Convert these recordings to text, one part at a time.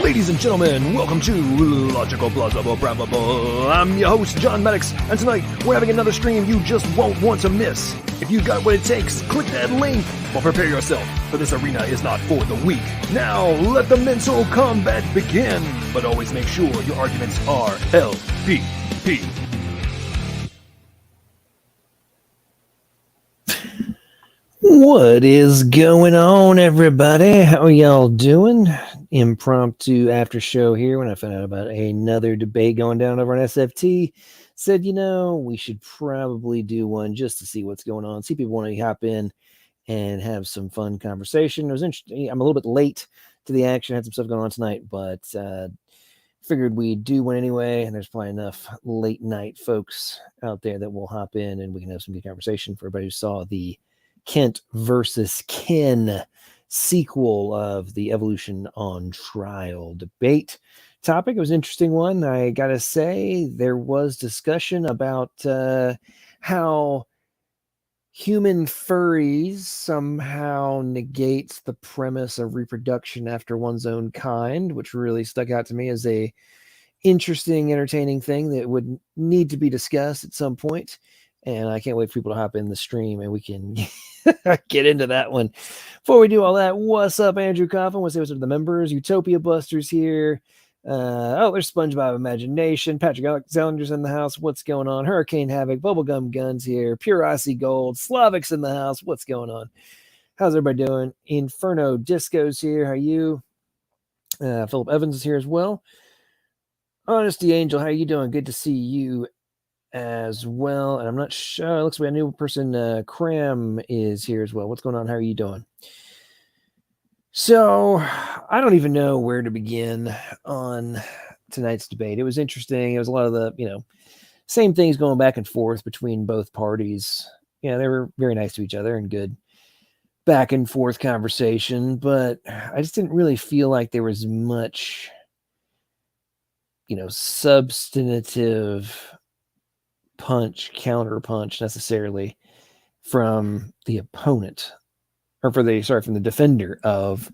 Ladies and gentlemen, welcome to Logical, Plausible, Probable. I'm your host, John Maddox, and tonight we're having another stream you just won't want to miss. If you got what it takes, click that link, or prepare yourself, for this arena is not for the weak. Now, let the mental combat begin, but always make sure your arguments are LPP. What is going on, everybody? How y'all doing? Impromptu after show here. When I found out about another debate going down over on SFT, said, we should probably do one just to see what's going on, see people want to hop in and have some fun conversation. It was interesting. I'm a little bit late to the action. I had some stuff going on tonight, but figured we'd do one anyway, and there's probably enough late night folks out there that will hop in and we can have some good conversation for everybody who saw the Kent versus Ken sequel of the Evolution on Trial debate topic. It was an interesting one. I gotta say, there was discussion about how human furries somehow negates the premise of reproduction after one's own kind, which really stuck out to me as a interesting, entertaining thing that would need to be discussed at some point. And I can't wait for people to hop in the stream and we can get into that one. Before we do all that, what's up, Andrew Coffin? What's up to the members? Utopia Busters here. There's SpongeBob Imagination. Patrick Alexander's in the house. What's going on? Hurricane Havoc. Bubblegum Guns here. Pure Icy Gold. Slavic's in the house. What's going on? How's everybody doing? Inferno Disco's here. How are you? Philip Evans is here as well. Honesty Angel, how are you doing? Good to see you as well. And I'm not sure. It looks like a new person, Cram, is here as well. What's going on? How are you doing? So I don't even know where to begin on tonight's debate. It was interesting. It was a lot of the, same things going back and forth between both parties. They were very nice to each other and good back and forth conversation, but I just didn't really feel like there was much, substantive counter punch necessarily from the opponent, or from the defender of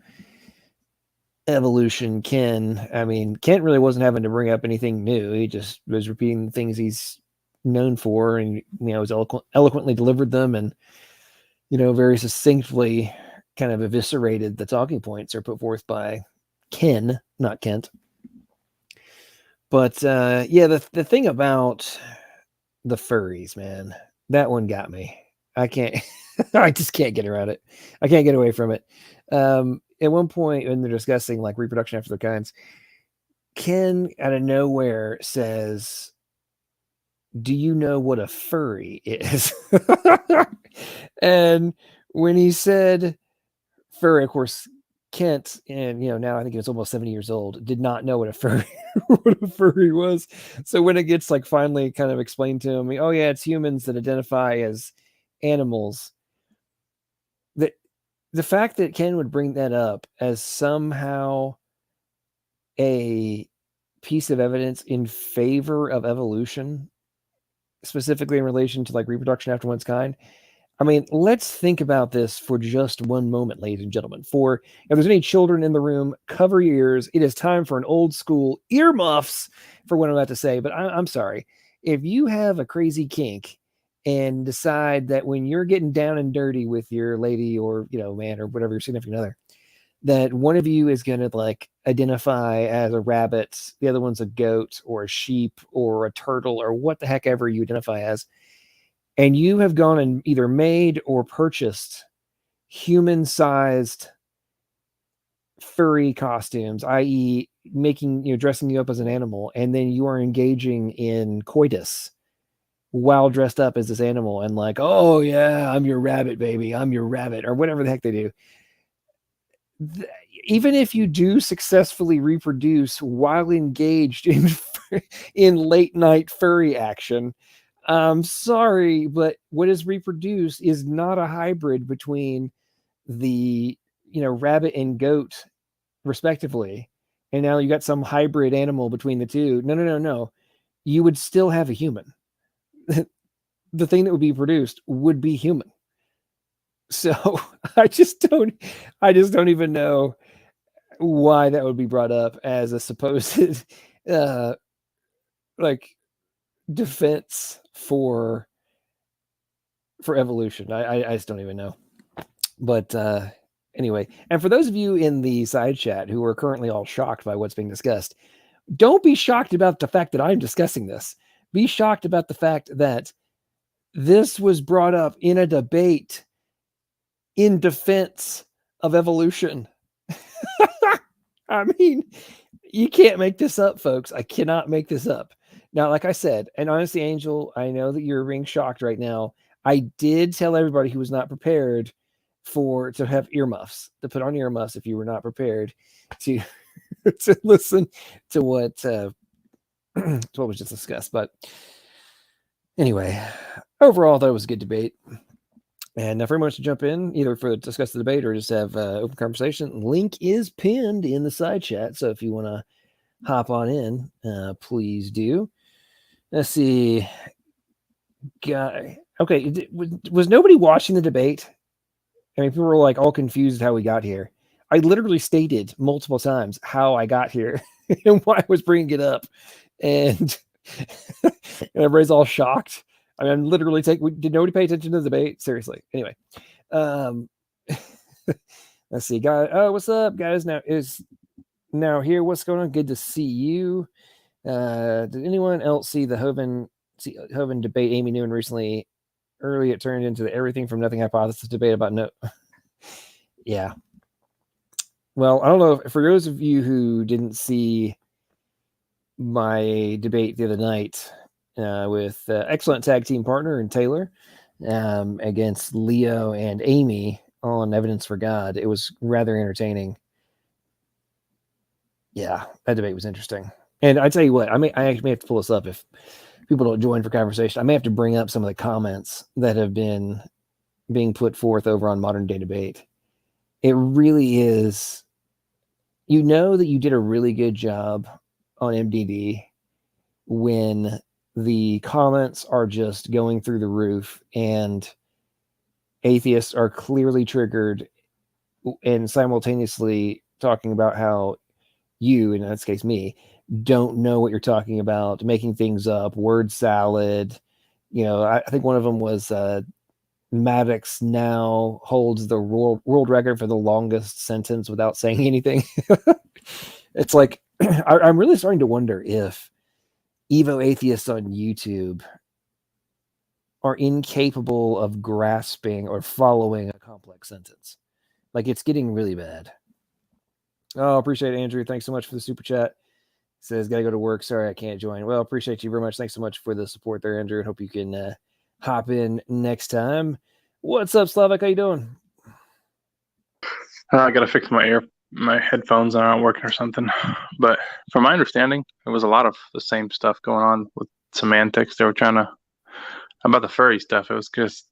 evolution, Ken. I mean, Kent really wasn't having to bring up anything new. He just was repeating the things he's known for, and was eloquently delivered them, and very succinctly kind of eviscerated the talking points are put forth by Ken, not Kent. But the thing about the furries, man, that one got me. I just can't get around it. I can't get away from it. At one point when they're discussing like reproduction after their kinds, Ken out of nowhere says, "Do you know what a furry is?" And when he said furry, of course, Kent, and now I think he was almost 70 years old, did not know what a furry was. So when it gets like finally kind of explained to him, oh yeah, it's humans that identify as animals. The fact that Ken would bring that up as somehow a piece of evidence in favor of evolution, specifically in relation to like reproduction after one's kind. I mean, let's think about this for just one moment, ladies and gentlemen. For if there's any children in the room, cover your ears. It is time for an old school earmuffs for what I'm about to say. But I'm sorry. If you have a crazy kink and decide that when you're getting down and dirty with your lady or, man or whatever your significant other, that one of you is going to like identify as a rabbit, the other one's a goat or a sheep or a turtle or what the heck ever you identify as, and you have gone and either made or purchased human-sized furry costumes, i.e. dressing you up as an animal, and then you are engaging in coitus while dressed up as this animal and like, oh yeah, I'm your rabbit, baby, I'm your rabbit, or whatever the heck they do. Even if you do successfully reproduce while engaged in late night furry action, I'm sorry, but what is reproduced is not a hybrid between the rabbit and goat respectively, and now you got some hybrid animal between the two. No, you would still have a human. The thing that would be produced would be human. So I just don't even know why that would be brought up as a supposed like defense for evolution. I just don't even know. But anyway, and for those of you in the side chat who are currently all shocked by what's being discussed, don't be shocked about the fact that I'm discussing this. Be shocked about the fact that this was brought up in a debate in defense of evolution. I mean, you can't make this up, folks. I cannot make this up. Now, like I said, and honestly, Angel, I know that you're being shocked right now. I did tell everybody who was not prepared to have earmuffs, to put on earmuffs if you were not prepared to to listen to what was just discussed. But anyway, overall, that was a good debate. And if anyone wants to jump in, either for discuss the debate or just have open conversation, link is pinned in the side chat. So if you want to hop on in, please do. Let's see. Okay, was nobody watching the debate? I mean, people were like all confused how we got here. I literally stated multiple times how I got here and why I was bringing it up, and everybody's all shocked. I mean, literally did nobody pay attention to the debate? Seriously. Anyway, let's see, guys. Oh, what's up, guys? Now now here, what's going on? Good to see you. Did anyone else see the Hovind debate Amy Newman recently? Early, it turned into the everything from nothing hypothesis debate about no. Yeah. Well, I don't know. For those of you who didn't see my debate the other night with excellent tag team partner and Taylor against Leo and Amy on Evidence for God, it was rather entertaining. Yeah, that debate was interesting. And I tell you what, I actually may have to pull this up if people don't join for conversation. I may have to bring up some of the comments that have been being put forth over on Modern Day Debate. It really is, you know, that you did a really good job on MDD when the comments are just going through the roof and atheists are clearly triggered and simultaneously talking about how you, in this case me, don't know what you're talking about, making things up, word salad. You know, I think one of them was Maddox now holds the world record for the longest sentence without saying anything. It's like, I'm really starting to wonder if Evo atheists on YouTube are incapable of grasping or following a complex sentence. Like, it's getting really bad. Oh, appreciate it, Andrew. Thanks so much for the super chat. Says, gotta go to work. Sorry, I can't join. Well, appreciate you very much. Thanks so much for the support there, Andrew. Hope you can hop in next time. What's up, Slavik? How you doing? I gotta fix my headphones aren't working or something. But from my understanding, it was a lot of the same stuff going on with semantics. They were trying to about the furry stuff. It was just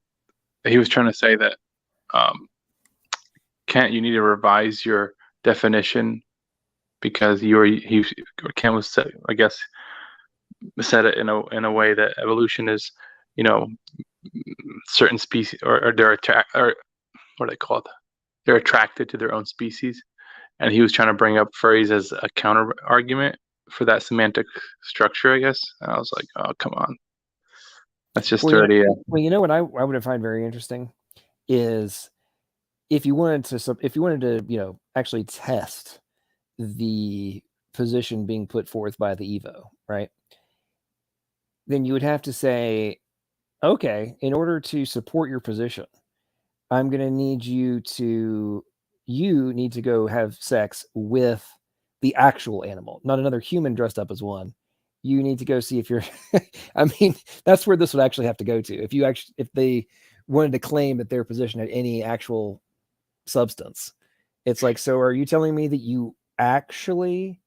he was trying to say that you need to revise your definition because Kant was I guess said it in a way that evolution is, you know, certain species or they're what are they called? They're attracted to their own species, and he was trying to bring up furries as a counter argument for that semantic structure, I guess. And I was like, oh, come on, that's just already. Well, you know what I would find very interesting is if you wanted to, you know, actually test the position being put forth by the Evo, right? Then you would have to say, okay, in order to support your position, I'm going to need you need to go have sex with the actual animal, not another human dressed up as one. You need to go see if you're, I mean, that's where this would actually have to go to. If they wanted to claim that their position had any actual substance, it's like, so are you telling me that you actually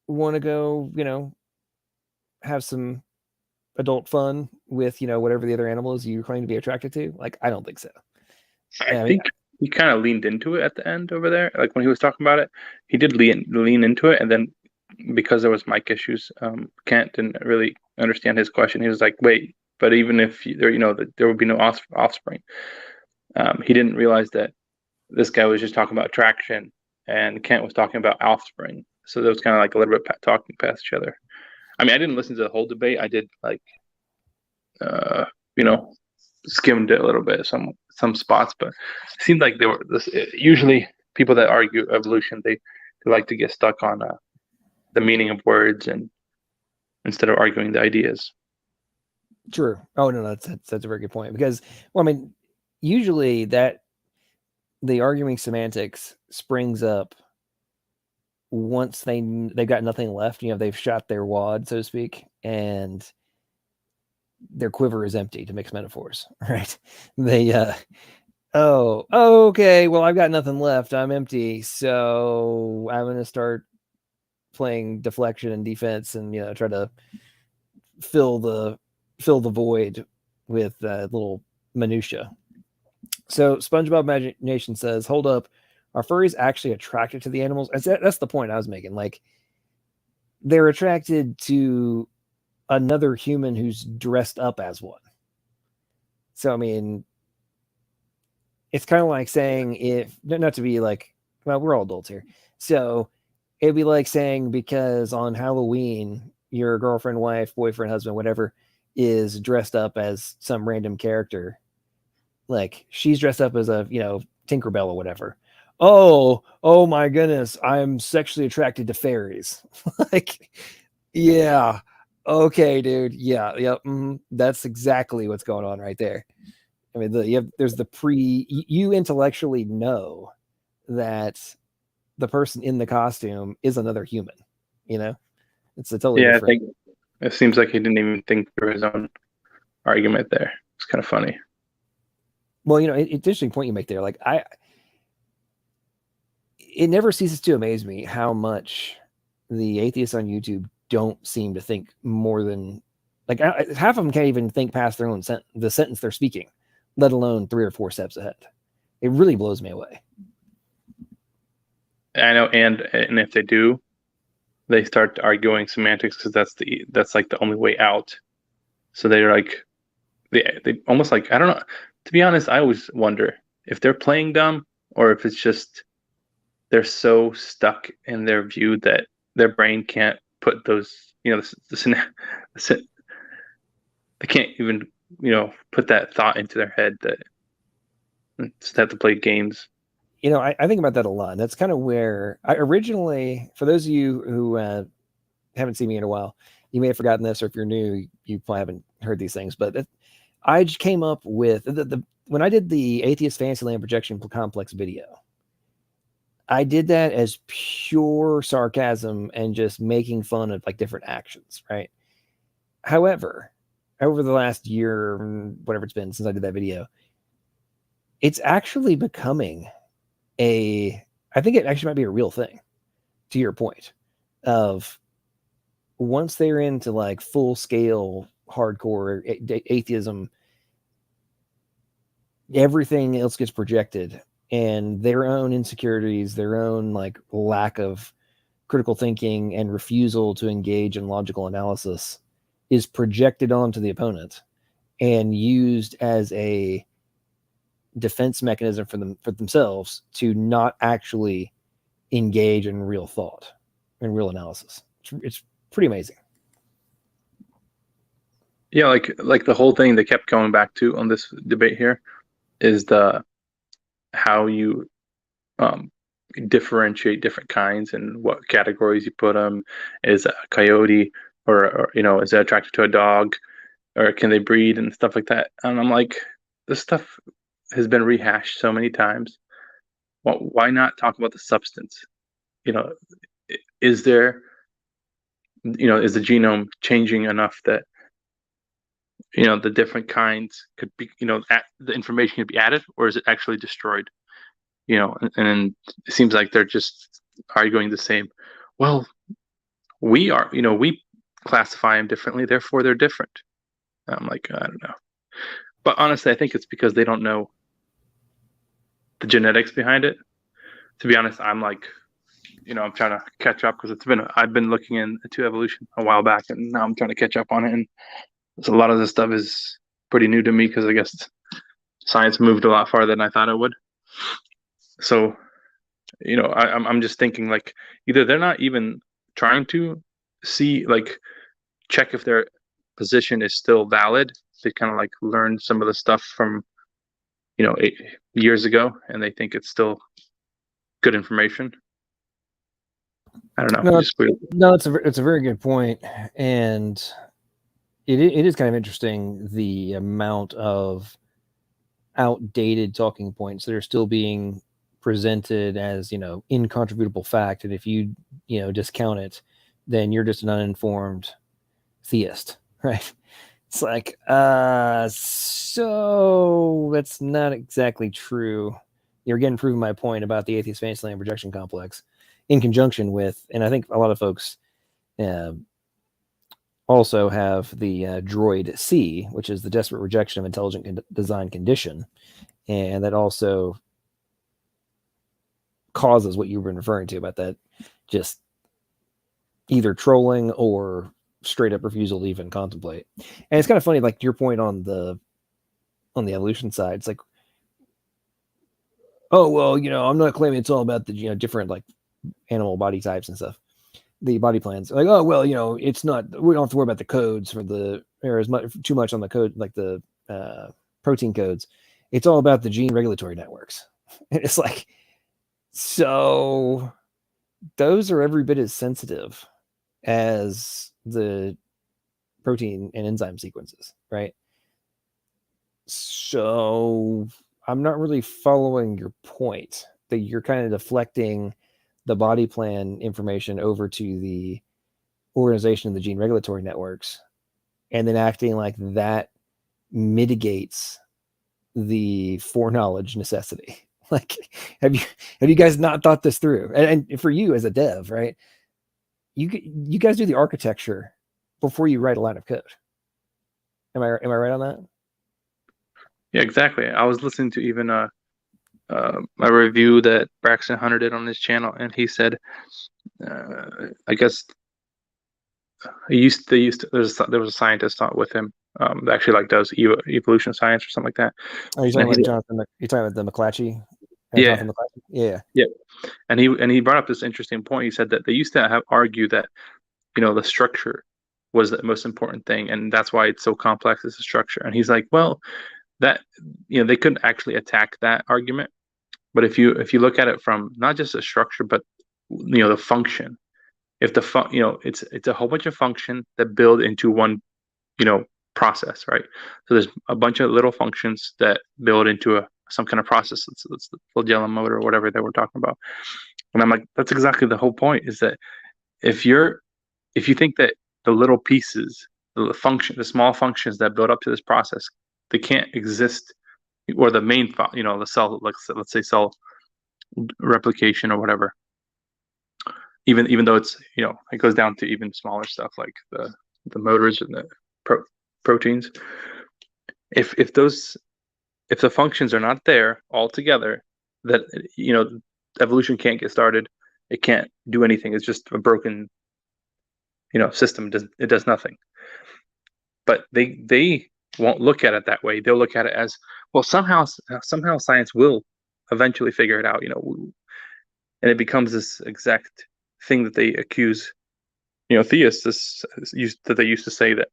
want to go, you know, have some adult fun with, you know, whatever the other animal is you claim to be attracted to? Like, I don't think so. I think he kind of leaned into it at the end over there. Like when he was talking about it, he did lean into it, and then because there was mic issues, Kant didn't really understand his question. He was like, "Wait, but even if there, you know, there would be no offspring." He didn't realize that this guy was just talking about attraction, and Kant was talking about offspring. So there was kind of like a little bit talking past each other. I mean, I didn't listen to the whole debate. I did like, you know, skimmed it a little bit, some spots, but it seemed like they were usually people that argue evolution, they like to get stuck on the meaning of words and instead of arguing the ideas. True. Oh no, that's a very good point, because, well, I mean, usually that the arguing semantics springs up once they've got nothing left. You know, they've shot their wad, so to speak, and their quiver is empty, to mix metaphors, right? They okay, well, I've got nothing left, I'm empty, so I'm gonna start playing deflection and defense and, you know, try to fill the void with little minutia. So SpongeBob Imagination says, hold up, are furries actually attracted to the animals? That's the point I was making. Like, they're attracted to another human who's dressed up as one. So, I mean, it's kind of like saying, if not to be like, well, we're all adults here. So it'd be like saying, because on Halloween, your girlfriend, wife, boyfriend, husband, whatever, is dressed up as some random character. Like, she's dressed up as a, you know, Tinkerbell or whatever. oh my goodness, I'm sexually attracted to fairies. Like, yeah, okay, dude, yeah, that's exactly what's going on right there. I mean, there's the you intellectually know that the person in the costume is another human. It's a totally different. I think it seems like he didn't even think through his own argument there. It's kind of funny. Well, it's an interesting point you make there. Like, it never ceases to amaze me how much the atheists on YouTube don't seem to think more than, like, half of them can't even think past their own the sentence they're speaking, let alone 3 or 4 steps ahead. It really blows me away. I know, and if they do, they start arguing semantics because that's like the only way out. So they're like, they almost like, I don't know. To be honest, I always wonder if they're playing dumb or if it's just they're so stuck in their view that their brain can't put those, they can't even, put that thought into their head that just have to play games. I think about that a lot. And that's kind of where I originally, for those of you who haven't seen me in a while, you may have forgotten this, or if you're new, you probably haven't heard these things. But I came up with when I did the Atheist Fantasyland Projection Complex video, I did that as pure sarcasm and just making fun of like different actions, right? However, over the last year, whatever it's been since I did that video, it's actually becoming I think it actually might be a real thing, to your point of once they're into like full scale hardcore atheism, everything else gets projected, and their own insecurities, their own like lack of critical thinking and refusal to engage in logical analysis is projected onto the opponent and used as a defense mechanism for themselves to not actually engage in real thought and real analysis. It's pretty amazing. Yeah, like the whole thing they kept going back to on this debate here is how you differentiate different kinds and what categories you put them. Is a coyote or is it attracted to a dog, or can they breed and stuff like that? And I'm like, this stuff has been rehashed so many times. Well, why not talk about the substance? Is there, is the genome changing enough that the different kinds could be, the information could be added, or is it actually destroyed? And it seems like they're just arguing the same. Well, we classify them differently, therefore they're different. I'm like, I don't know. But honestly, I think it's because they don't know the genetics behind it. To be honest, I'm like, I'm trying to catch up because I've been looking into evolution a while back, and now I'm trying to catch up on it. And so a lot of this stuff is pretty new to me because I guess science moved a lot farther than I thought it would. So, I'm just thinking like either they're not even trying to see, like, check if their position is still valid. They kind of like learned some of the stuff from 8 years ago, and they think it's still good information. I don't know. No, it's a very good point, and it is kind of interesting the amount of outdated talking points that are still being presented as incontrovertible fact, and if you discount it, then you're just an uninformed theist, right? It's like so that's not exactly true. You're again proving my point about the atheist fantasyland projection complex in conjunction with, and I think a lot of folks also have the droid C, which is the desperate rejection of intelligent design condition, and that also causes what you've been referring to about that just either trolling or straight up refusal to even contemplate. And it's kind of funny, like your point on the evolution side. It's like, oh well, I'm not claiming it's all about the different like animal body types and stuff, the body plans. Like, oh well, it's not. We don't have to worry about the codes for or as much too much on the code, like the protein codes. It's all about the gene regulatory networks. And it's like, So those are every bit as sensitive as the protein and enzyme sequences, right? So I'm not really following your point that you're kind of deflecting the body plan information over to the organization of the gene regulatory networks and then acting like that mitigates the foreknowledge necessity. Like, have you guys not thought this through? And for you as a dev, right? You guys do the architecture before you write a line of code. Am I right on that? Yeah, exactly. I was listening to even a review that Braxton Hunter did on his channel, and he said, I guess there was a scientist with him that actually like does evolution science or something like that. Are you talking about Jonathan? You're talking about the McClatchy? Yeah. Jonathan McClatchy? Yeah. Yeah. And he brought up this interesting point. He said that they used to argue that, the structure was the most important thing, and that's why it's so complex as a structure. And he's like, well, that they couldn't actually attack that argument. But if you look at it from not just the structure, but the function, if the it's a whole bunch of function that build into one process, right? So there's a bunch of little functions that build into some kind of process. It's the flagellum motor or whatever that we're talking about. And I'm like, that's exactly the whole point, is that if you think that the little pieces, the small functions that build up to this process, they can't exist, or the main, the cell, let's say cell replication or whatever, even though it's, it goes down to even smaller stuff like the motors and the proteins. If the functions are not there altogether, that evolution can't get started. It can't do anything. It's just a broken system. It does nothing. But they won't look at it that way. They'll look at it as, well, somehow science will eventually figure it out, and it becomes this exact thing that they accuse theists that they used to say, that,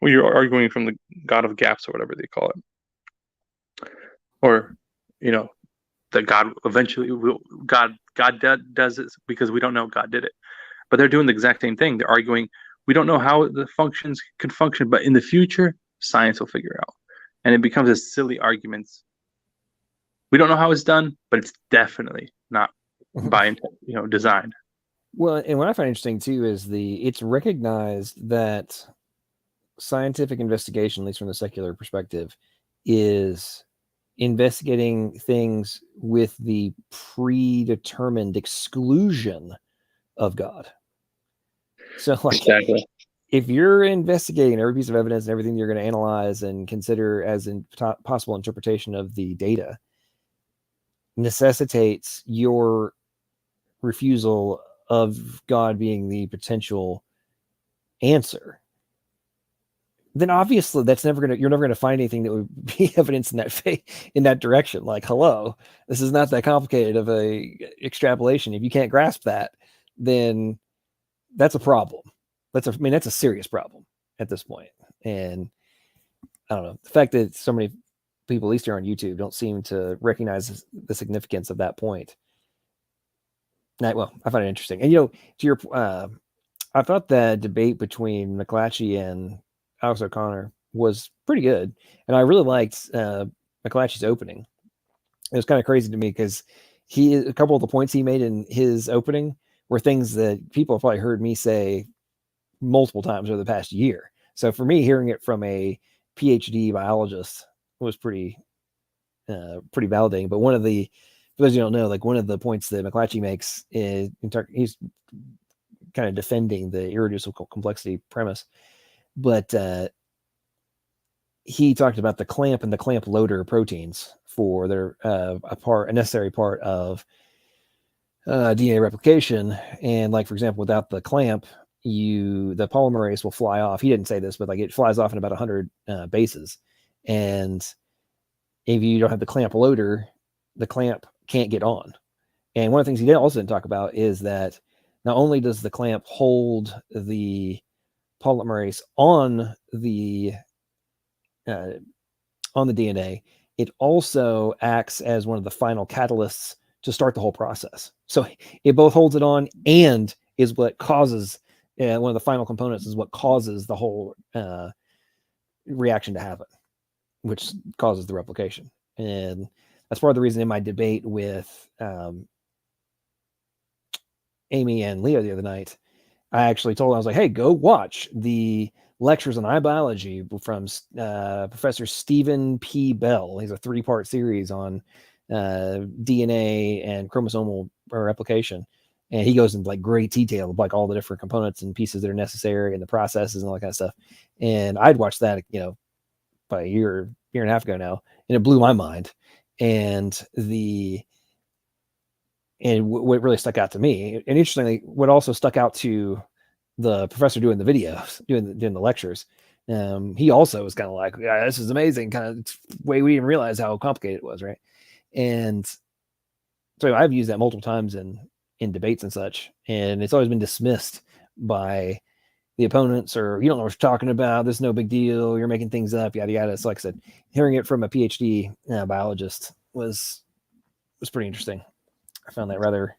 well, you're arguing from the God of gaps or whatever they call it, or that God eventually will, God does it because we don't know God did it. But they're doing the exact same thing. They're arguing, we don't know how the functions could function, but in the future science will figure it out. And it becomes a silly argument. We don't know how it's done, but it's definitely not by design. Well, and what I find interesting too is it's recognized that scientific investigation, at least from the secular perspective, is investigating things with the predetermined exclusion of God. So, like, exactly. If you're investigating every piece of evidence and everything you're going to analyze and consider as a possible interpretation of the data, necessitates your refusal of God being the potential answer, then obviously you're never gonna find anything that would be evidence in that direction. Like, hello, this is not that complicated of a extrapolation. If you can't grasp that, then that's a problem. That's a serious problem at this point. And I don't know, the fact that so many people, at least here on YouTube, don't seem to recognize the significance of that point. Well, I find it interesting. And to your, I thought that debate between McClatchy and Alex O'Connor was pretty good, and I really liked McClatchy's opening. It was kind of crazy to me because a couple of the points he made in his opening were things that people have probably heard me say multiple times over the past year. So for me, hearing it from a PhD biologist was pretty validating. But for those you don't know, like, one of the points that McClatchy makes is he's kind of defending the irreducible complexity premise, but he talked about the clamp and the clamp loader proteins for their a necessary part of DNA replication. And, like, for example, without the clamp, the polymerase will fly off. He didn't say this, but like, it flies off in about 100 bases. And if you don't have the clamp loader, the clamp can't get on. And one of the things he also didn't talk about is that not only does the clamp hold the polymerase on the DNA, it also acts as one of the final catalysts to start the whole process. So it both holds it on and is what causes one of the final components is what causes the whole reaction to happen, which causes the replication. And that's part of the reason in my debate with Amy and Leo the other night, I actually told her, I was like, hey, go watch the lectures on Ideology from Professor Stephen P. Bell. He's a 3-part series on DNA and chromosomal replication. And he goes into like great detail of like all the different components and pieces that are necessary and the processes and all that kind of stuff. And I'd watched that, about a year and a half ago now, and it blew my mind. And what really stuck out to me, and interestingly, what also stuck out to the professor doing the videos, doing the lectures, he also was kind of like, yeah, this is amazing, kind of way we didn't realize how complicated it was, right? And so I've used that multiple times in debates and such, and it's always been dismissed by the opponents, or you don't know what you're talking about, this is no big deal, you're making things up, yada yada. So like I said, hearing it from a PhD biologist was pretty interesting. I found that rather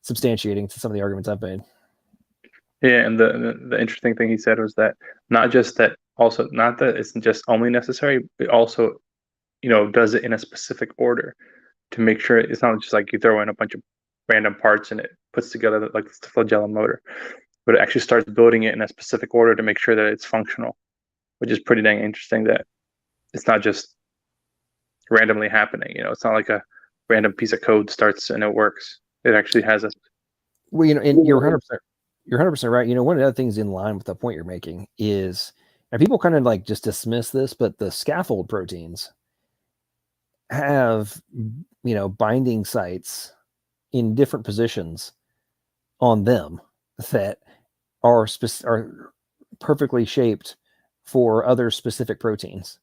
substantiating to some of the arguments I've made. Yeah, and the interesting thing he said was that not that it's just only necessary, but also, does it in a specific order to make sure it's not just like you throw in a bunch of random parts and it puts together like the flagellum motor, but it actually starts building it in a specific order to make sure that it's functional, which is pretty dang interesting, that it's not just randomly happening. It's not like a random piece of code starts and it works. It actually has a... Well, and you're 100% right. One of the other things in line with the point you're making is, and people kind of like just dismiss this, but the scaffold proteins have, binding sites in different positions on them that are perfectly shaped for other specific proteins,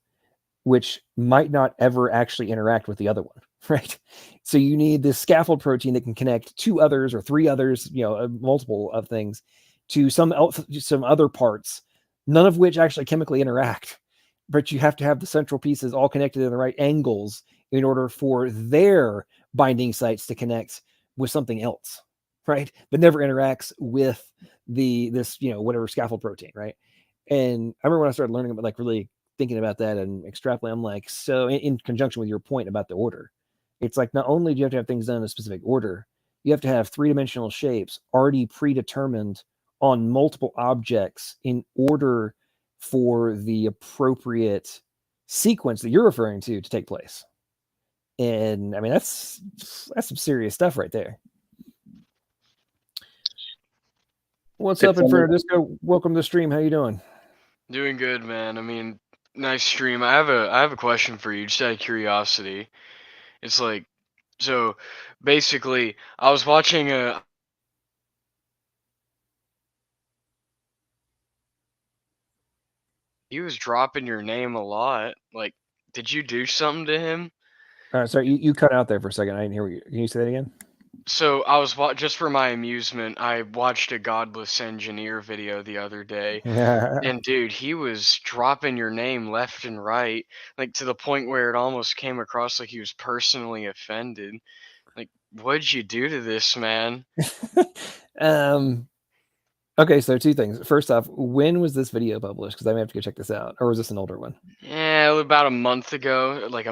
which might not ever actually interact with the other one, right? So you need this scaffold protein that can connect 2 others or 3 others, multiple of things, to some other parts, none of which actually chemically interact. But you have to have the central pieces all connected in the right angles in order for their binding sites to connect with something else, right? But never interacts with this whatever scaffold protein, right? And I remember when I started learning about, like, really thinking about that and extrapolating, I'm like, so in conjunction with your point about the order, it's like, not only do you have to have things done in a specific order, you have to have 3-dimensional shapes already predetermined on multiple objects in order for the appropriate sequence that you're referring to take place. And I mean, that's some serious stuff right there. What's up, Inferno Disco? Welcome to the stream. How you doing? Doing good, man. I mean, nice stream. I have a question for you, just out of curiosity. It's like, so basically, I was watching he was dropping your name a lot. Like, did you do something to him? Sorry, you cut out there for a second. I didn't hear what can you say that again? So I was just for my amusement, I watched a godless engineer video the other day. And dude, he was dropping your name left and right, like to the point where it almost came across like he was personally offended. Like, what'd you do to this man? Okay, so 2 things. First off, when was this video published? Because I may have to go check this out. Or was this an older one? Yeah, about a month ago, about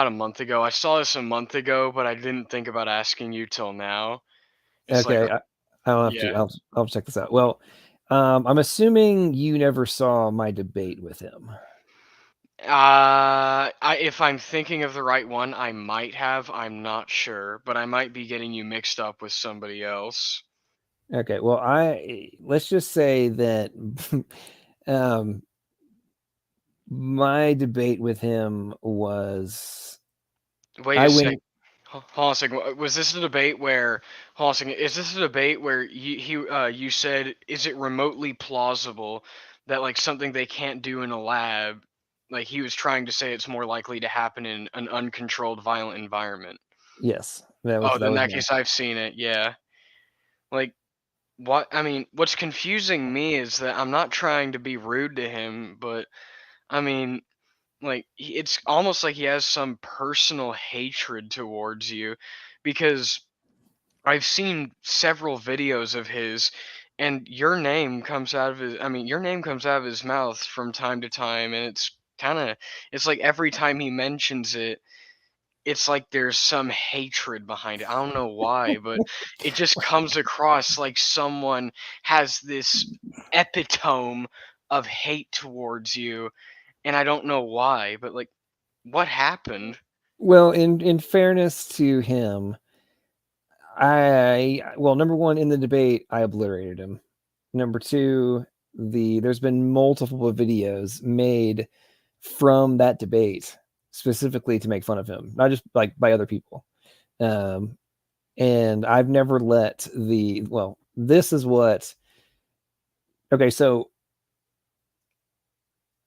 a month ago. I saw this a month ago, but I didn't think about asking you till now. It's okay, like, I'll have to. I'll check this out. Well, I'm assuming you never saw my debate with him. if I'm thinking of the right one, I might have. I'm not sure, but I might be getting you mixed up with somebody else. Okay, well, let's just say that my debate with him was. Wait a second. Hold on a second. Was this a debate where? Hold on a second. Is this a debate where you said, is it remotely plausible that like something they can't do in a lab, like he was trying to say it's more likely to happen in an uncontrolled, violent environment? Yes, that was. In that case, I've seen it. Yeah. Like, what? I mean, what's confusing me is that I'm not trying to be rude to him, but I mean, like, it's almost like he has some personal hatred towards you, because I've seen several videos of his, and your name comes out of his mouth from time to time, and it's like every time he mentions it, it's like there's some hatred behind it. I don't know why, but it just comes across like someone has this epitome of hate towards you, and I don't know why, but like, what happened? Well, in fairness to him, number one, in the debate, I obliterated him. Number two, there's been multiple videos made from that debate specifically to make fun of him, not just like by other people. And I've never let this is what. Okay, so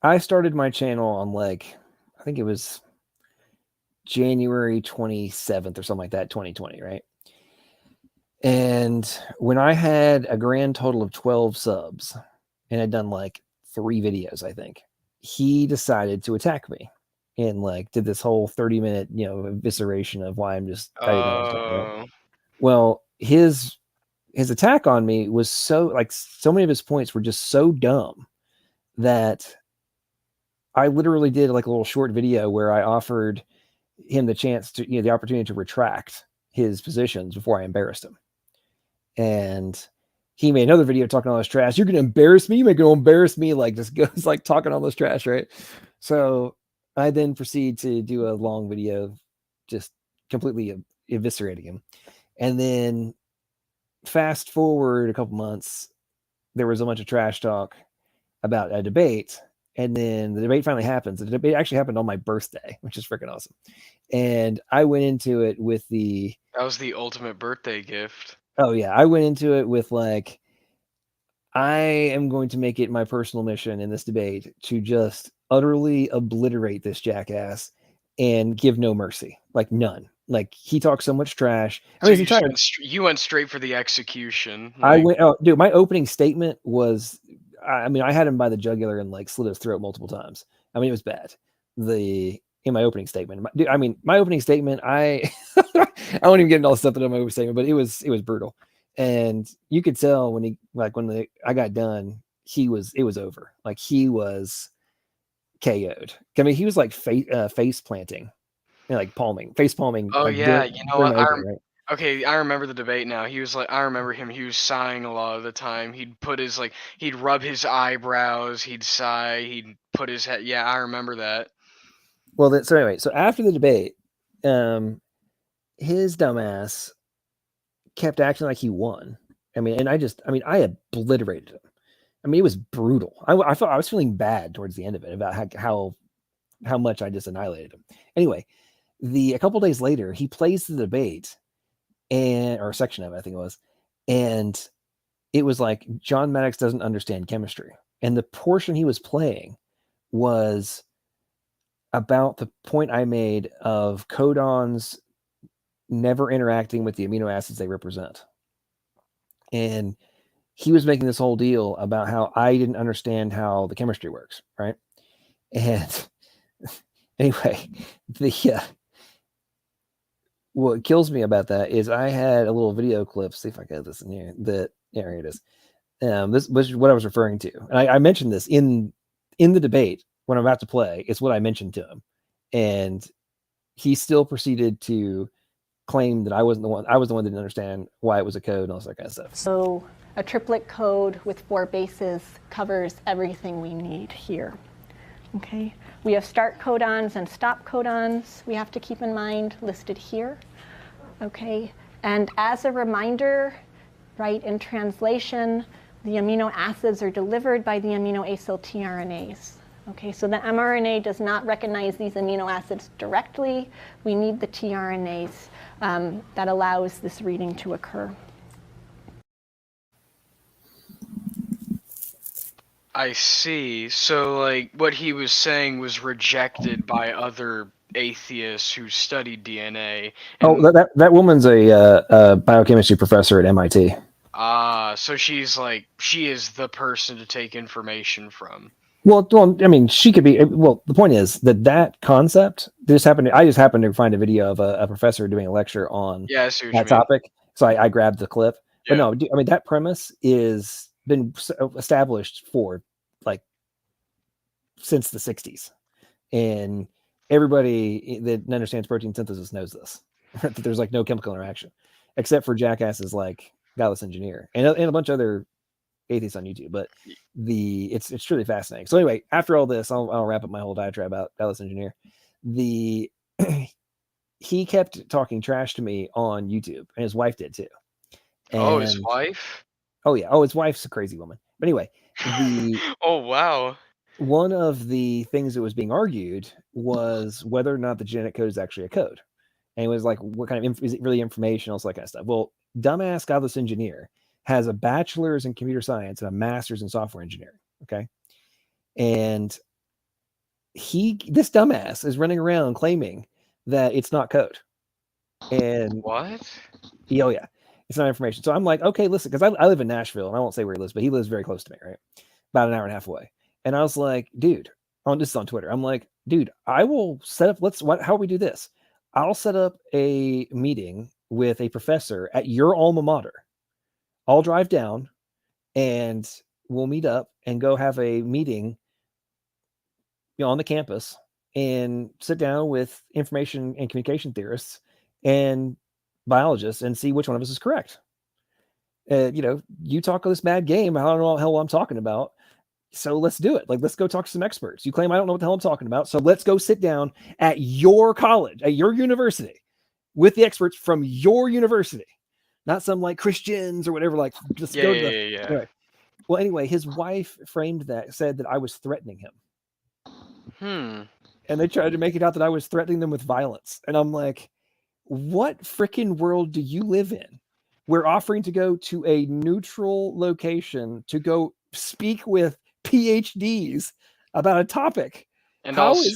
I started my channel on I think it was January 27th or something like that, 2020, right? And when I had a grand total of 12 subs and had done 3 videos, I think, he decided to attack me and did this whole 30-minute, evisceration of why I'm just I didn't understand, right? Well, his attack on me was so many of his points were just so dumb that I literally did a little short video where I offered him the chance to, the opportunity to retract his positions before I embarrassed him. And he made another video talking all this trash. You're going to embarrass me? You're going to embarrass me? Just goes talking all this trash, right? So I then proceed to do a long video just completely eviscerating him. And then fast forward a couple months, there was a bunch of trash talk about a debate. And then the debate finally happens. The debate actually happened on my birthday, which is freaking awesome. And I went into it with that was the ultimate birthday gift. Oh yeah, I went into it with I am going to make it my personal mission in this debate to just utterly obliterate this jackass and give no mercy, none. He talks so much trash. So you went straight for the execution. Dude, my opening statement was, I had him by the jugular and slit his throat multiple times. It was bad. In my opening statement, my opening statement, I won't even get into all the stuff that in my opening statement, but it was brutal. And you could tell when I got done, it was over. He was KO'd. He was face planting, palming, face palming. Oh yeah, you know what? Okay, I remember the debate now. He was I remember him. He was sighing a lot of the time. He'd put his he'd rub his eyebrows. He'd sigh. He'd put his head. Yeah, I remember that. Well, so after the debate, his dumbass kept acting like he won. I obliterated him. It was brutal. I thought I was feeling bad towards the end of it about how much I just annihilated him. Anyway, a couple days later, he plays the debate or a section of it, I think it was, and it was John Maddox doesn't understand chemistry, and the portion he was playing was about the point I made of codons never interacting with the amino acids they represent. And he was making this whole deal about how I didn't understand how the chemistry works, right? And anyway, what kills me about that is I had a little video clip. See if I got this in here. Here it is. This was what I was referring to. And I mentioned this in the debate when I'm about to play. It's what I mentioned to him. And he still proceeded to claim that I wasn't the one. I was the one that didn't understand why it was a code and all that kind of stuff. So a triplet code with 4 bases covers everything we need here. Okay, we have start codons and stop codons we have to keep in mind listed here. Okay, and as a reminder, right, in translation, the amino acids are delivered by the amino acyl tRNAs. Okay, so the mRNA does not recognize these amino acids directly. We need the tRNAs that allows this reading to occur. I see. So, what he was saying was rejected by other atheists who studied DNA. Oh, that woman's a biochemistry professor at MIT. So she is the person to take information from. Well, I mean, she could be. Well, the point is that concept just happened. I just happened to find a video of a professor doing a lecture on I see what that you mean. topic, so I grabbed the clip. But Yeah. no, I mean that premise is been established for like since the '60s, and everybody that understands protein synthesis knows this. That there's like no chemical interaction, except for jackasses like Godless Engineer and a bunch of other atheists on YouTube. But it's truly fascinating. So anyway, after all this, I'll wrap up my whole diatribe about Godless Engineer. He kept talking trash to me on YouTube, and his wife did too. And, his wife? Oh yeah. Oh, his wife's a crazy woman. But anyway, Oh wow. one of the things that was being argued was whether or not the genetic code is actually a code. And it was like, what kind of is it really informational? All that kind of stuff. Well, dumbass Godless Engineer has a bachelor's in computer science and a master's in software engineering. Okay. And this dumbass is running around claiming that it's not code. And what? Oh yeah, it's not information. So I'm like, okay, listen, because I live in Nashville, and I won't say where he lives, but he lives very close to me, right? About an hour and a half away. And I was like, dude, this is on Twitter. I'm like, dude, I will set up. How we do this? I'll set up a meeting with a professor at your alma mater. I'll drive down, and we'll meet up and go have a meeting, on the campus, and sit down with information and communication theorists and biologists and see which one of us is correct. You talk this bad game. I don't know what the hell I'm talking about. So let's do it. Like, let's go talk to some experts. You claim I don't know what the hell I'm talking about. So let's go sit down at your college, at your university, with the experts from your university, not some like Christians or whatever. Like, just go to the. Yeah. Anyway. Well, anyway, his wife said that I was threatening him. And they tried to make it out that I was threatening them with violence. And I'm like, what freaking world do you live in? We're offering to go to a neutral location to go speak with PhDs about a topic. And how also, is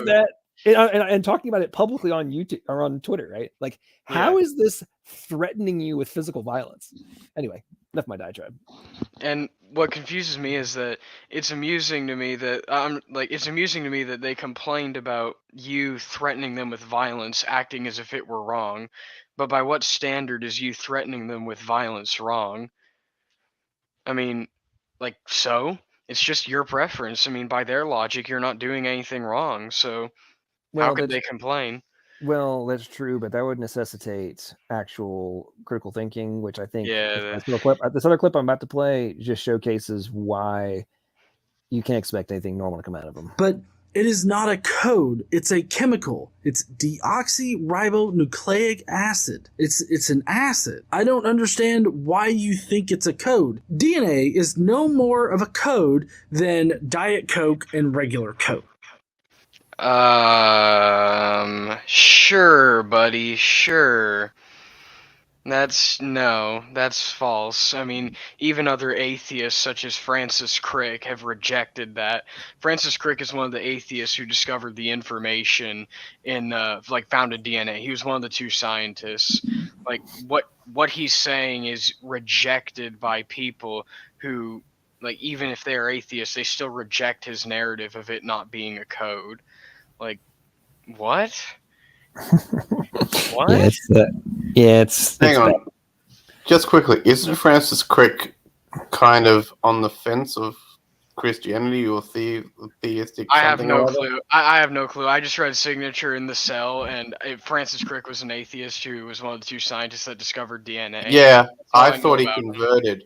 that? And talking about it publicly on YouTube or on Twitter, right? Like, how is this threatening you with physical violence? Anyway, enough of my diatribe. And what confuses me is that it's amusing to me that they complained about you threatening them with violence, acting as if it were wrong. But by what standard is you threatening them with violence wrong? I mean, so it's just your preference. I mean, by their logic, you're not doing anything wrong. So how could they complain? Well, that's true, but that would necessitate actual critical thinking, which I think Yeah. this other clip I'm about to play just showcases why you can't expect anything normal to come out of them. But it is not a code. It's a chemical. It's deoxyribonucleic acid. It's an acid. I don't understand why you think it's a code. DNA is no more of a code than Diet Coke and regular Coke. Sure, buddy, sure. That's false. I mean, even other atheists such as Francis Crick have rejected that. Francis Crick is one of the atheists who discovered the information in founded DNA. He was one of the two scientists. Like, what he's saying is rejected by people who, like, even if they're atheists, they still reject his narrative of it not being a code. Like, what? What? It's hang on. Bad. Just quickly, isn't Francis Crick kind of on the fence of Christianity or theistic? I have no clue. I have no clue. I just read Signature in the Cell, and Francis Crick was an atheist who was one of the two scientists that discovered DNA. Yeah, I thought he converted.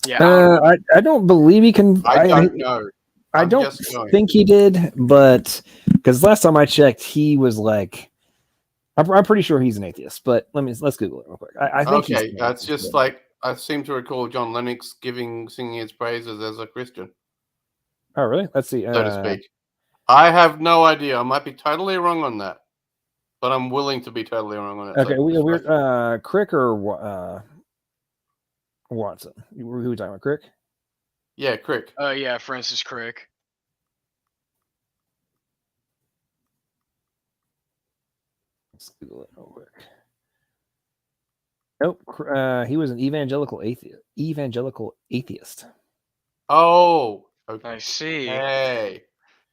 Yeah, I don't believe he can. I don't know. I don't think he did, but because last time I checked, he was like, I'm pretty sure he's an atheist. But let's Google it real quick. I think okay, that's just like I seem to recall John Lennox singing his praises as a Christian. Oh, really? Let's see. So to speak. I have no idea. I might be totally wrong on that, but I'm willing to be totally wrong on it. Okay, we're Crick or Watson? Who are we talking about? Crick? Yeah, Crick. Yeah, Francis Crick. Let's Google it real quick. Nope. He was an evangelical atheist. Oh, Okay. I see. Hey.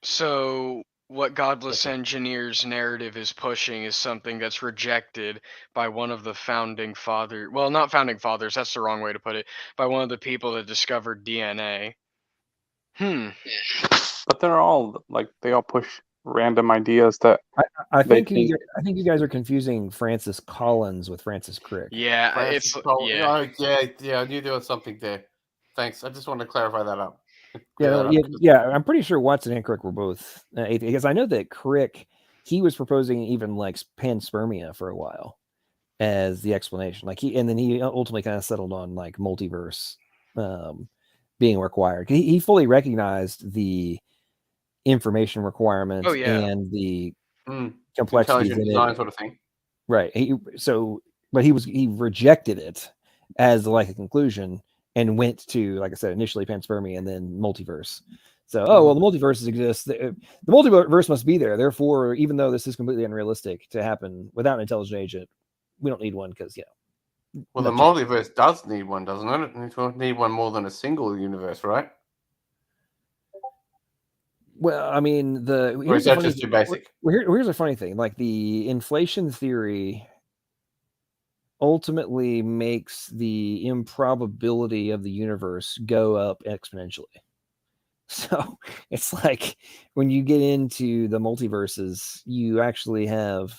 So what Godless Engineers narrative is pushing is something that's rejected by one of the founding fathers. Well, not founding fathers, that's the wrong way to put it. By one of the people that discovered DNA. But they're all like they all push random ideas that I they think you guys are confusing Francis Collins with Francis Crick. Yeah, Francis yeah. Oh, yeah. I knew there was something there. Thanks. I just wanted to clarify that up. I'm pretty sure Watson and Crick were both because I know that Crick, he was proposing even like panspermia for a while as the explanation. And then he ultimately kind of settled on like multiverse being required. He fully recognized the information requirements and the complexities intelligent design sort of thing. Right. But he rejected it as like a conclusion and went to, like I said, initially panspermia and then multiverse. So, the multiverses exist. The multiverse must be there. Therefore, even though this is completely unrealistic to happen without an intelligent agent, we don't need one because, Well, the multiverse does need one, doesn't it? It need one more than a single universe, right? Well, I mean, or is that just too basic? Here's a funny thing. Like the inflation theory ultimately makes the improbability of the universe go up exponentially. So it's like when you get into the multiverses, you actually have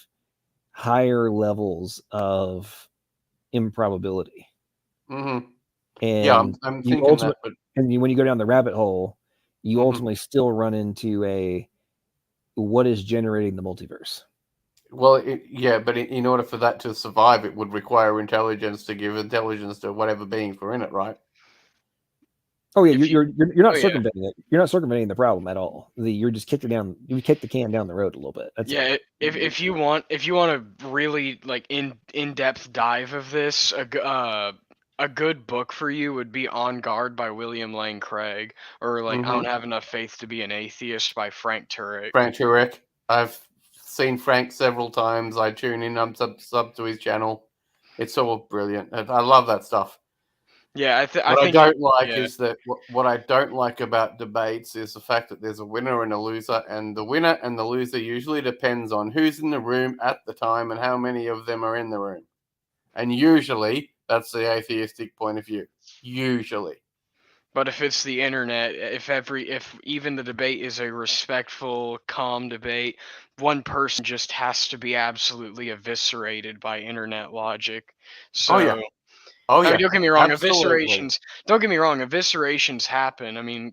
higher levels of improbability. Mm-hmm. And yeah, I'm thinking that. But... And when you go down the rabbit hole, you ultimately still run into what is generating the multiverse. Well, but in order for that to survive, it would require intelligence to give intelligence to whatever beings were in it, right? Oh yeah, you're not circumventing it. You're not circumventing the problem at all. You're just kicking the can down the road a little bit. That's it. If you want a really like in-depth dive of this, a good book for you would be On Guard by William Lane Craig, or like I Don't Have Enough Faith to Be an Atheist by Frank Turek. Frank Turek. I've seen Frank several times. I tune in. I'm sub to his channel. It's all brilliant. I love that stuff. Yeah, I don't like is that what I don't like about debates is the fact that there's a winner and a loser, and the winner and the loser usually depends on who's in the room at the time and how many of them are in the room. And usually that's the atheistic point of view. Usually. But if it's the internet, if even the debate is a respectful, calm debate, one person just has to be absolutely eviscerated by internet logic. So Oh yeah. I mean, don't get me wrong. Absolutely. Eviscerations happen. I mean,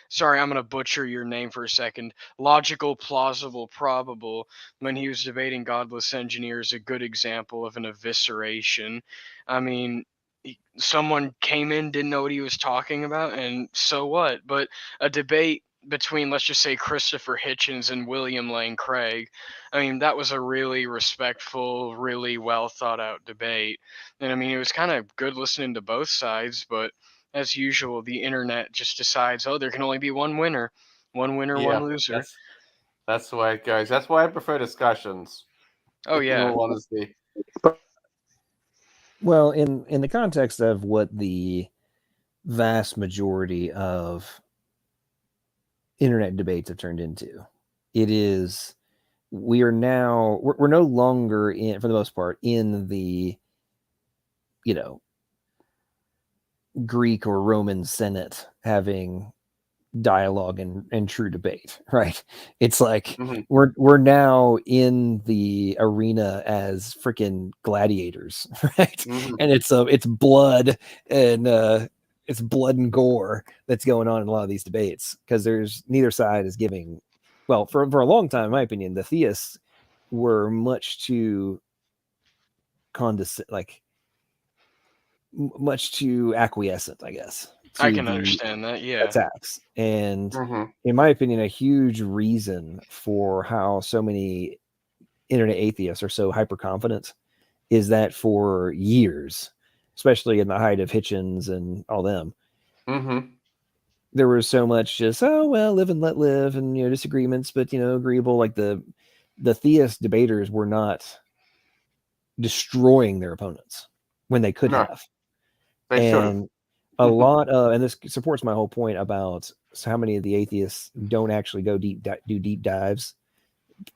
sorry, I'm gonna butcher your name for a second. Logical, plausible, probable. When he was debating Godless Engineers, a good example of an evisceration. I mean, someone came in, didn't know what he was talking about, and so what? But a debate between, let's just say, Christopher Hitchens and William Lane Craig, I mean, that was a really respectful, really well thought out debate. And I mean, it was kind of good listening to both sides, but as usual, the internet just decides, there can only be one winner. One loser. That's the way it goes. That's why I prefer discussions. Oh, yeah. In all honesty. Well, in the context of what the vast majority of internet debates have turned into, we're no longer in, for the most part, in the Greek or Roman Senate having dialogue and true debate, right? It's like we're now in the arena as freaking gladiators, right? And it's blood and gore that's going on in a lot of these debates because there's neither side is giving. Well, for a long time, in my opinion, the theists were much too much too acquiescent, I guess. I can understand that, yeah. Attacks. And in my opinion, a huge reason for how so many internet atheists are so hyper confident is that for years, especially in the height of Hitchens and all them, there was so much just, live and let live, and disagreements, but agreeable. Like the theist debaters were not destroying their opponents when they could have. They should have. a lot of, and this supports my whole point about how many of the atheists don't actually go do deep dives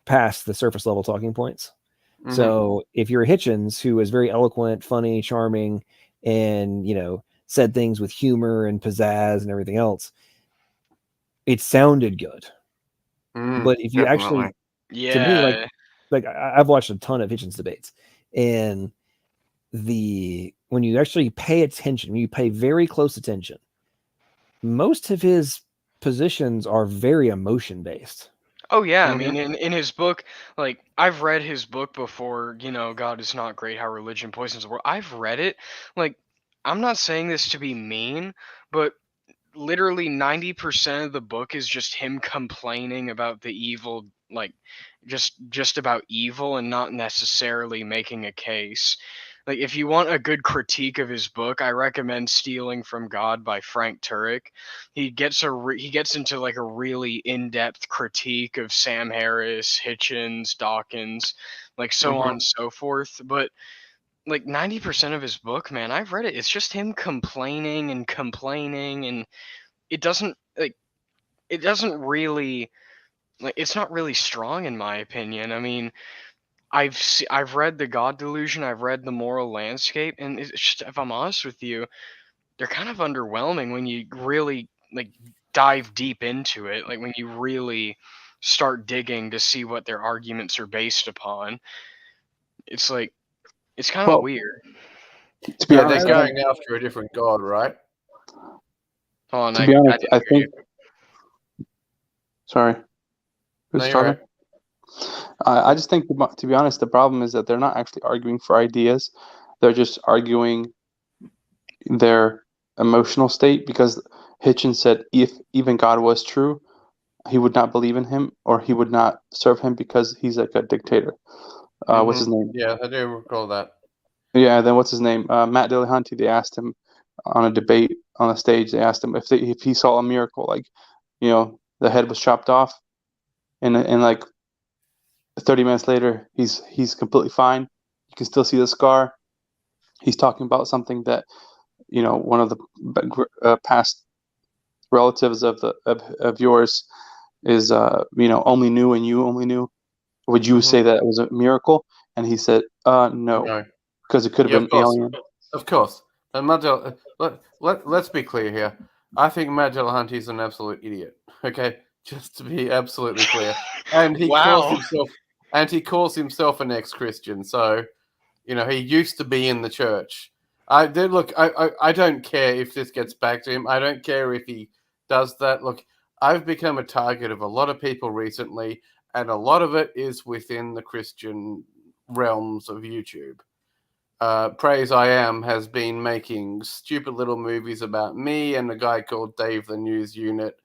past the surface level talking points. Mhm. So if you're Hitchens, who is very eloquent, funny, charming, and said things with humor and pizzazz and everything else, it sounded good. But if you actually, to me, like I've watched a ton of Hitchens debates, and when you actually pay attention, when you pay very close attention, most of his positions are very emotion based. Oh yeah, I mean, in his book, like I've read his book before. God is not great. How religion poisons the world. I've read it. Like, I'm not saying this to be mean, but literally 90% of the book is just him complaining about the evil, like just about evil, and not necessarily making a case. Like, if you want a good critique of his book, I recommend Stealing from God by Frank Turek. He gets into like a really in-depth critique of Sam Harris, Hitchens, Dawkins, like so on and so forth. But like 90% of his book, man, I've read it. It's just him complaining and complaining, and it doesn't really, like, it's not really strong in my opinion. I mean, I've read The God Delusion, I've read The Moral Landscape, and it's just, if I'm honest with you, they're kind of underwhelming when you really like dive deep into it. Like when you really start digging to see what their arguments are based upon. It's like, it's kind of weird. To be Yeah, honest, they're going after a different god, right? Hold on, to be honest, I think. Sorry, who's No, you're talking? right. I just think, to be honest, the problem is that they're not actually arguing for ideas; they're just arguing their emotional state. Because Hitchens said, if even God was true, he would not believe in him, or he would not serve him because he's like a dictator. What's his name? Yeah, I do recall that. Yeah, then what's his name? Matt Dillahunty. They asked him on a debate on a stage. They asked him if he saw a miracle, like the head was chopped off, and like 30 minutes later, he's completely fine. You can still see the scar. He's talking about something that one of the past relatives of yours is only knew, and you only knew. Would you say that it was a miracle? And he said, no. Because it could have been alien. Of course. And let's be clear here. I think Matt Dillahunty is an absolute idiot. Okay, just to be absolutely clear. And he calls himself an ex-Christian. So, he used to be in the church. I don't care if this gets back to him. I don't care if he does that. Look, I've become a target of a lot of people recently, and a lot of it is within the Christian realms of YouTube. Praise I Am has been making stupid little movies about me and a guy called Dave the News Unit.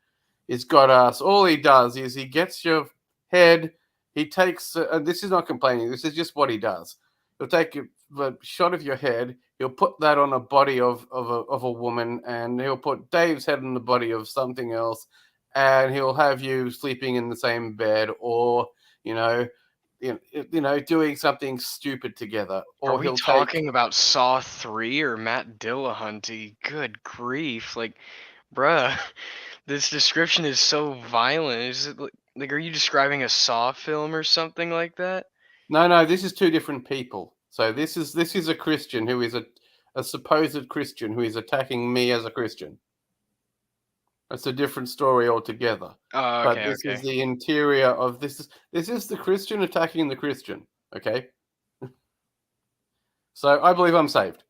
He's got us. All he does is he gets your head. He takes, and this is not complaining. This is just what he does. He'll take a shot of your head. He'll put that on a body of a woman, and he'll put Dave's head on the body of something else, and he'll have you sleeping in the same bed, or doing something stupid together. Or are we talking about Saw 3 or Matt Dillahunty? Good grief. Like, bruh, this description is so violent. Is it like, are you describing a Saw film or something like that? No, this is two different people. So this is a Christian who is a supposed Christian who is attacking me as a Christian. It's a different story altogether. Oh, okay, but this is the interior of this. This is the Christian attacking the Christian. Okay. So I believe I'm saved.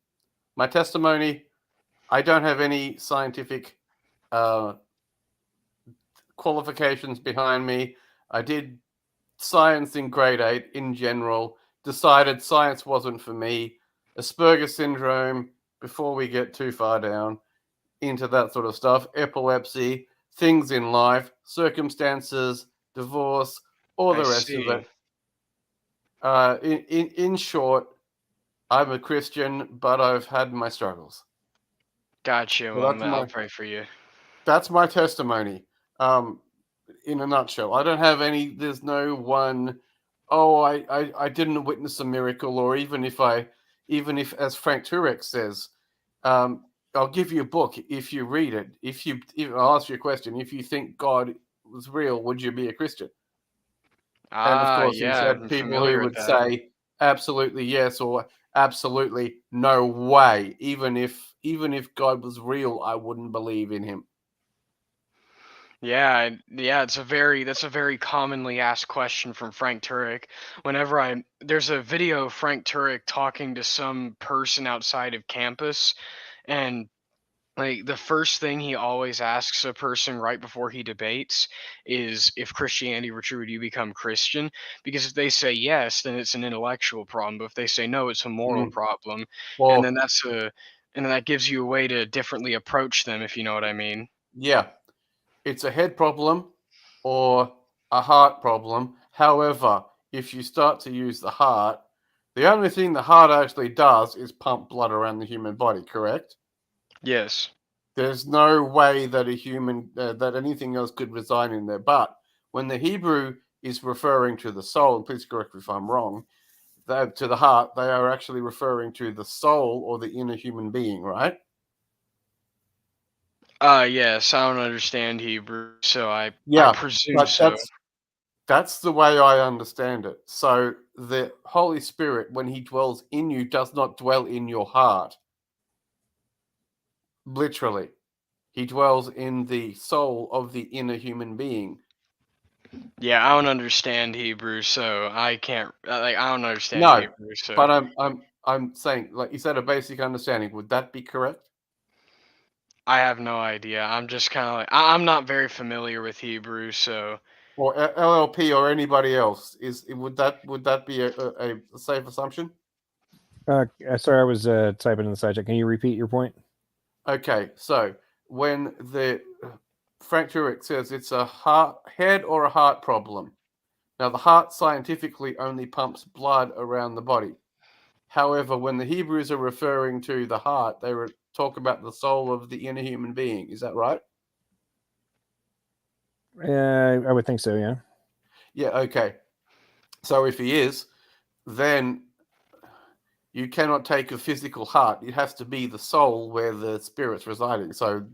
My testimony, I don't have any scientific qualifications behind me. I did science in grade 8 in general. Decided science wasn't for me. Asperger's syndrome, before we get too far down into that sort of stuff, epilepsy, things in life, circumstances, divorce, all the rest of it. In short, I'm a Christian, but I've had my struggles. Gotcha. Well, I'll pray for you. That's my testimony. In a nutshell, I don't have any. There's no one. Oh, I didn't witness a miracle, or even if, as Frank Turek says, I'll give you a book if you read it. If I'll ask you a question. If you think God was real, would you be a Christian? And of course, he's Yeah, had I'm people familiar who with would that. say absolutely yes or absolutely no way. Even if God was real, I wouldn't believe in him. Yeah, that's a very commonly asked question from Frank Turek. Whenever there's a video of Frank Turek talking to some person outside of campus, and like the first thing he always asks a person right before he debates is, if Christianity were true, would you become Christian? Because if they say yes, then it's an intellectual problem. But if they say no, it's a moral problem. And then Well, and then that gives you a way to differently approach them, if you know what I mean. yeah, it's a head problem or a heart problem. However, if you start to use the heart, the only thing the heart actually does is pump blood around the human body, correct? Yes. There's no way that that anything else could reside in there. But when the Hebrew is referring to the soul, and please correct me if I'm wrong, to the heart, they are actually referring to the soul or the inner human being, right? Yes, I don't understand Hebrew, so I Yeah, presume but so. that's the way I understand it. So the Holy Spirit, when he dwells in you, does not dwell in your heart. Literally. He dwells in the soul of the inner human being. Yeah, I don't understand Hebrew, so I can't I don't understand No, Hebrew, so but I'm saying, like, is that a basic understanding? Would that be correct? I have no idea. I'm just kind of like I'm not very familiar with Hebrew, so Or LLP or anybody else? Would that be a safe assumption? Sorry, I was typing in the side chat. Can you repeat your point? Okay, so when the Frank Turek says it's a head or a heart problem. Now, the heart scientifically only pumps blood around the body. However, when the Hebrews are referring to the heart, they talk about the soul of the inner human being. Is that right? I would think so, yeah. Yeah, okay. So if he is, then you cannot take a physical heart. It has to be the soul where the spirit's residing. So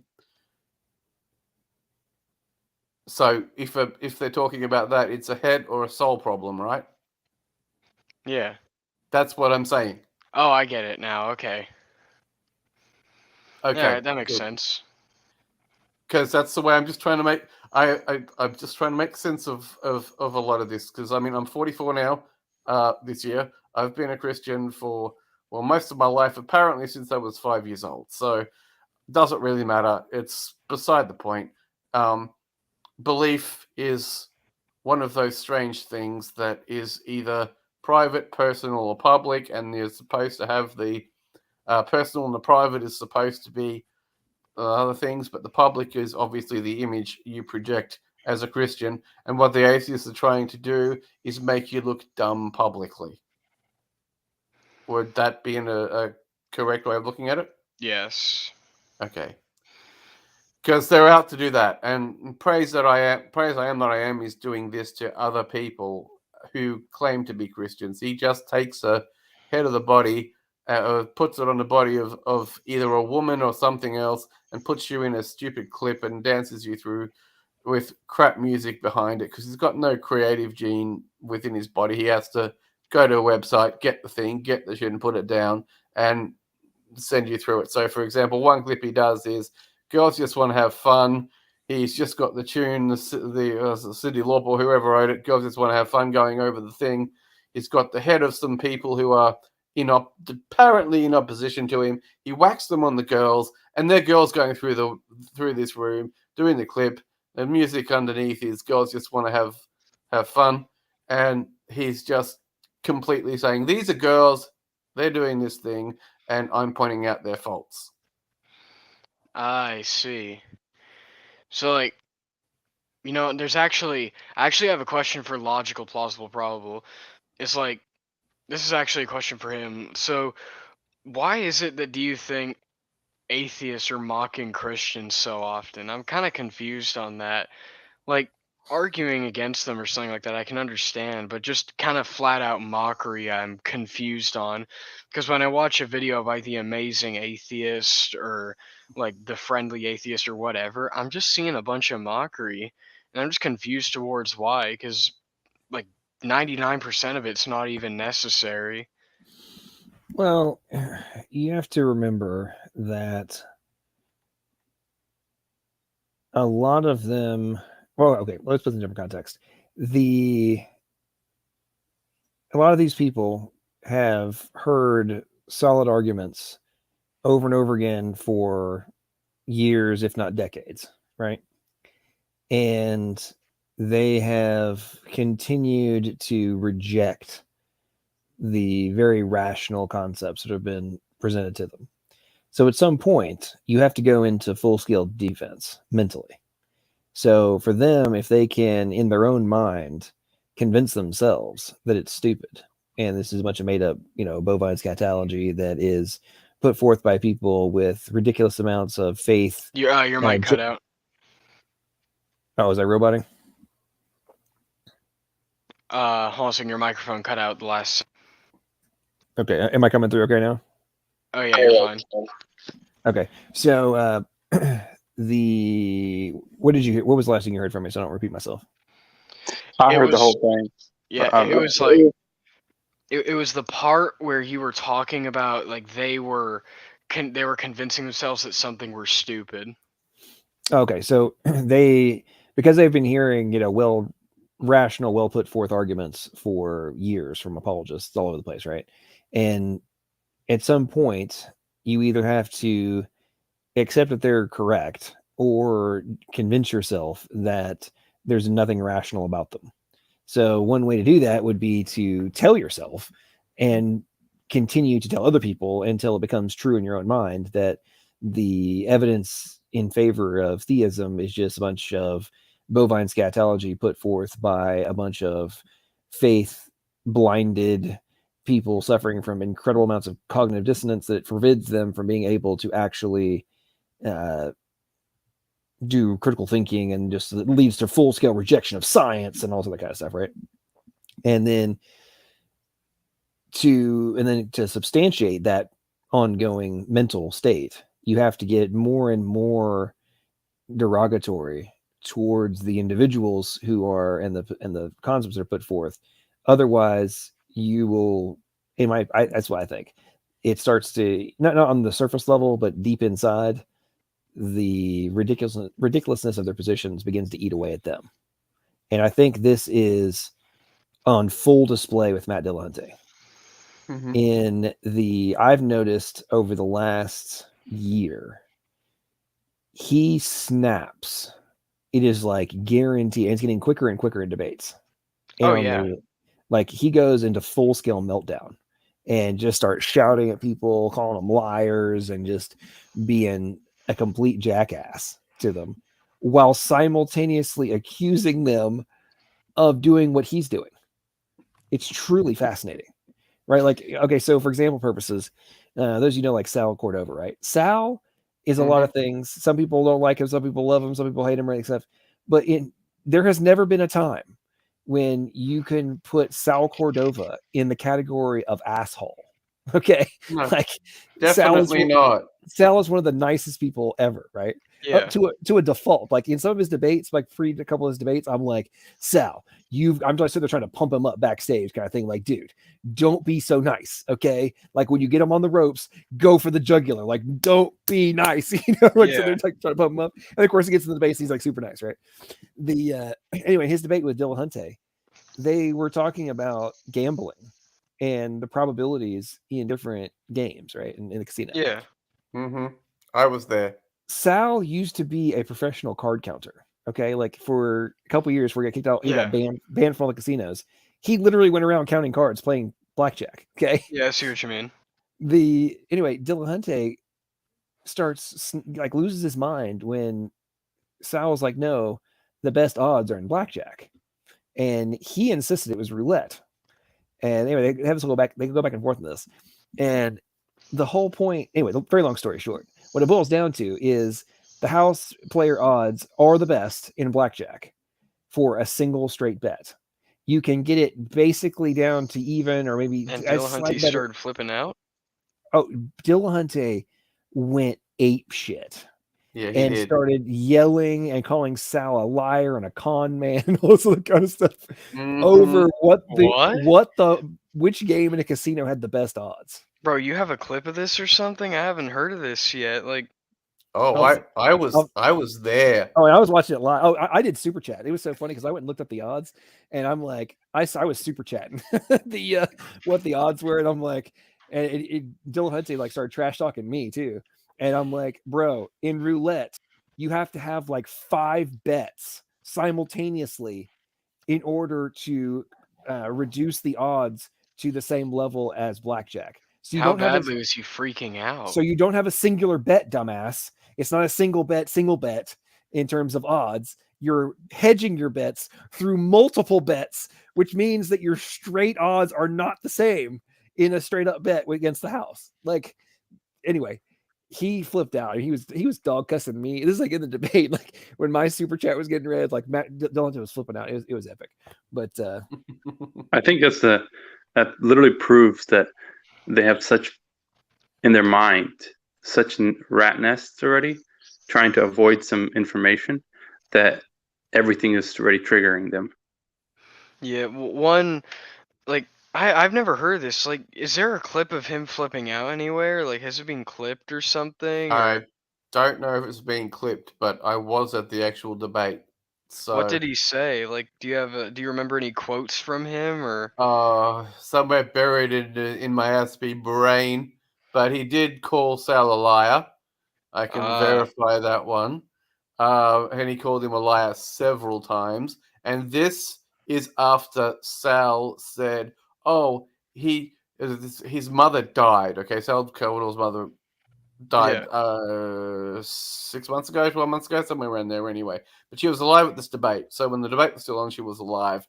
if they're talking about that, it's a head or a soul problem, right? yeah. That's what I'm saying. Oh, I get it now. Okay. Okay, Yeah, that makes good. sense. Because that's the way I'm just trying to make. I'm just trying to make sense of a lot of this. Because I mean, I'm 44 now. This year, I've been a Christian for most of my life. Apparently, since I was 5 years old. So it doesn't really matter. It's beside the point. Belief is one of those strange things that is either private, personal, or public, and you're supposed to have the personal and the private is supposed to be other things, but the public is obviously the image you project as a Christian. And what the atheists are trying to do is make you look dumb publicly. Would that be a correct way of looking at it? Yes. Okay. Because they're out to do that. And praise I am that I am is doing this to other people who claim to be Christians. He just takes a head of the body, puts it on the body of either a woman or something else, and puts you in a stupid clip and dances you through with crap music behind it because he's got no creative gene within his body. He has to go to a website, get the thing, get the shit, and put it down, and send you through it. So, for example, one clip he does is girls just want to have fun. He's just got the tune, the Cyndi Lauper or whoever wrote it. Girls just want to have fun going over the thing. He's got the head of some people who are apparently in opposition to him. He whacks them on the girls, and they're girls going through this room doing the clip. The music underneath is girls just want to have fun, and he's just completely saying these are girls. They're doing this thing, and I'm pointing out their faults. I see. So like, there's I actually have a question for Logical, Plausible, Probable. It's like, this is actually a question for him. So, why is it that do you think atheists are mocking Christians so often? I'm kind of confused on that. Like, arguing against them or something like that, I can understand, but just kind of flat out mockery, I'm confused on. Because when I watch a video of like the amazing atheist or like the friendly atheist or whatever, I'm just seeing a bunch of mockery, and I'm just confused towards why. Because like 99% of it's not even necessary. Well, you have to remember that a lot of them. Well, okay, let's put it in a different context. A lot of these people have heard solid arguments over and over again for years, if not decades, right? And they have continued to reject the very rational concepts that have been presented to them. So at some point, you have to go into full-scale defense mentally. So for them, if they can, in their own mind, convince themselves that it's stupid, and this is a bunch of made-up, bovine scatology that is put forth by people with ridiculous amounts of faith. Your mic cut out. Oh, is that roboting? Hansing, your microphone cut out the last. Okay, am I coming through okay now? Oh yeah, you're fine. Okay, so what did you hear? What was the last thing you heard from me? So I don't repeat myself. I heard the whole thing. Yeah, it was like it was the part where you were talking about like they were convincing themselves that something were stupid. Okay, so because they've been hearing rational, well put forth arguments for years from apologists all over the place, right? And at some point, you either have to accept that they're correct or convince yourself that there's nothing rational about them. So one way to do that would be to tell yourself and continue to tell other people until it becomes true in your own mind that the evidence in favor of theism is just a bunch of bovine scatology put forth by a bunch of faith blinded people suffering from incredible amounts of cognitive dissonance that forbids them from being able to actually do critical thinking, and just leads to full scale rejection of science and all that kind of stuff, right? And then to substantiate that ongoing mental state, you have to get more and more derogatory towards the individuals who are and the concepts that are put forth. Otherwise, you will. That's what I think. It starts to not on the surface level, but deep inside, the ridiculousness of their positions begins to eat away at them. And I think this is on full display with Matt Dillahunty. Mm-hmm. I've noticed over the last year, he snaps. It is like guaranteed. And it's getting quicker and quicker in debates. And like he goes into full scale meltdown and just starts shouting at people, calling them liars, and just being a complete jackass to them, while simultaneously accusing them of doing what he's doing. It's truly fascinating, right? Like, okay, so for example purposes, those like Sal Cordova, right? Sal is a lot of things. Some people don't like him, some people love him, some people hate him, right? Except, but there has never been a time when you can put Sal Cordova in the category of asshole. Okay, no, like definitely not. Sal is one of the nicest people ever, right? Yeah. Up to a default. Like in some of his debates, like pre a couple of his debates, I'm like, Sal, I'm just sitting there trying to pump him up backstage, kind of thing. Like, dude, don't be so nice, okay? Like when you get him on the ropes, go for the jugular. Like, don't be nice, Like so they're like trying to pump him up, and of course he gets in the debates, he's like super nice, right? Anyway, his debate with Dillahunty, they were talking about gambling and the probabilities in different games, right? In the casino. Yeah. Mm-hmm. I was there. Sal used to be a professional card counter. Okay, like for a couple years before he got kicked out, he got banned from all the casinos. He literally went around counting cards, playing blackjack. Okay. Yeah, I see what you mean. Anyway, Dillahunty starts like loses his mind when Sal's like, no, the best odds are in blackjack, and he insisted it was roulette. And anyway, they have to go back. They can go back and forth on this, and the whole point. Anyway, very long story short, what it boils down to is the house player odds are the best in blackjack for a single straight bet. You can get it basically down to even, or maybe And a slight Dillahunty better. started flipping out. Oh, Dillahunty went ape shit. Yeah, he And did. started yelling and calling Sal a liar and a con man and all this other kind of stuff over which game in a casino had the best odds. Bro, you have a clip of this or something? I haven't heard of this yet. Like, I was there. Oh, and I was watching it live. Oh, I did super chat. It was so funny because I went and looked up the odds, and I'm like, I was super chatting the what the odds were, and I'm like, and Dylan Hunty like started trash talking me too, and I'm like, bro, in roulette, you have to have like 5 bets simultaneously in order to reduce the odds to the same level as blackjack. So you how don't have badly was he freaking out? So you don't have a singular bet, dumbass. It's not a single bet in terms of odds. You're hedging your bets through multiple bets, which means that your straight odds are not the same in a straight up bet against the house. Like, anyway, he flipped out. He was dog cussing me. This is like in the debate, like when my super chat was getting read, like Matt Dillon was flipping out. It was epic. But I think that literally proves that they have such in their mind such rat nests already, trying to avoid some information, that everything is already triggering them. Yeah, one, like, I've never heard this. Like, is there a clip of him flipping out anywhere? Like, has it been clipped or something? I don't know if it's been clipped, but I was at the actual debate. So what did he say? Like, do you remember any quotes from him or? Somewhere buried in my Aspie brain, but he did call Sal a liar. I can verify that one. And he called him a liar several times. And this is after Sal said, "Oh, his mother died." Okay, Sal Caldwell's mother died 6 months ago, 12 months ago, somewhere around there anyway. But she was alive at this debate. So when the debate was still on, she was alive.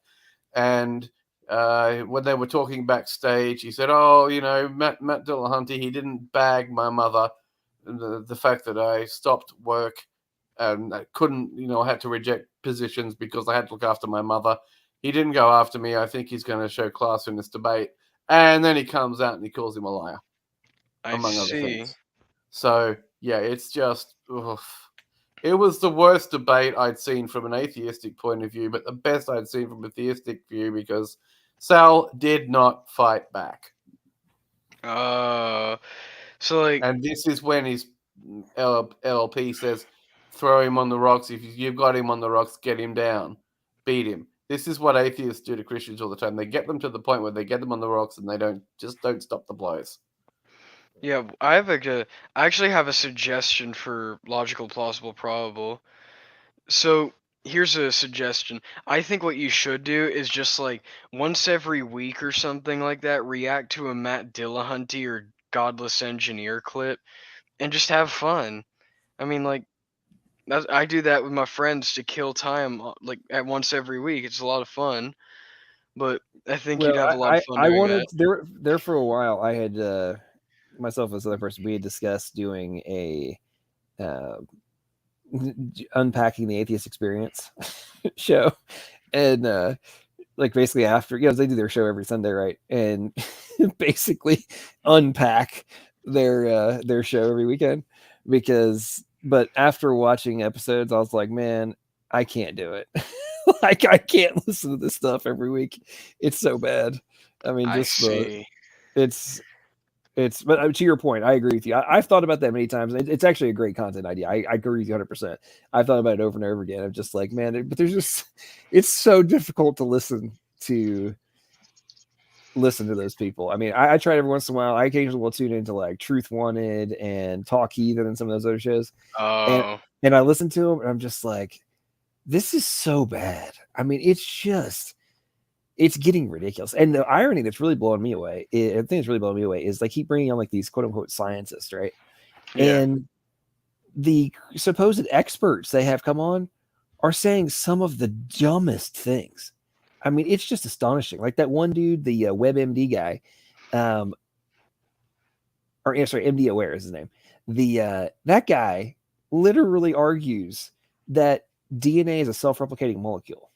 And when they were talking backstage, he said, "Oh, Matt Dillahunty, he didn't bag my mother. The fact that I stopped work and I couldn't, I had to reject positions because I had to look after my mother. He didn't go after me. I think he's going to show class in this debate." And then he comes out and he calls him a liar, among other things. So, yeah, it's just, it was the worst debate I'd seen from an atheistic point of view, but the best I'd seen from a theistic view because Sal did not fight back. So like, and this is when his LLP says, "Throw him on the rocks. If you've got him on the rocks, get him down, beat him." This is what atheists do to Christians all the time. They get them to the point where they get them on the rocks and they don't stop the blows. Yeah, I actually have a suggestion for logical, plausible, probable. So here's a suggestion. I think what you should do is just like once every week or something like that, react to a Matt Dillahunty or Godless Engineer clip and just have fun. I mean, like, I do that with my friends to kill time, like at once every week. It's a lot of fun. But I think you'd have a lot of fun doing that. There for a while. I had myself as another person. We had discussed doing a unpacking the atheist experience show, and like basically after they do their show every Sunday, right? And basically unpack their show every weekend but after watching episodes, I was like, man, I can't do it. Like, I can't listen to this stuff every week. It's so bad. I mean, it's but to your point, I agree with you. I've thought about that many times. It's actually a great content idea. I agree with you 100%. I've thought about it over and over again. I'm just like, man, but it's so difficult to listen to those people. I mean, I try every once in a while. I occasionally will tune into like Truth Wanted and Talk Heathen and some of those other shows. Oh. And I listen to them and I'm just like, this is so bad. I mean, it's getting ridiculous. And the irony that's really blowing me away, is they keep bringing on like these quote unquote scientists, right? Yeah. And the supposed experts they have come on are saying some of the dumbest things. I mean, it's just astonishing. Like that one dude, the WebMD guy, MD Aware is his name. That guy literally argues that DNA is a self-replicating molecule.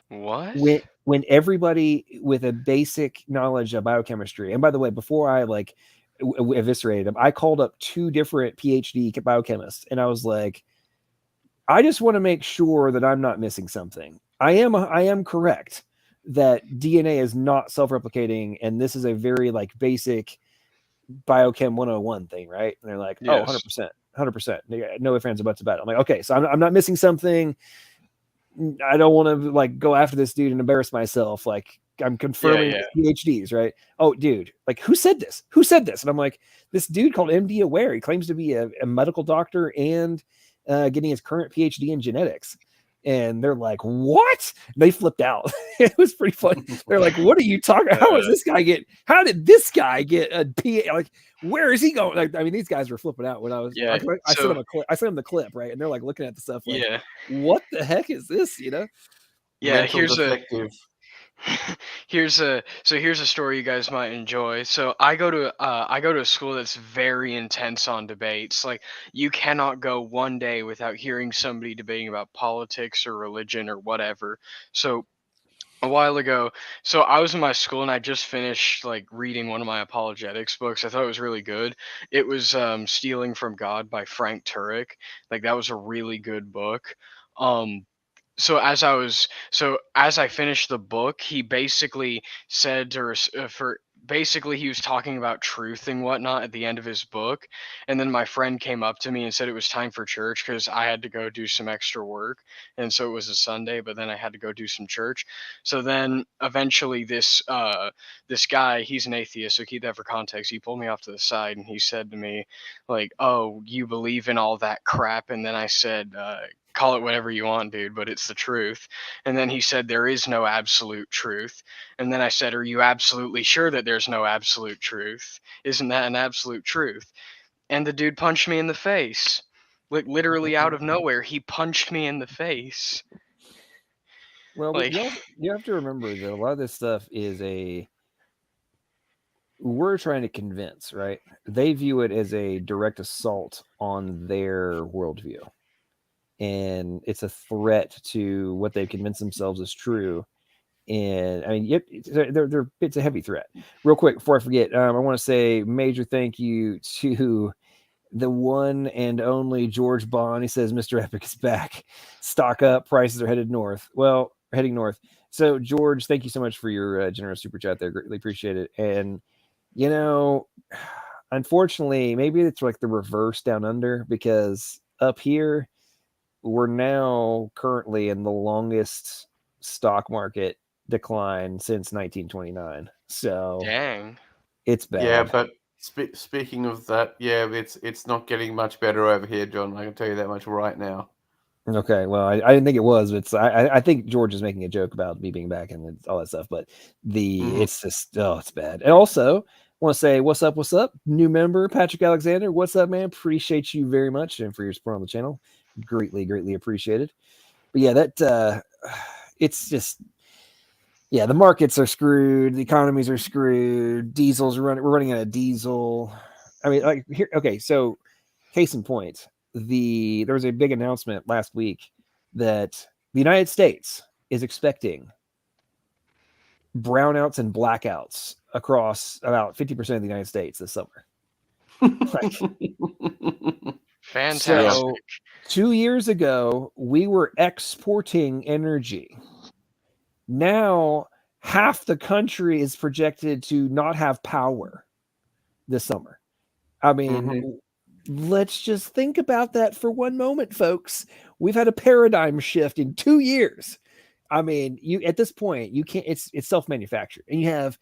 What? When everybody with a basic knowledge of biochemistry, and by the way, before I like eviscerated him, I called up 2 different PhD biochemists, and I was like, I just want to make sure that I'm not missing something. I am correct that DNA is not self-replicating, and this is a very like basic biochem 101 thing, right? And they're like, oh, 100%. No ifs, ands, or buts about it. I'm like, okay, so I'm not missing something. I don't want to like go after this dude and embarrass myself. Like, I'm confirming PhDs, right? Oh, dude, like who said this? Who said this? And I'm like, this dude called MD Aware. He claims to be a medical doctor and getting his current PhD in genetics. And they're like, what? They flipped out. It was pretty funny. They're like, what are you talking? How did this guy get a PhD? Like, where is he going? Like, I mean, these guys were flipping out when I was, I sent them the clip, right? And they're like looking at the stuff like, what the heck is this? You know? Yeah, here's a story you guys might enjoy. So I go to a school that's very intense on debates. Like, you cannot go one day without hearing somebody debating about politics or religion or whatever. So a while ago, so I was in my school and I just finished like reading one of my apologetics books. I thought it was really good. It was Stealing from God by Frank Turek. Like, that was a really good book. So as I finished the book, he basically said he was talking about truth and whatnot at the end of his book. And then my friend came up to me and said it was time for church because I had to go do some extra work. And so it was a Sunday, but then I had to go do some church. So then eventually this guy, he's an atheist, so keep that for context. He pulled me off to the side and he said to me, like, oh, you believe in all that crap? And then I said, call it whatever you want, dude, but it's the truth. And then he said, there is no absolute truth. And then I said, are you absolutely sure that there's no absolute truth? Isn't that an absolute truth? And the dude punched me in the face. Like, literally out of nowhere, he punched me in the face. Well, like, you have to remember that a lot of this stuff is we're trying to convince, right? They view it as a direct assault on their worldview. And it's a threat to what they've convinced themselves is true. And I mean, it's a heavy threat. Real quick, before I forget, I want to say major thank you to the one and only George Bond. He says, Mr. Epic is back. Stock up. Prices are heading north. Well, heading north. So, George, thank you so much for your generous super chat there. Greatly appreciate it. And, you know, unfortunately, maybe it's like the reverse down under, because up here, we're now currently in the longest stock market decline since 1929. So dang, it's bad. Yeah, but speaking of that, it's not getting much better over here, John. I can tell you that much right now. Okay, well, I didn't think it was, but I think George is making a joke about me being back and all that stuff. But it's just it's bad. And also, want to say what's up, new member Patrick Alexander. What's up, man? Appreciate you very much and for your support on the channel. Greatly appreciated. But yeah, that it's just, yeah, the markets are screwed, the economies are screwed, we're running out of diesel. I mean, like, here, okay, so case in point, there was a big announcement last week that the United States is expecting brownouts and blackouts across about 50% of the United States this summer. Like, fantastic. So 2 years ago, we were exporting energy. Now, half the country is projected to not have power this summer. I mean, let's just think about that for one moment, folks. We've had a paradigm shift in 2 years. I mean, at this point, you can't. It's self-manufactured, and you have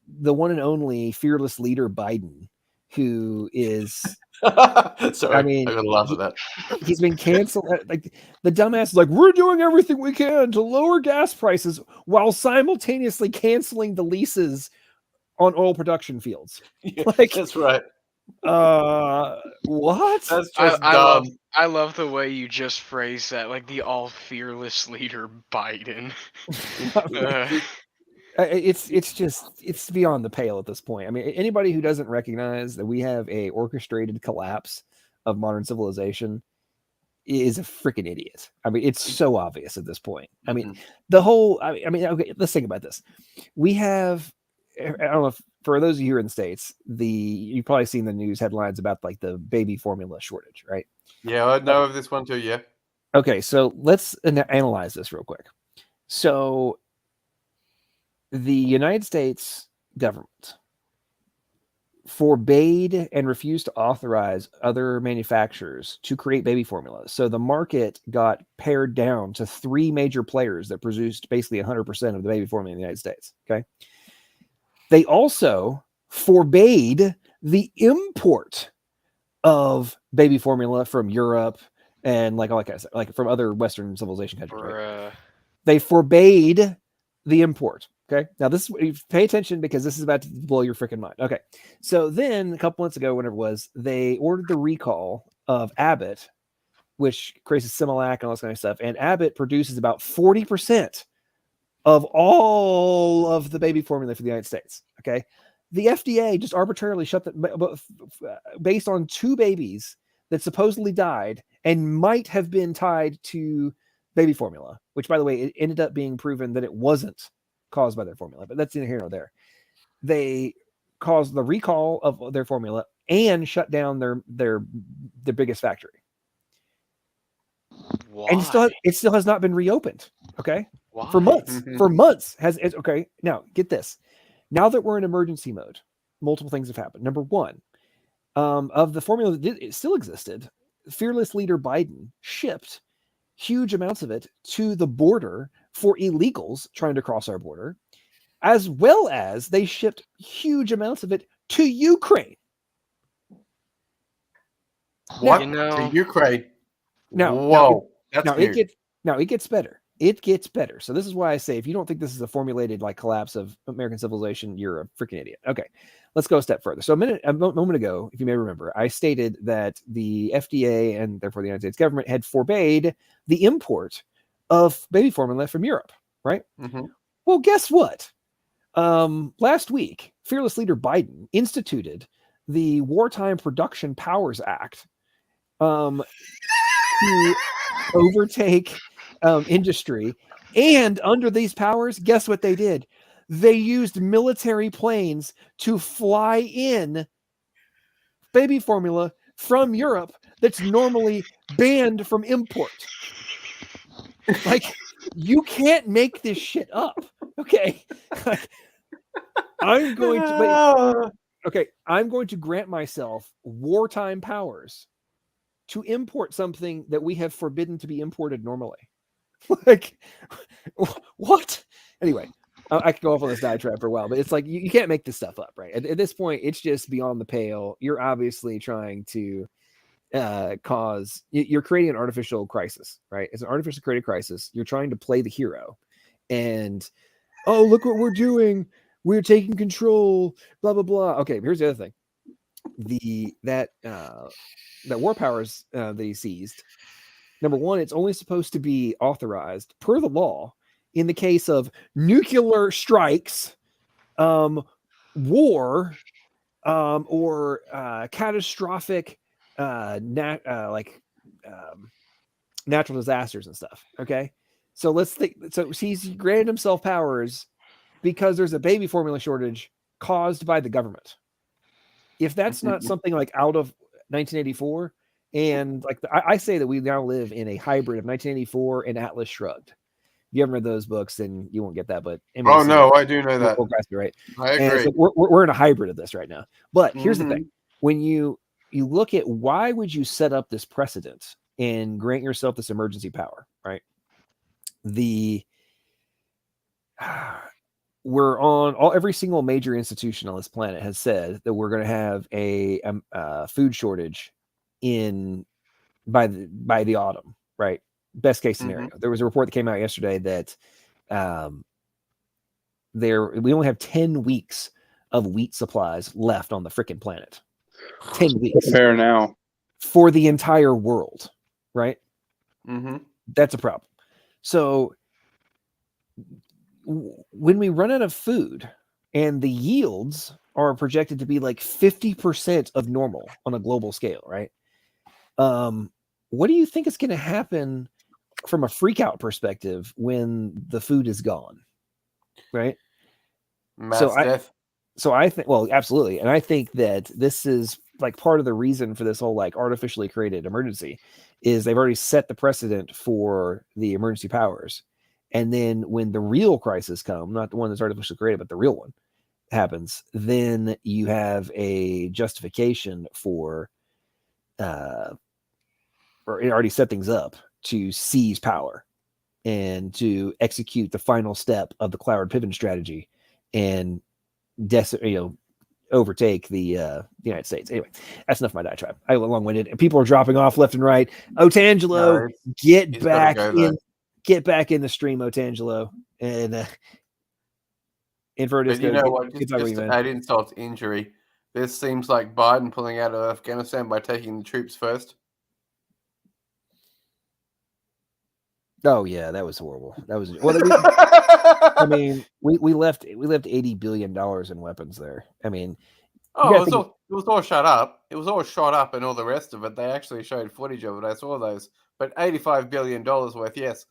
the one and only fearless leader Biden, who is. Sorry, I mean, I gotta laugh at that. He's been canceled. Like, the dumbass is like, we're doing everything we can to lower gas prices while simultaneously canceling the leases on oil production fields. Yeah, like, that's right. What? That's just dumb. I love the way you just phrased that, like the all fearless leader Biden. It's beyond the pale at this point. I mean, anybody who doesn't recognize that we have a orchestrated collapse of modern civilization is a freaking idiot. I mean, it's so obvious at this point. I mean, the whole. I mean, okay. Let's think about this. We have. I don't know if for those of you here in the States, you've probably seen the news headlines about like the baby formula shortage, right? Yeah, I know of this one too. Yeah. Okay, so let's analyze this real quick. So, the United States government forbade and refused to authorize other manufacturers to create baby formulas. So the market got pared down to 3 major players that produced basically 100% of the baby formula in the United States. Okay. They also forbade the import of baby formula from Europe and like I said, like from other Western civilization countries. Right? They forbade the import. Okay. Now pay attention because this is about to blow your freaking mind. Okay. So then a couple months ago, whenever it was, they ordered the recall of Abbott, which creates a Similac and all this kind of stuff. And Abbott produces about 40% of all of the baby formula for the United States. Okay. The FDA just arbitrarily shut based on 2 babies that supposedly died and might have been tied to baby formula, which by the way, it ended up being proven that it wasn't caused by their formula, but that's neither here nor there. They caused the recall of their formula and shut down their biggest factory. Why? And it still has not been reopened. Okay. Why? For months. For months okay. Now get this. Now that we're in emergency mode, multiple things have happened. Number one, of the formula that it still existed, fearless leader Biden shipped huge amounts of it to the border for illegals trying to cross our border, as well as they shipped huge amounts of it to Ukraine. What? To Ukraine? Now it gets better. It gets better. So this is why I say, if you don't think this is a formulated like collapse of American civilization, you're a freaking idiot. Okay, let's go a step further. So a moment ago, if you may remember, I stated that the FDA and therefore the United States government had forbade the import of baby formula from Europe, right? Mm-hmm. Well, guess what? Last week, fearless leader Biden instituted the Wartime Production Powers Act to overtake industry. And under these powers, guess what they did? They used military planes to fly in baby formula from Europe that's normally banned from import. Like, you can't make this shit up. Okay. I'm going to grant myself wartime powers to import something that we have forbidden to be imported normally. Like, what? Anyway, I could go off on this diatribe for a while, but it's like you can't make this stuff up, right? At this point, it's just beyond the pale. You're obviously trying to you're creating an artificial crisis, right? It's an artificially created crisis. You're trying to play the hero, and look what we're doing. We're taking control. Blah blah blah. Okay, here's the other thing. That war powers they seized. Number one, it's only supposed to be authorized per the law in the case of nuclear strikes, war, or catastrophic natural disasters and stuff. Okay, so let's think. So he's granted himself powers because there's a baby formula shortage caused by the government. If that's not something like out of 1984. And like I say that we now live in a hybrid of 1984 and Atlas Shrugged. If you haven't read those books, then you won't get that. But no, I do know that. Right? I agree. So we're in a hybrid of this right now. But here's the thing: when you look at why would you set up this precedent and grant yourself this emergency power, right? We're on every single major institution on this planet has said that we're going to have a food shortage by the autumn, right? Best case scenario. There was a report that came out yesterday that we only have 10 weeks of wheat supplies left on the freaking planet. 10 weeks. Fair now. For the entire world, right? Mm-hmm. That's a problem. So when we run out of food and the yields are projected to be like 50% of normal on a global scale, right? what do you think is going to happen from a freak out perspective when the food is gone? Right? Mass death. So I think, well, absolutely. And I think that this is like part of the reason for this whole like artificially created emergency is they've already set the precedent for the emergency powers. And then when the real crisis come, not the one that's artificially created, but the real one happens, then you have a justification for, or it already set things up to seize power and to execute the final step of the Cloward Piven strategy and overtake the United States. Anyway, that's enough of my diatribe. I went long-winded, and people are dropping off left and right. Otangelo, get back in the stream, Otangelo, and But you know what? Just to add insult to injury, this seems like Biden pulling out of Afghanistan by taking the troops first. Oh yeah, that was horrible. That was well. I mean, we left $80 billion in weapons there. I mean, it was all shut up. It was all shot up and all the rest of it. They actually showed footage of it. I saw those. But $85 billion worth, yes.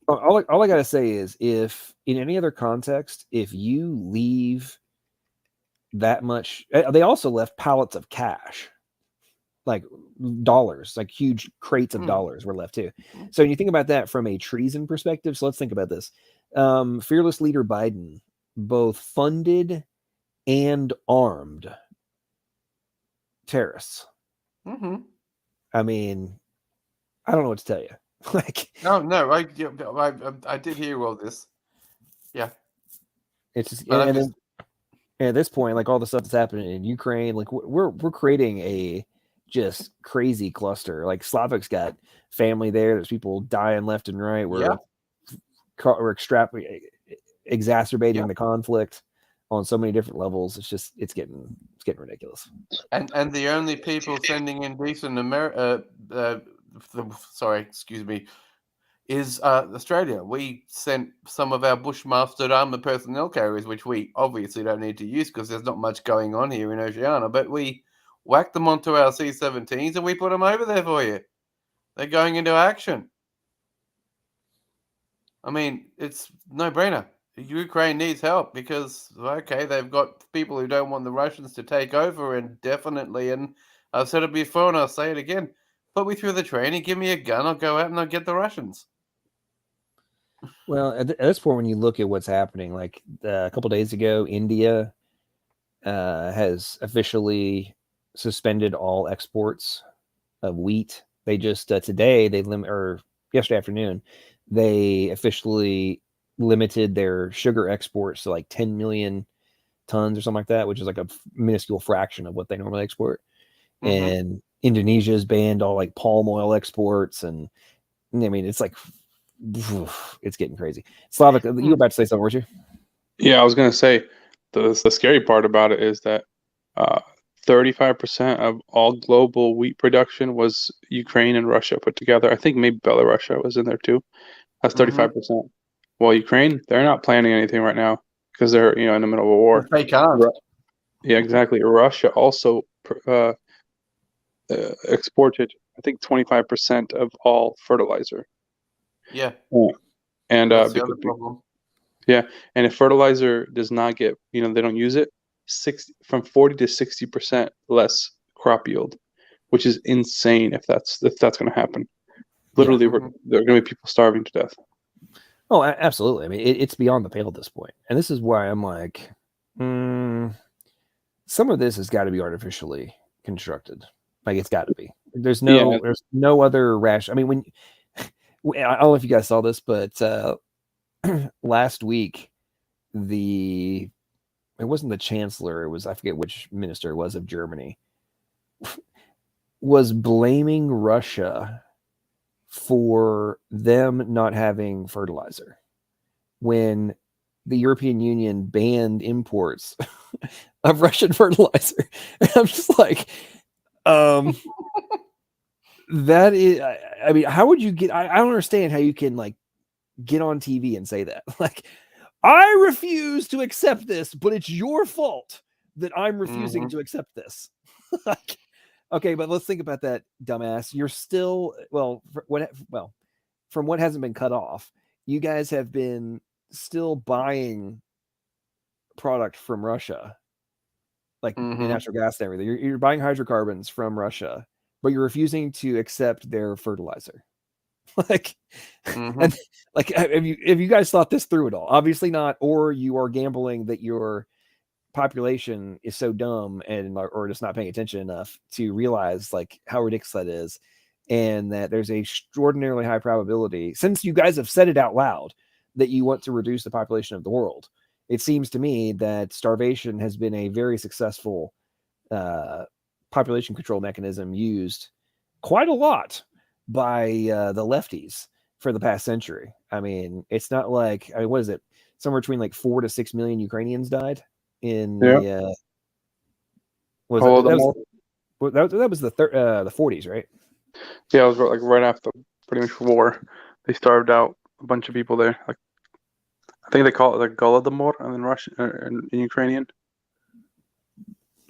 All I gotta say is, if in any other context, if you leave that much, they also left pallets of cash, like dollars, like huge crates of dollars were left too. So when you think about that from a treason perspective, so let's think about this. Fearless leader Biden both funded and armed terrorists. I mean, I don't know what to tell you. Like, no, I did hear all this. Yeah, it's just, and at this point, like all the stuff that's happening in Ukraine, like we're creating a just crazy cluster. Like Slavic's got family there. There's people dying left and right. We're exacerbating the conflict on so many different levels. It's getting ridiculous. And the only people sending in decent is Australia. We sent some of our Bushmastered armored personnel carriers, which we obviously don't need to use because there's not much going on here in Oceania, but we whacked them onto our C-17s and we put them over there for you. They're going into action. I mean, it's no-brainer. Ukraine needs help because, okay, they've got people who don't want the Russians to take over indefinitely, and I've said it before and I'll say it again. Put me through the training, give me a gun, I'll go out and I'll get the Russians. Well, at this point, when you look at what's happening, like a couple days ago, India has officially suspended all exports of wheat. They just today or yesterday afternoon, they officially limited their sugar exports to like 10 million tons or something like that, which is like a minuscule fraction of what they normally export. And Indonesia's banned all like palm oil exports, and I mean it's like it's getting crazy. Slavic, you were about to say something, weren't you? Yeah, I was going to say the scary part about it is that 35% of all global wheat production was Ukraine and Russia put together. I think maybe Belarus was in there too. That's 35%. Well, Ukraine, they're not planning anything right now because they're in the middle of a war. They can't. Yeah, exactly. Russia also exported, I think, 25% of all fertilizer. Yeah. And that's the other problem. Yeah, and if fertilizer does not get, they don't use it, from 40 to 60% less crop yield, which is insane if that's going to happen. Literally, there are going to be people starving to death. Oh, absolutely. I mean, it's beyond the pale at this point. And this is why I'm like, some of this has got to be artificially constructed. Like, it's got to be. There's no other rational. I mean, I don't know if you guys saw this, but last week, it wasn't the chancellor. It was, I forget which minister it was of Germany, was blaming Russia for them not having fertilizer when the European Union banned imports of Russian fertilizer. And I'm just like, that is, I mean, how would you get, I don't understand how you can like get on TV and say that. Like, I refuse to accept this, but it's your fault that I'm refusing to accept this. Like, Okay, but let's think about that, dumbass. You're still from what hasn't been cut off, you guys have been still buying product from Russia, like natural gas and everything. You're buying hydrocarbons from Russia, but you're refusing to accept their fertilizer. Like, and like, have you guys thought this through at all? Obviously not, or you are gambling that your population is so dumb or just not paying attention enough to realize like how ridiculous that is, and that there's a extraordinarily high probability, since you guys have said it out loud, that you want to reduce the population of the world. It seems to me that starvation has been a very successful population control mechanism used quite a lot by the lefties for the past century. I mean, it's not like, what is it? Somewhere between like 4 to 6 million Ukrainians died in the that was the 40s, right? Yeah, it was like right after pretty much war. They starved out a bunch of people there. Like, I think they call it like Golodomor in Russian in Ukrainian.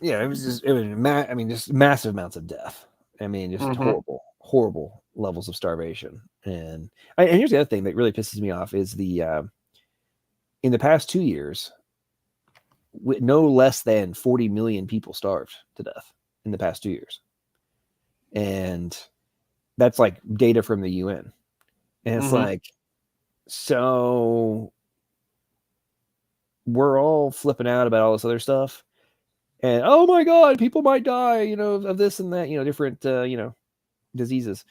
Yeah, it was just massive amounts of death. I mean, just horrible levels of starvation. And here's the other thing that really pisses me off is in the past 2 years, no less than 40 million people starved to death in the past 2 years. And that's like data from the UN. And it's like, so we're all flipping out about all this other stuff. And, oh my God, people might die, of this and that, different, diseases,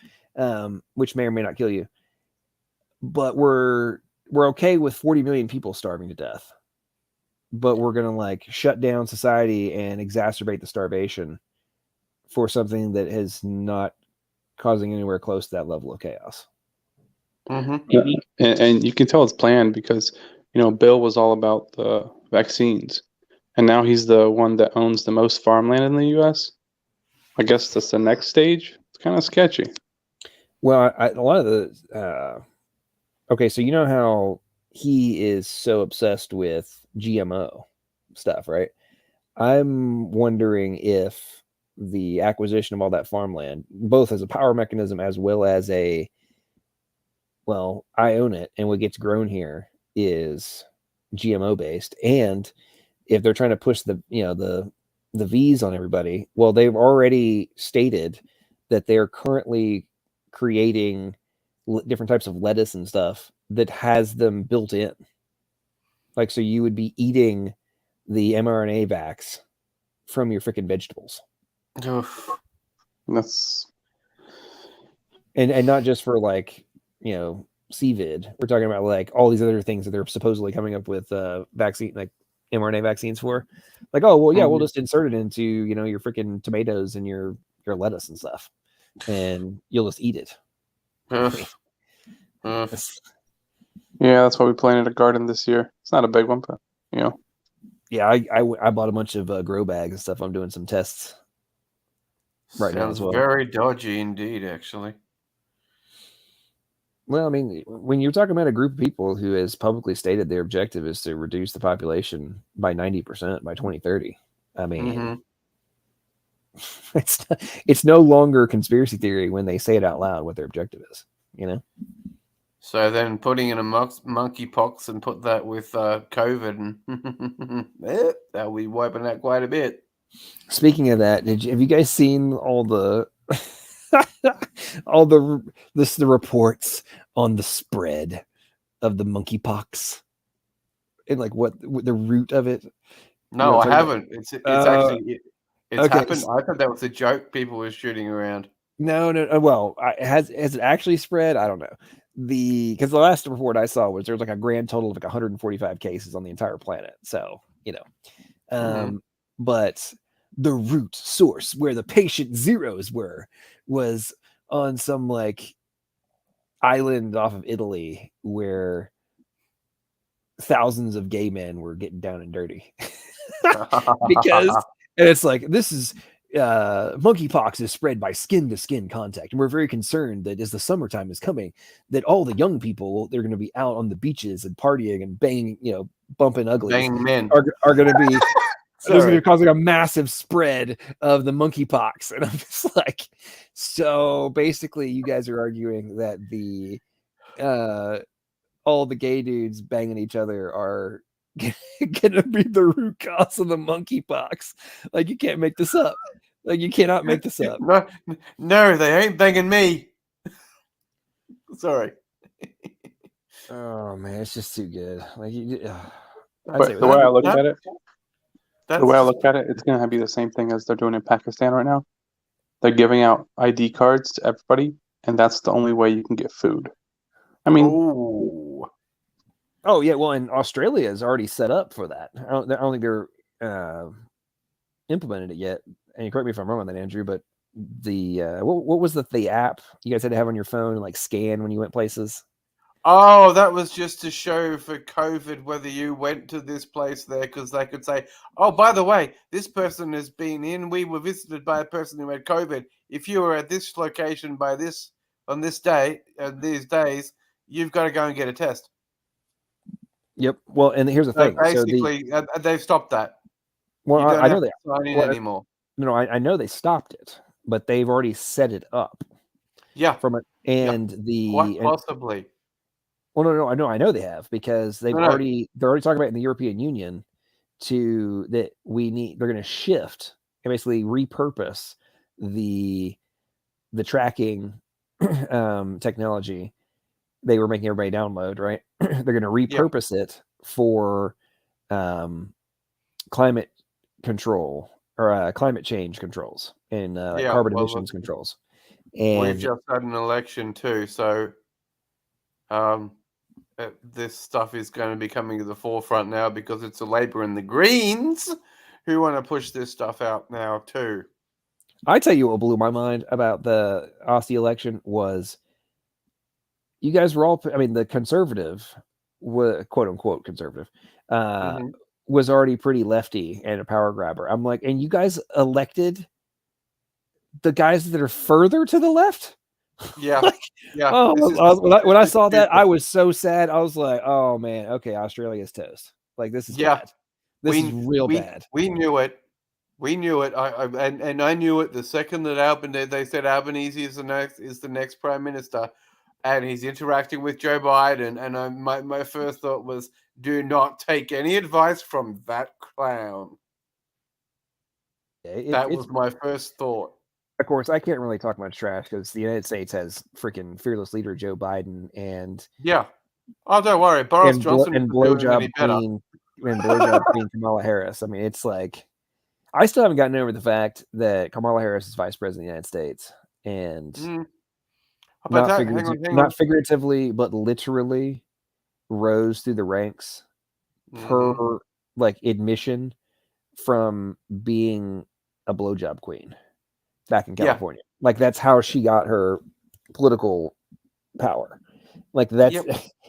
which may or may not kill you. But we're okay with 40 million people starving to death. But we're going to like shut down society and exacerbate the starvation for something that is not causing anywhere close to that level of chaos. Yeah. And you can tell it's planned because, Bill was all about the vaccines. And now he's the one that owns the most farmland in the U.S. I guess that's the next stage. It's kind of sketchy. Well, a lot of the... okay, so you know how he is so obsessed with GMO stuff, right? I'm wondering if the acquisition of all that farmland, both as a power mechanism as well as I own it and what gets grown here is GMO based. And if they're trying to push the V's on everybody, well, they've already stated that they're currently creating different types of lettuce and stuff that has them built in. Like, so you would be eating the mRNA vax from your freaking vegetables. That's and not just for like, CVID. We're talking about like all these other things that they're supposedly coming up with vaccine, like mRNA vaccines for. Like, oh well, yeah, we'll just insert it into your freaking tomatoes and your lettuce and stuff, and you'll just eat it. Yeah, that's why we planted a garden this year. It's not a big one, but Yeah, I bought a bunch of grow bags and stuff. I'm doing some tests right now as well. Very dodgy indeed, actually. Well, I mean, when you're talking about a group of people who has publicly stated their objective is to reduce the population by 90% by 2030, I mean, it's no longer conspiracy theory when they say it out loud what their objective is, So then putting in a monkeypox and put that with COVID, and that'll be wiping out quite a bit. Speaking of that, have you guys seen all the the reports on the spread of the monkeypox and like what the root of it? No, I haven't. It's actually okay. happened. I thought that was a joke people were shooting around. No. Well, has it actually spread? I don't know. Because the last report I saw was there was like a grand total of like 145 cases on the entire planet. So but the root source where the patient zeros were was on some like island off of Italy where thousands of gay men were getting down and dirty. And it's like, this is monkeypox is spread by skin to skin contact, and we're very concerned that as the summertime is coming, that all the young people, they're going to be out on the beaches and partying and banging, bumping uglies, banging men are going to be This is going to cause like a massive spread of the monkeypox. And I'm just like, so basically you guys are arguing that the all the gay dudes banging each other are gonna be the root cause of the monkeypox. Like, you can't make this up. Like, you cannot make this up. No, they ain't banging me. Sorry. Oh man, it's just too good. Like, but the way I look at it, it's gonna be the same thing as they're doing in Pakistan right now. They're giving out ID cards to everybody, and that's the only way you can get food. I mean, oh yeah, well, and Australia is already set up for that. I don't think they're implemented it yet. And correct me if I'm wrong on that, Andrew, but the what was the app you guys had to have on your phone and like scan when you went places? Oh, that was just to show for COVID whether you went to this place there, because they could say, oh, by the way, this person has been in. We were visited by a person who had COVID. If you were at this location by this on this day and these days, you've got to go and get a test. Yep. Well, and here's the thing. Basically, they've stopped that. Well, I know they sign in anymore. No, I know they stopped it, but they've already set it up. Yeah. From it, and quite possibly. Well, no, I know they have, because they're already talking about in the European Union they're going to shift and basically repurpose the tracking technology they were making everybody download, right? They're going to repurpose it for climate control or climate change controls and carbon emissions controls. And we've just had an election too, so this stuff is going to be coming to the forefront now, because it's the Labour and the Greens who want to push this stuff out now too. I tell you what blew my mind about the Aussie election was you guys were all, I mean, the conservative, quote unquote conservative, was already pretty lefty and a power grabber. I'm like, and you guys elected the guys that are further to the left? Yeah. Yeah. Oh, when I saw that, I was so sad. I was like, oh man, okay, Australia's toast. Like, this is bad. This is real bad. We knew it. We knew it. I knew it the second that they said Albanese is the next prime minister, and he's interacting with Joe Biden. And my first thought was, do not take any advice from that clown. That was my first thought. Of course, I can't really talk much trash because the United States has freaking fearless leader Joe Biden and don't worry, Boris Johnson and blowjob queen Kamala Harris. I mean, it's like I still haven't gotten over the fact that Kamala Harris is vice president of the United States, and not figuratively, but literally rose through the ranks per like admission from being a blowjob queen back in California. Like, that's how she got her political power. Like, that's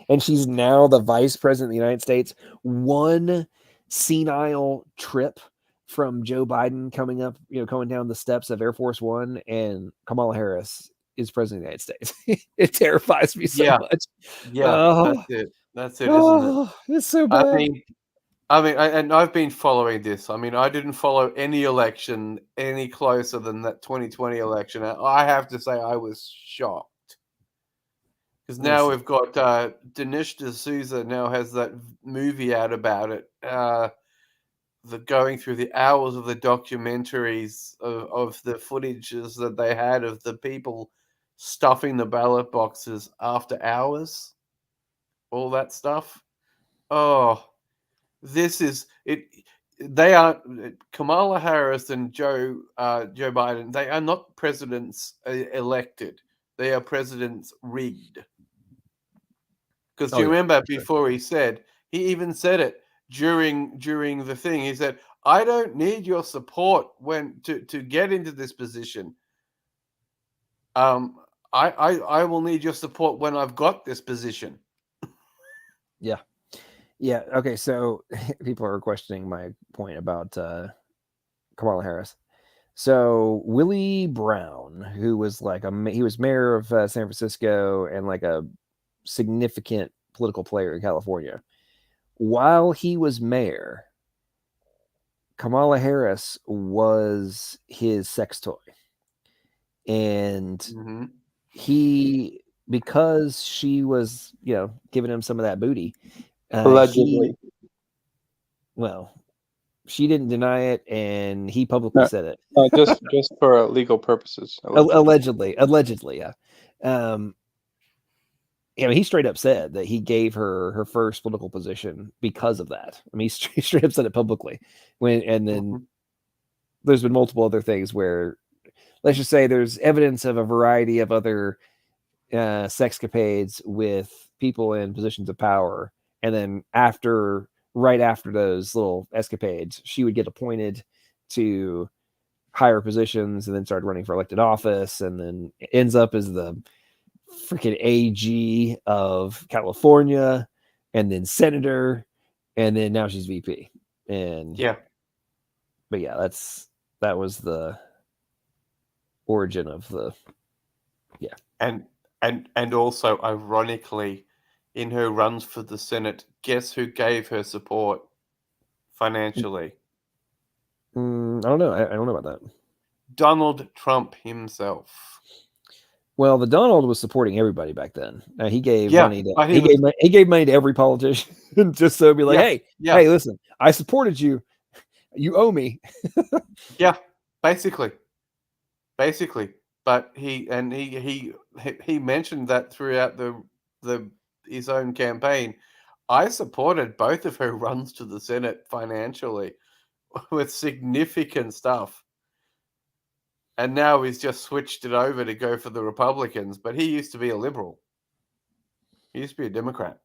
and she's now the vice president of the United States. One senile trip from Joe Biden coming down the steps of Air Force One, and Kamala Harris is president of the United States. It terrifies me so much. Yeah, that's it, isn't it? It's so bad. I mean, and I've been following this. I mean, I didn't follow any election any closer than that 2020 election. I have to say I was shocked. Because now we've got Dinesh D'Souza now has that movie out about it. Going through the hours of the documentaries of the footages that they had of the people stuffing the ballot boxes after hours. All that stuff. Oh, this is it. They are Kamala Harris and Joe Biden. They are not presidents elected. They are presidents rigged. Because you remember before he even said it during the thing. He said, "I don't need your support to get into this position. I will need your support when I've got this position." Yeah. Okay. So people are questioning my point about Kamala Harris. So Willie Brown, who was he was mayor of San Francisco and like a significant political player in California. While he was mayor, Kamala Harris was his sex toy. And Mm-hmm. he, because she was, giving him some of that booty, Allegedly. she didn't deny it, and he publicly said it. Just for legal purposes. Allegedly, yeah. He straight up said that he gave her first political position because of that. I mean, he straight up said it publicly. Then there's been multiple other things where, let's just say, there's evidence of a variety of other sexcapades with people in positions of power, and then right after those little escapades, she would get appointed to higher positions and then started running for elected office, and then ends up as the freaking AG of California, and then senator, and then now she's VP. And but yeah, that was the origin of the and also, ironically, in her runs for the Senate, guess who gave her support financially? I don't know. I don't know about that. Donald Trump himself. Well, the Donald was supporting everybody back then. He gave money to he gave money to every politician just so be like, hey, listen, I supported you. You owe me. Yeah, basically. But he mentioned that throughout his own campaign. I supported both of her runs to the Senate financially with significant stuff. And now he's just switched it over to go for the Republicans. But he used to be a liberal. He used to be a Democrat.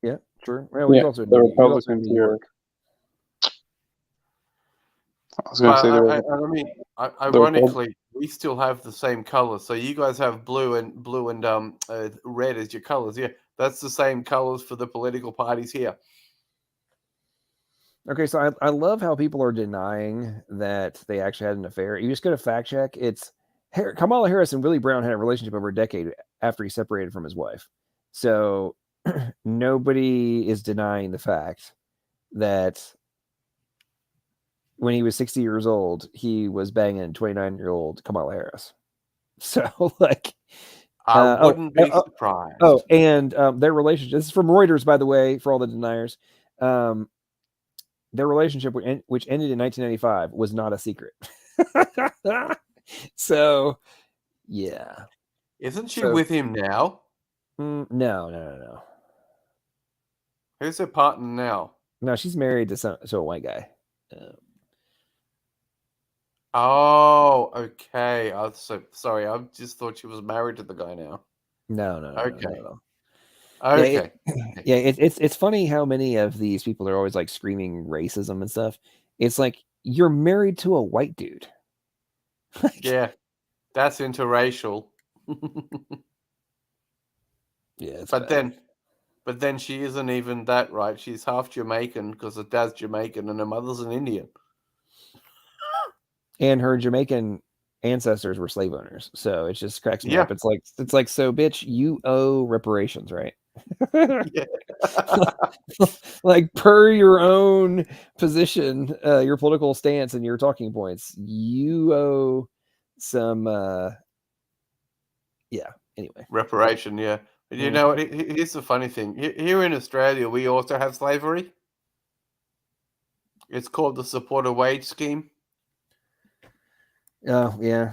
Yeah, true. Well, he's also the Republicans here. I was going to say, ironically, we still have the same color. So you guys have blue and red as your colors. Yeah, that's the same colors for the political parties here. Okay, so I love how people are denying that they actually had an affair. You just go to fact check. It's Kamala Harris and Willie Brown had a relationship over a decade after he separated from his wife. So nobody is denying the fact that when he was 60 years old, he was banging 29-year-old Kamala Harris. So, I wouldn't be surprised. Oh, and their relationship, this is from Reuters, by the way, for all the deniers. Their relationship, which ended in 1995, was not a secret. So, yeah. Isn't she with him now? No. Who's her partner now? No, she's married to a white guy. Oh, okay. I'm so sorry. I just thought she was married to the guy now. No. Okay. No. Okay. Yeah, it's funny how many of these people are always like screaming racism and stuff. It's like, you're married to a white dude. Yeah, that's interracial. Yeah, but then she isn't even that, right? She's half Jamaican because her dad's Jamaican and her mother's an Indian. And her Jamaican ancestors were slave owners, so it just cracks me up. It's like, so bitch, you owe reparations, right? Yeah. Like, per your own position, your political stance and your talking points, you owe some anyway, reparation. Yeah, but you know what, here's the funny thing. Here in Australia, we also have slavery. It's called the supporter wage scheme. Oh, yeah.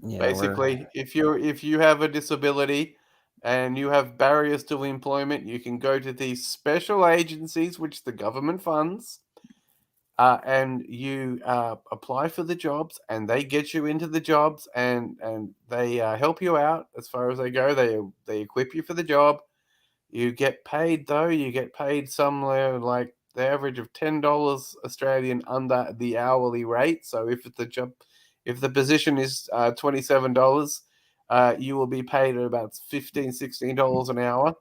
Basically, if you have a disability and you have barriers to employment, you can go to these special agencies which the government funds, and you apply for the jobs, and they get you into the jobs, and they help you out as far as they go. They equip you for the job. You get paid, though. You get paid somewhere like the average of $10 Australian under the hourly rate. So if the position is $27, you will be paid at about $15, $16 an hour.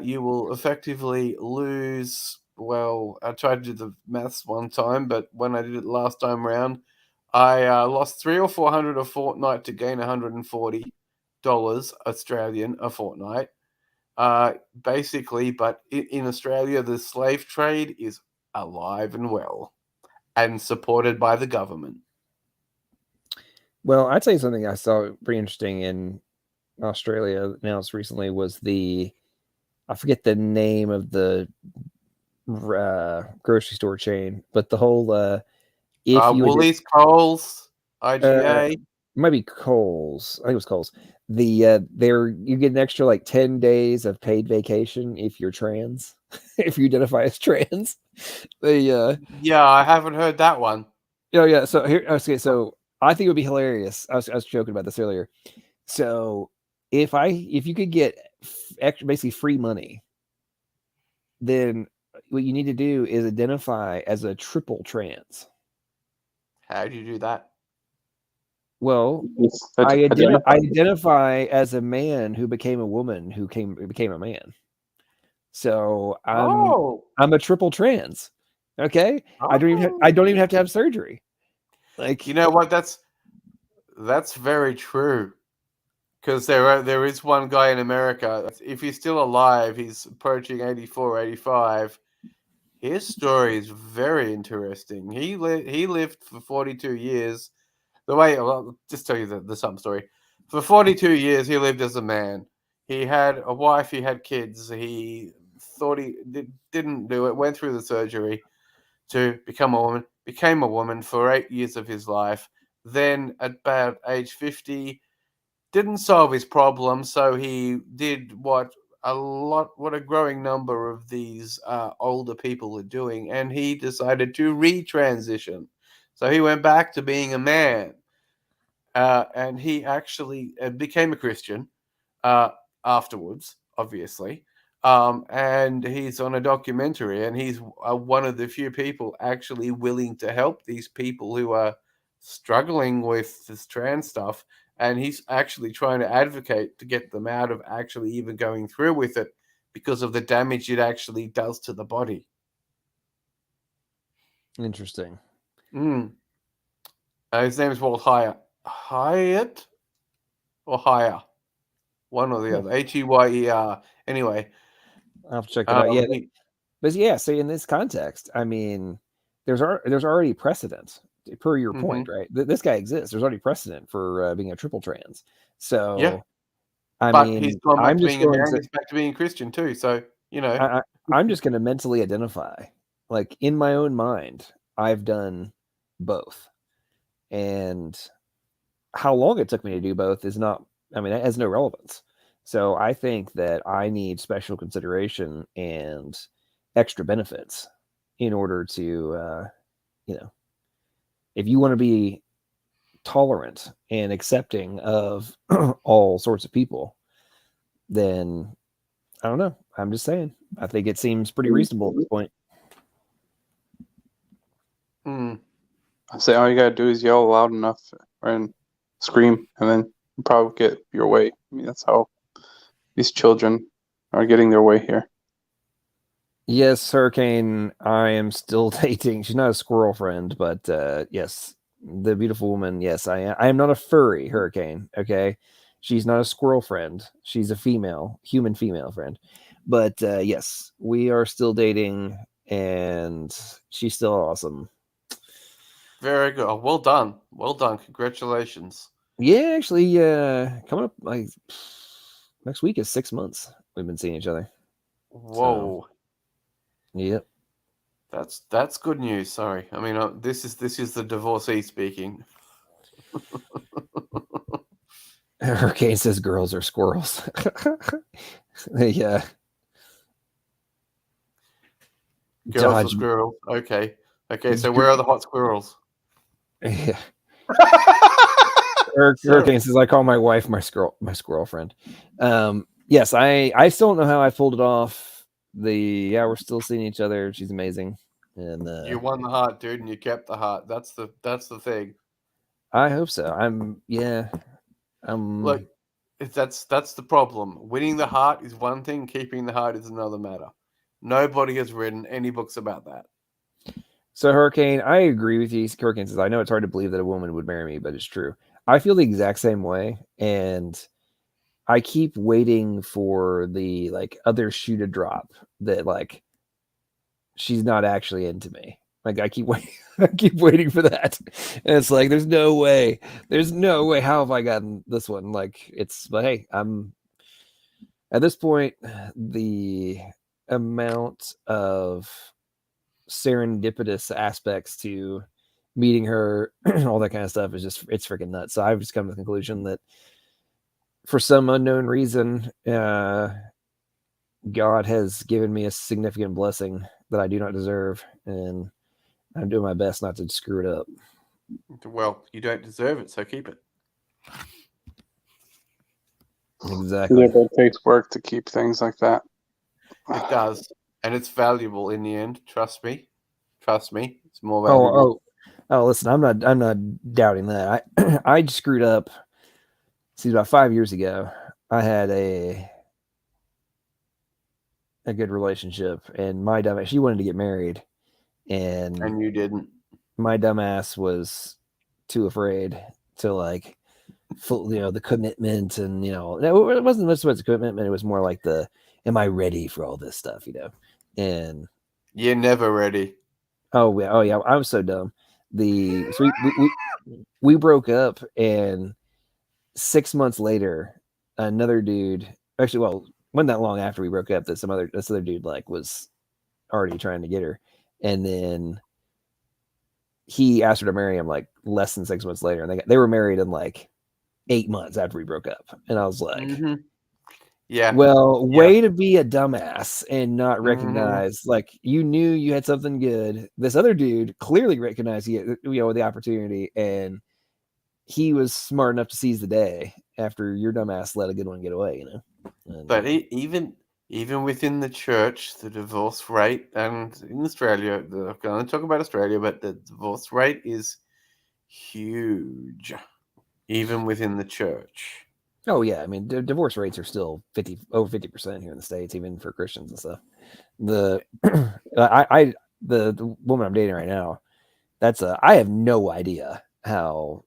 You will effectively lose. Well, I tried to do the maths one time, but when I did it last time round, I lost $300 or $400 a fortnight to gain $140 Australian a fortnight. Basically, but in Australia, the slave trade is alive and well. and supported by the government. Well, I'd say something I saw pretty interesting in Australia announced recently was I forget the name of the grocery store chain, but the whole if you Woolies, Coles, IGA. it might be Coles. I think it was Coles. You get an extra like 10 days of paid vacation if you're trans, if you identify as trans. Yeah, I haven't heard that one. Yeah. So here, okay. So I think it would be hilarious. I was joking about this earlier. So if you could get basically free money, then what you need to do is identify as a triple trans. How do you do that? Well, I identify as a man who became a woman who became a man. So I'm a triple trans. Okay, I don't even have to have surgery. Like, you know what? That's very true. Because there is one guy in America. If he's still alive, he's approaching 84, 85. His story is very interesting. He lived for 42 years. I'll just tell you the sum story. For 42 years, he lived as a man. He had a wife. He had kids. He thought he didn't do it. Went through the surgery to become a woman. Became a woman for 8 years of his life. Then, at about age 50, didn't solve his problem. So he did what a growing number of these older people are doing, and he decided to retransition. So he went back to being a man, and he actually became a Christian afterwards, obviously. And he's on a documentary, and he's one of the few people actually willing to help these people who are struggling with this trans stuff. And he's actually trying to advocate to get them out of actually even going through with it because of the damage it actually does to the body. Interesting. His name is Walt Hyatt or Hire, one or the other. Heyer. Anyway, I'll have to check that out. Yeah, but yeah. So in this context, I mean, there's already precedent per your point, right? This guy exists. There's already precedent for being a triple trans. So yeah, he's gone back to being a man. He's back to being Christian too. So I'm just going to mentally identify, like in my own mind, I've done both, and how long it took me to do both is not. I mean, that has no relevance. So I think that I need special consideration and extra benefits in order to, if you want to be tolerant and accepting of all sorts of people, then I don't know. I'm just saying. I think it seems pretty reasonable at this point. I say all you gotta do is yell loud enough and scream, and then you probably get your way. I mean, that's how these children are getting their way here. Yes, Hurricane, I am still dating. She's not a squirrel friend, but yes, the beautiful woman. Yes, I am not a furry, Hurricane. Okay, she's not a squirrel friend. She's a human female friend. But yes, we are still dating, and she's still awesome. Very good. Oh, well done. Well done. Congratulations. Yeah, actually, coming up like next week is 6 months we've been seeing each other. Whoa. So, yep. That's good news. Sorry. I mean, this is the divorcee speaking. Hurricane says girls are squirrels. Yeah. Girls are squirrels. Okay. So where are the hot squirrels? Yeah. Hurricane says I call my wife my squirrel friend. Yes, I still don't know how I pulled it off. We're still seeing each other. She's amazing. And you won the heart, dude, and you kept the heart. That's the thing. I hope so. Look, that's the problem. Winning the heart is one thing, keeping the heart is another matter. Nobody has written any books about that. So Hurricane, I agree with you. Hurricane says, I know it's hard to believe that a woman would marry me, but it's true. I feel the exact same way. And I keep waiting for the other shoe to drop that she's not actually into me. Like I keep waiting, I keep waiting for that, and it's like there's no way. How have I gotten this one? Like but hey, I'm at this point. The amount of serendipitous aspects to meeting her, all that kind of stuff is it's freaking nuts. So I've just come to the conclusion that for some unknown reason, God has given me a significant blessing that I do not deserve, and I'm doing my best not to screw it up. Well, you don't deserve it, so keep it. Exactly. Yeah, but it takes work to keep things like that. It does, and it's valuable in the end. Trust me. It's more valuable. Oh! Listen, I'm not doubting that. I screwed up. See, about 5 years ago, I had a good relationship, and my dumbass, she wanted to get married, and you didn't. My dumbass was too afraid to like, the commitment, and it wasn't much about the commitment. It was more like am I ready for all this stuff, And you're never ready. Oh yeah, I was so dumb. So we broke up, and 6 months later, another dude. Actually, well, wasn't that long after we broke up that this other dude like was already trying to get her, and then he asked her to marry him like less than 6 months later, and they were married in like 8 months after we broke up, and I was like, yeah, well, way to be a dumbass and not recognize like you knew you had something good. This other dude clearly recognized he had, the opportunity, and he was smart enough to seize the day after your dumbass let a good one get away, And, but even within the church, the divorce rate, and in Australia, I'm going to talk about Australia, but the divorce rate is huge, even within the church. Oh yeah, I mean, divorce rates are still over 50% here in the States, even for Christians and stuff. The the woman I'm dating right now, I have no idea how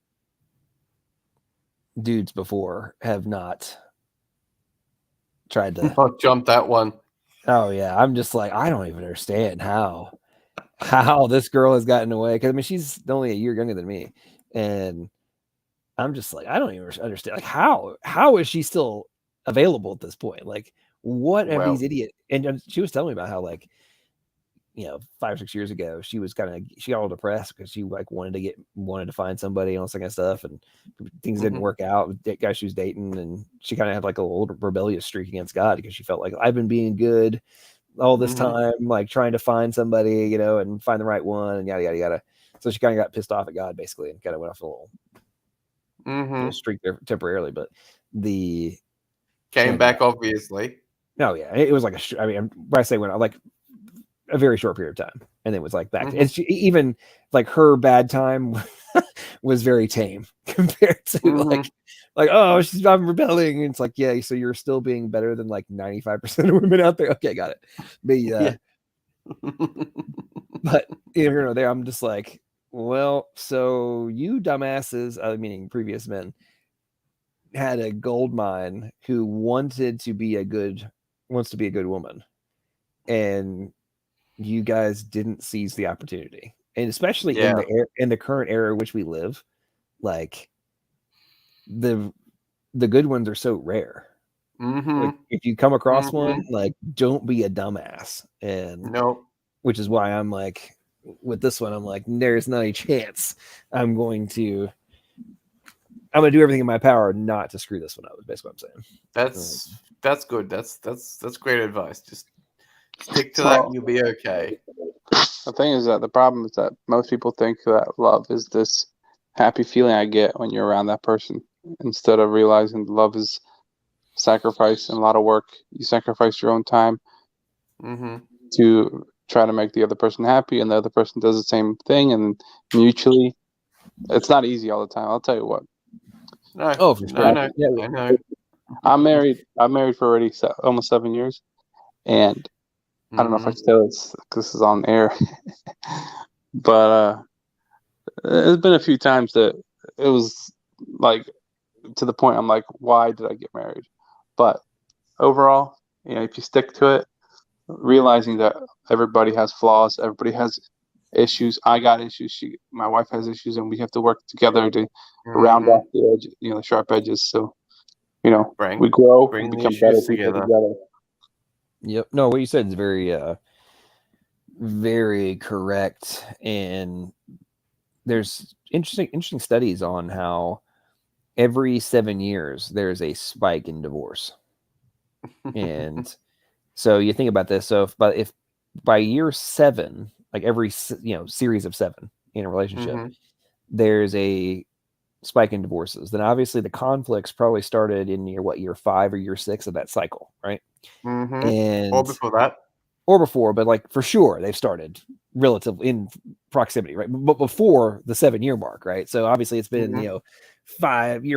dudes before have not tried to jump that one. Oh yeah, I'm just like, I don't even understand how this girl has gotten away, because I mean she's only a year younger than me, and I'm just like, I don't even understand, like how is she still available at this point? Like, what have these idiots? And she was telling me about how, like, 5 or 6 years ago, she got all depressed because she like wanted to find somebody and all this kind of stuff, and things didn't work out with the guy she was dating, and she kind of had like a little rebellious streak against God because she felt like, I've been being good all this time, like trying to find somebody, and find the right one, and yada yada yada. So she kind of got pissed off at God basically, and kind of went off a little streak there temporarily, but came back obviously. Oh yeah, it was like I mean, when I say when I like a very short period of time, and then was like back. And she, even like her bad time was very tame compared to I'm rebelling. And it's like, yeah, so you're still being better than like 95% of women out there. Okay, got it. But here or there, I'm just like, well, so you dumbasses, meaning previous men, had a gold mine who wants to be a good woman, and you guys didn't seize the opportunity. And especially in the current era in which we live, like the good ones are so rare. Like, if you come across one, like, don't be a dumbass. And which is why I'm like, with this one, I'm like, there's not a chance I'm going to do everything in my power not to screw this one up, is basically what I'm saying. That's good. That's great advice. Just stick to that and you'll be okay. The thing is that the problem is that most people think that love is this happy feeling I get when you're around that person, instead of realizing love is sacrifice and a lot of work. You sacrifice your own time to try to make the other person happy, and the other person does the same thing, and mutually, it's not easy all the time. I'll tell you what. No, for sure. I know. I'm married for already almost 7 years, and I don't know if I should tell this because this is on air, but there's been a few times that it was like to the point I'm like, why did I get married? But overall, if you stick to it, realizing that everybody has flaws, everybody has issues. I got issues. My wife has issues, and we have to work together to round off the edge, the sharp edges. So, we grow and become better people together. Yep. No, what you said is very, very correct. And there's interesting studies on how every 7 years there's a spike in divorce. And so you think about this. So if by year 7, like every series of 7 in a relationship, there's a spike in divorces, then obviously the conflicts probably started in year 5 or year 6 of that cycle, right? And or before, but like for sure they've started relatively in proximity, right? But before the 7-year mark, right? So obviously it's been year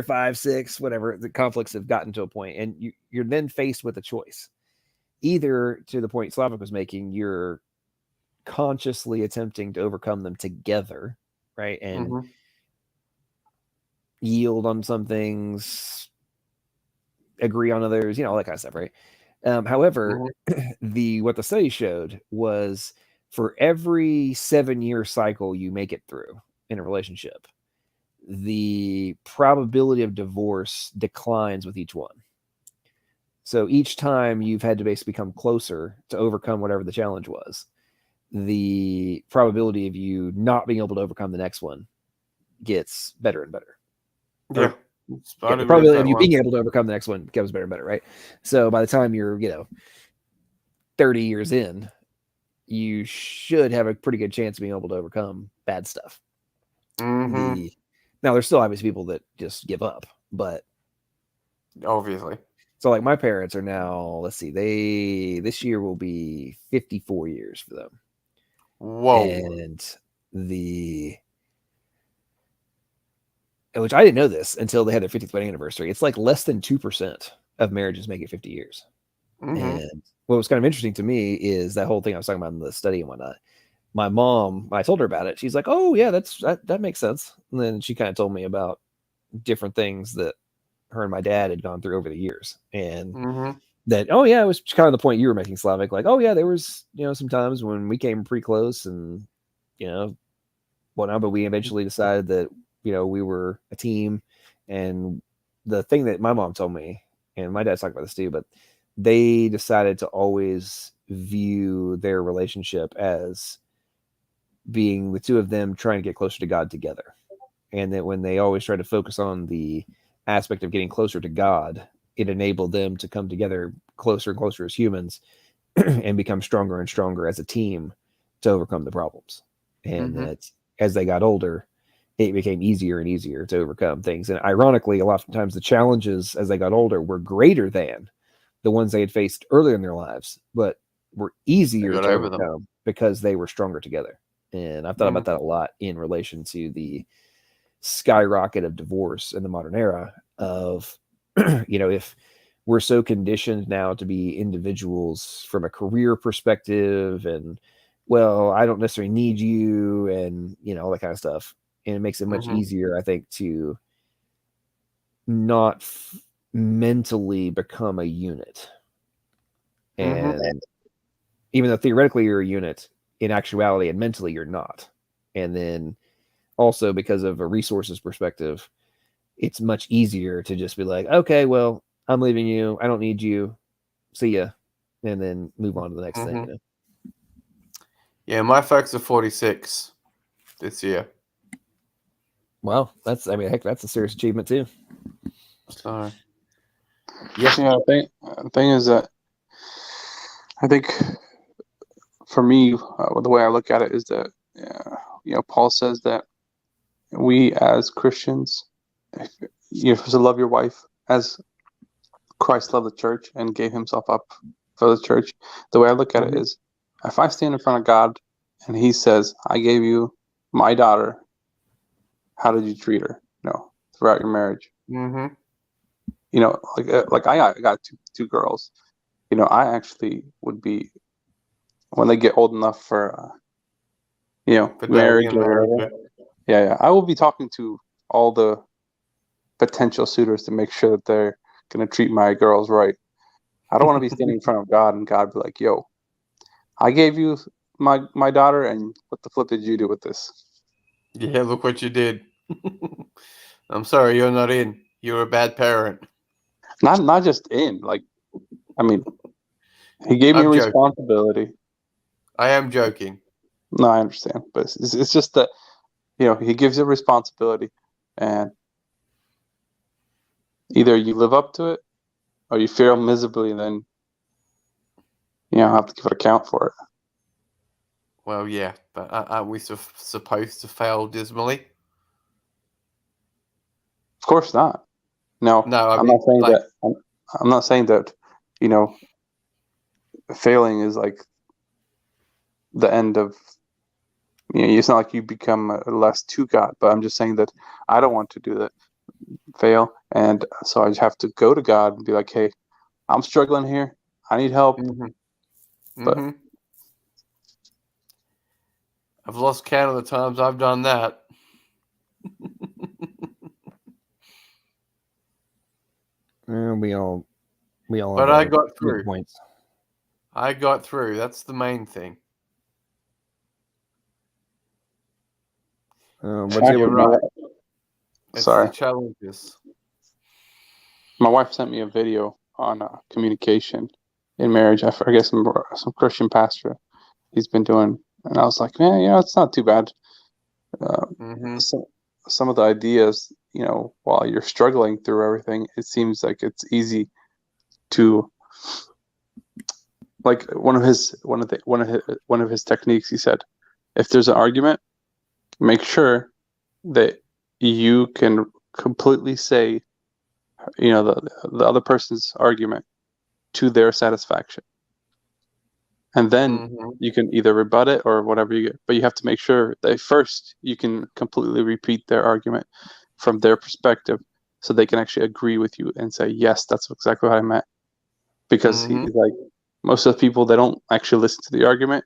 5, 6, whatever. The conflicts have gotten to a point, and you're then faced with a choice. Either, to the point Slavic was making, you're consciously attempting to overcome them together, right? And yield on some things, agree on others, all that kind of stuff, right? However, what the study showed was for every 7-year cycle you make it through in a relationship, the probability of divorce declines with each one. So each time you've had to basically come closer to overcome whatever the challenge was, the probability of you not being able to overcome the next one gets better and better. Yeah. The probability of you being able to overcome the next one becomes better and better, right? So by the time you're, 30 years in, you should have a pretty good chance of being able to overcome bad stuff. Now, there's still obviously people that just give up, but obviously. So like my parents are now, let's see, this year will be 54 years for them. Whoa. And which I didn't know this until they had their 50th wedding anniversary. It's like less than 2% of marriages make it 50 years. And what was kind of interesting to me is that whole thing I was talking about in the study and whatnot. My mom, when I told her about it, she's like, "Oh yeah, that makes sense." And then she kind of told me about different things that her and my dad had gone through over the years, and that, oh yeah, it was kind of the point you were making, Slavic. Like, oh yeah, there was some times when we came pretty close, and whatnot, but we eventually decided that we were a team. And the thing that my mom told me, and my dad's talking about this too, but they decided to always view their relationship as being the two of them trying to get closer to God together. And that when they always try to focus on the aspect of getting closer to God, it enabled them to come together closer and closer as humans and become stronger and stronger as a team to overcome the problems. And that as they got older, it became easier and easier to overcome things. And ironically, a lot of times the challenges as they got older were greater than the ones they had faced earlier in their lives, but were easier to overcome because they were stronger together. And I've thought about that a lot in relation to the skyrocket of divorce in the modern era of, if we're so conditioned now to be individuals from a career perspective, and, well, I don't necessarily need you, and, all that kind of stuff. And it makes it much easier, I think, to not mentally become a unit. And even though theoretically you're a unit, in actuality and mentally you're not. And then also because of a resources perspective, it's much easier to just be like, okay, well, I'm leaving you. I don't need you. See ya. And then move on to the next thing. Yeah, my folks are 46 this year. Wow, that's a serious achievement too. So, the thing is that I think for me, the way I look at it is that, Paul says that we as Christians, you're supposed to love your wife as Christ loved the church and gave himself up for the church. The way I look at it is, if I stand in front of God and he says, I gave you my daughter, how did you treat her? Throughout your marriage. Like I got two girls. I actually would be, when they get old enough for marriage or whatever. Yeah. I will be talking to all the potential suitors to make sure that they're going to treat my girls right. I don't want to be standing in front of God and God be like, yo, I gave you my daughter, and what the flip did you do with this? Yeah, look what you did. I'm sorry, you're not in. You're a bad parent. Not just in, like, I mean, he gave me a I'm joking. responsibility. I am joking. No, I understand, but it's just that, you know, he gives you a responsibility, and either you live up to it or you fail miserably, and then you know have to give an account for it. Well, yeah, but aren't we supposed to fail dismally? Of course not. No, I'm not saying that. I'm not saying that. You know, failing is like the end of. You know, it's not like you become less to God, but I'm just saying that I don't want to do that, fail, and so I just have to go to God and be like, "Hey, I'm struggling here. I need help." But I've lost count of the times I've done that. We all. But I got through. Points. I got through. That's the main thing. You're right. Sorry. It's the challenges. My wife sent me a video on communication in marriage. I forget some Christian pastor he's been doing, and I was like, man, you know, it's not too bad. Some of the ideas, you know, while you're struggling through everything, it seems like it's easy to, like, one of his techniques. He said, if there's an argument, make sure that you can completely say, you know, the other person's argument to their satisfaction, and then you can either rebut it or whatever you get. But you have to make sure that first you can completely repeat their argument from their perspective, so they can actually agree with you and say, yes, that's exactly what I meant. Because he's like, most of the people, they don't actually listen to the argument.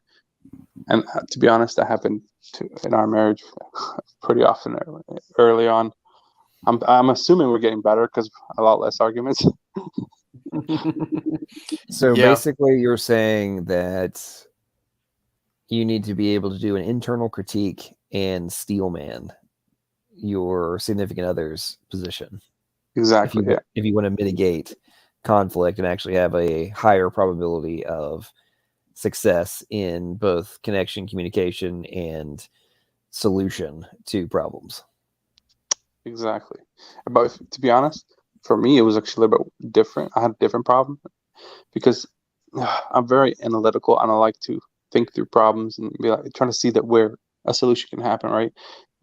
And to be honest, that happened in our marriage pretty often early on. I'm assuming we're getting better because a lot less arguments. So basically, you're saying that you need to be able to do an internal critique and steelman your significant other's position. Exactly. If you want to mitigate conflict and actually have a higher probability of success in both connection, communication, and solution to problems. Exactly. But to be honest, for me, it was actually a little bit different. I had a different problem because I'm very analytical and I like to think through problems and be like trying to see that where a solution can happen. Right.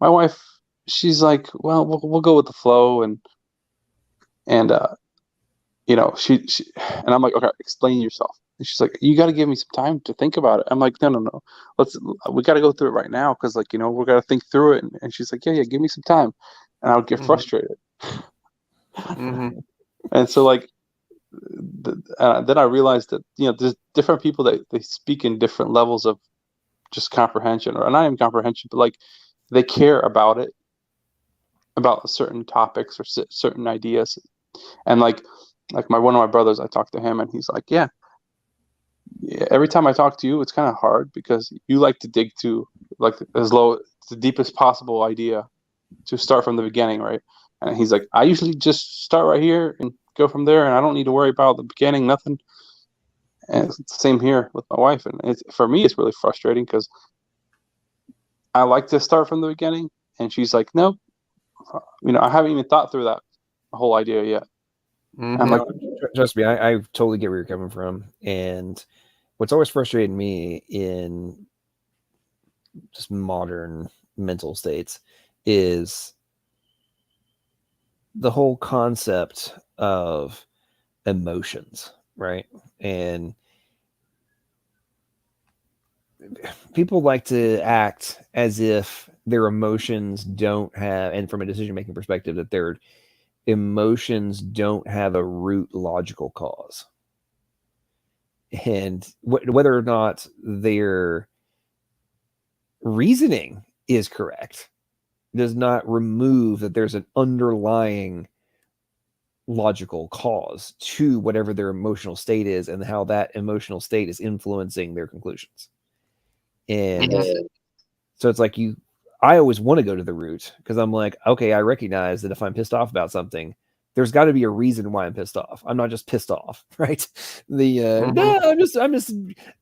My wife, she's like, well, we'll go with the flow, and you know, she and I'm like, okay, explain yourself. And she's like, you got to give me some time to think about it. I'm like, no. We got to go through it right now because, like, you know, we're got to think through it. And she's like, yeah, give me some time. And I would get frustrated. And so, like, then I realized that, you know, there's different people that they speak in different levels of just comprehension, or not even comprehension, but like they care about it, about certain topics or certain ideas. And like one of my brothers, I talked to him and he's like, yeah, every time I talk to you, it's kind of hard because you like to dig to like the deepest possible idea to start from the beginning, right? And he's like, I usually just start right here and go from there, and I don't need to worry about the beginning, nothing. And it's the same here with my wife, and for me, it's really frustrating because I like to start from the beginning, and she's like, no, you know, I haven't even thought through that whole idea yet. I'm like, trust me, I totally get where you're coming from. And what's always frustrated me in just modern mental states is the whole concept of emotions, right? And people like to act as if their emotions don't have, and from a decision-making perspective, that their emotions don't have a root logical cause. And whether or not their reasoning is correct does not remove that there's an underlying logical cause to whatever their emotional state is and how that emotional state is influencing their conclusions. And so it's like I always want to go to the root because I'm like, okay, I recognize that if I'm pissed off about something, there's got to be a reason why I'm pissed off. I'm not just pissed off, right? No, I'm just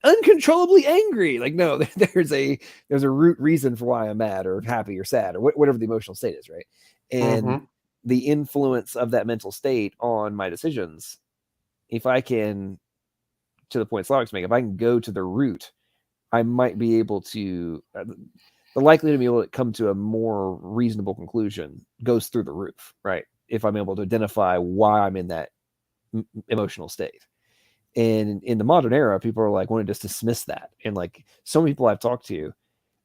uncontrollably angry. Like, no, there's a root reason for why I'm mad or happy or sad or whatever the emotional state is, right? And the influence of that mental state on my decisions, if I can, to the point Slavic's making, if I can go to the root, I might be able to. The likelihood of me able to come to a more reasonable conclusion goes through the roof, right? If I'm able to identify why I'm in that emotional state. And in the modern era, people are like, want to just dismiss that. And like so many people I've talked to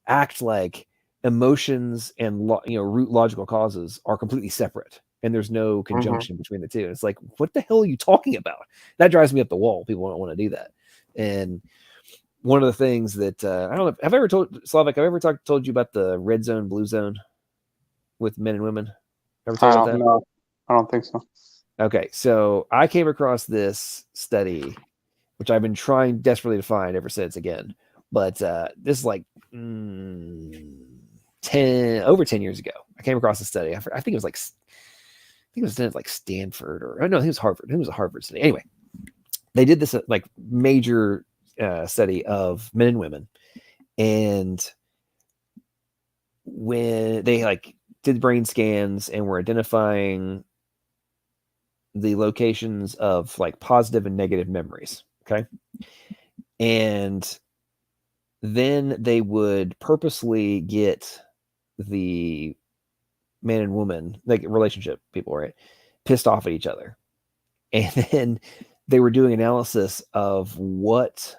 act like emotions and root logical causes are completely separate. And there's no conjunction between the two. And it's like, what the hell are you talking about? That drives me up the wall. People don't want to do that. And one of the things that I don't know, have I ever told Slavic? Have I ever told you about the red zone, blue zone with men and women? Ever told about that? No, I don't think so. Okay, so I came across this study, which I've been trying desperately to find ever since again. But this is like over 10 years ago. I came across a study. I think it was done at like Stanford or no, I think it was Harvard. I think it was a Harvard study. Anyway, they did this like major study of men and women, and when they like did brain scans and were identifying the locations of like positive and negative memories, okay, and then they would purposely get the man and woman, like relationship people, right, pissed off at each other, and then they were doing analysis of what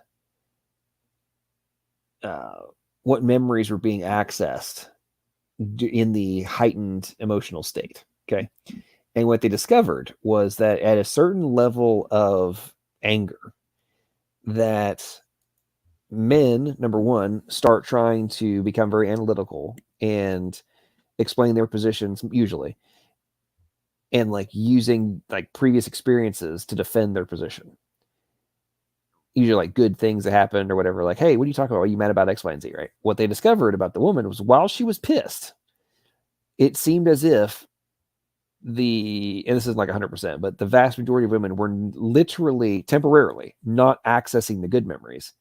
memories were being accessed in the heightened emotional state. Okay. And what they discovered was that at a certain level of anger, that men, number one, start trying to become very analytical and explain their positions usually, and like using like previous experiences to defend their position. Usually like good things that happened or whatever, like, hey, what are you talking about? Are you mad about X, Y, and Z, right? What they discovered about the woman was while she was pissed, it seemed as if and this is like 100%, but the vast majority of women were literally temporarily not accessing the good memories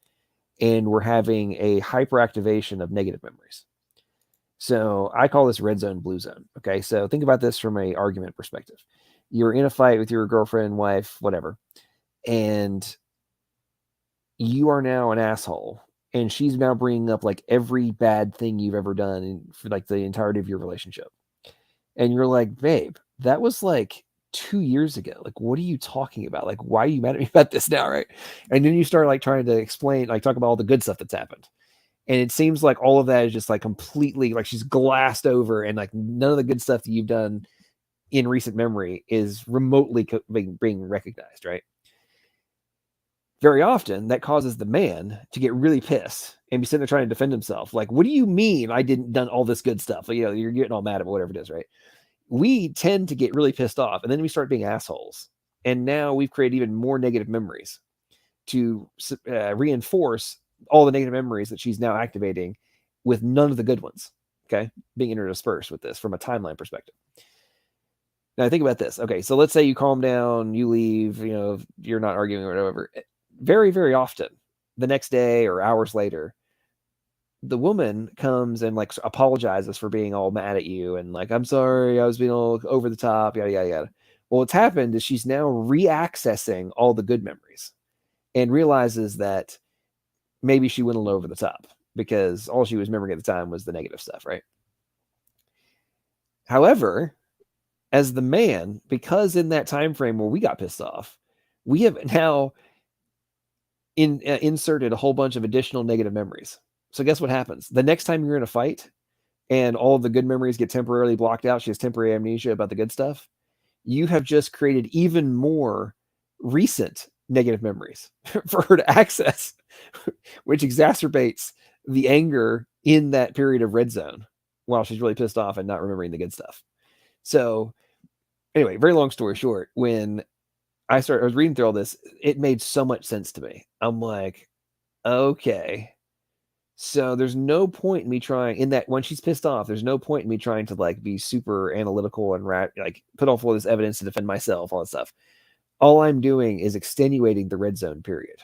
and were having a hyperactivation of negative memories. So I call this red zone, blue zone. Okay. So think about this from an argument perspective. You're in a fight with your girlfriend, wife, whatever, and you are now an asshole, and she's now bringing up like every bad thing you've ever done for like the entirety of your relationship. And you're like, babe, that was like 2 years ago. Like, what are you talking about? Like, why are you mad at me about this now? Right. And then you start like trying to explain, like talk about all the good stuff that's happened. And it seems like all of that is just like completely like she's glassed over, and like none of the good stuff that you've done in recent memory is remotely being recognized. Right. Very often that causes the man to get really pissed and be sitting there trying to defend himself. Like, what do you mean I didn't done all this good stuff? Like, you're getting all mad about whatever it is, right? We tend to get really pissed off, and then we start being assholes. And now we've created even more negative memories to reinforce all the negative memories that she's now activating with none of the good ones, okay, being interdispersed with this from a timeline perspective. Now think about this. Okay, so let's say you calm down, you leave, you're not arguing or whatever. Very, very often, the next day or hours later, the woman comes and like apologizes for being all mad at you and like, I'm sorry, I was being all over the top, yada, yada, yada. Well, what's happened is she's now reaccessing all the good memories and realizes that maybe she went a little over the top because all she was remembering at the time was the negative stuff, right? However, as the man, because in that time frame where we got pissed off, we have now inserted a whole bunch of additional negative memories. So guess what happens? The next time you're in a fight and all of the good memories get temporarily blocked out, she has temporary amnesia about the good stuff, you have just created even more recent negative memories for her to access, which exacerbates the anger in that period of red zone while she's really pissed off and not remembering the good stuff. So anyway, very long story short, when I was reading through all this, it made so much sense to me. I'm like, okay, So there's no point in me trying in that when she's pissed off, there's no point in me trying to like be super analytical and like put off all this evidence to defend myself, all that stuff. All I'm doing is extenuating the red zone period.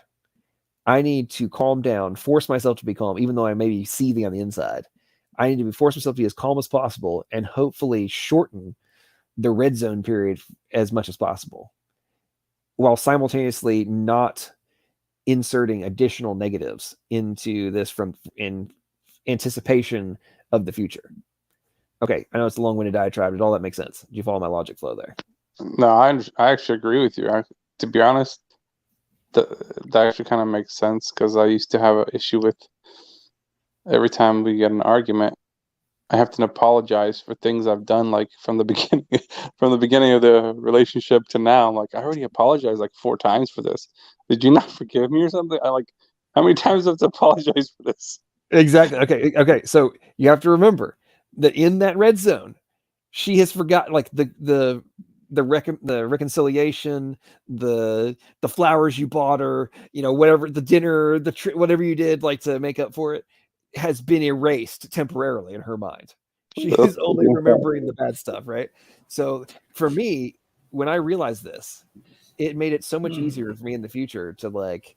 I need to calm down, force myself to be calm, even though I may be seething on the inside. I need to force myself to be as calm as possible and hopefully shorten the red zone period as much as possible, while simultaneously not inserting additional negatives into this in anticipation of the future. Okay, I know it's a long-winded diatribe. Did all that make sense? Did you follow my logic flow there? No, I actually agree with you. To be honest, that actually kind of makes sense, because I used to have an issue with every time we get an argument, I have to apologize for things I've done, like from the beginning of the relationship to now. I'm like, I already apologized like 4 times for this. Did you not forgive me or something? I like, how many times do I have to apologize for this? Exactly. Okay. So you have to remember that in that red zone, she has forgotten like the reconciliation, the flowers you bought her, whatever, the dinner, whatever you did like to make up for it, has been erased temporarily in her mind. She is only remembering the bad stuff, right? So for me, when I realized this, it made it so much easier for me in the future to like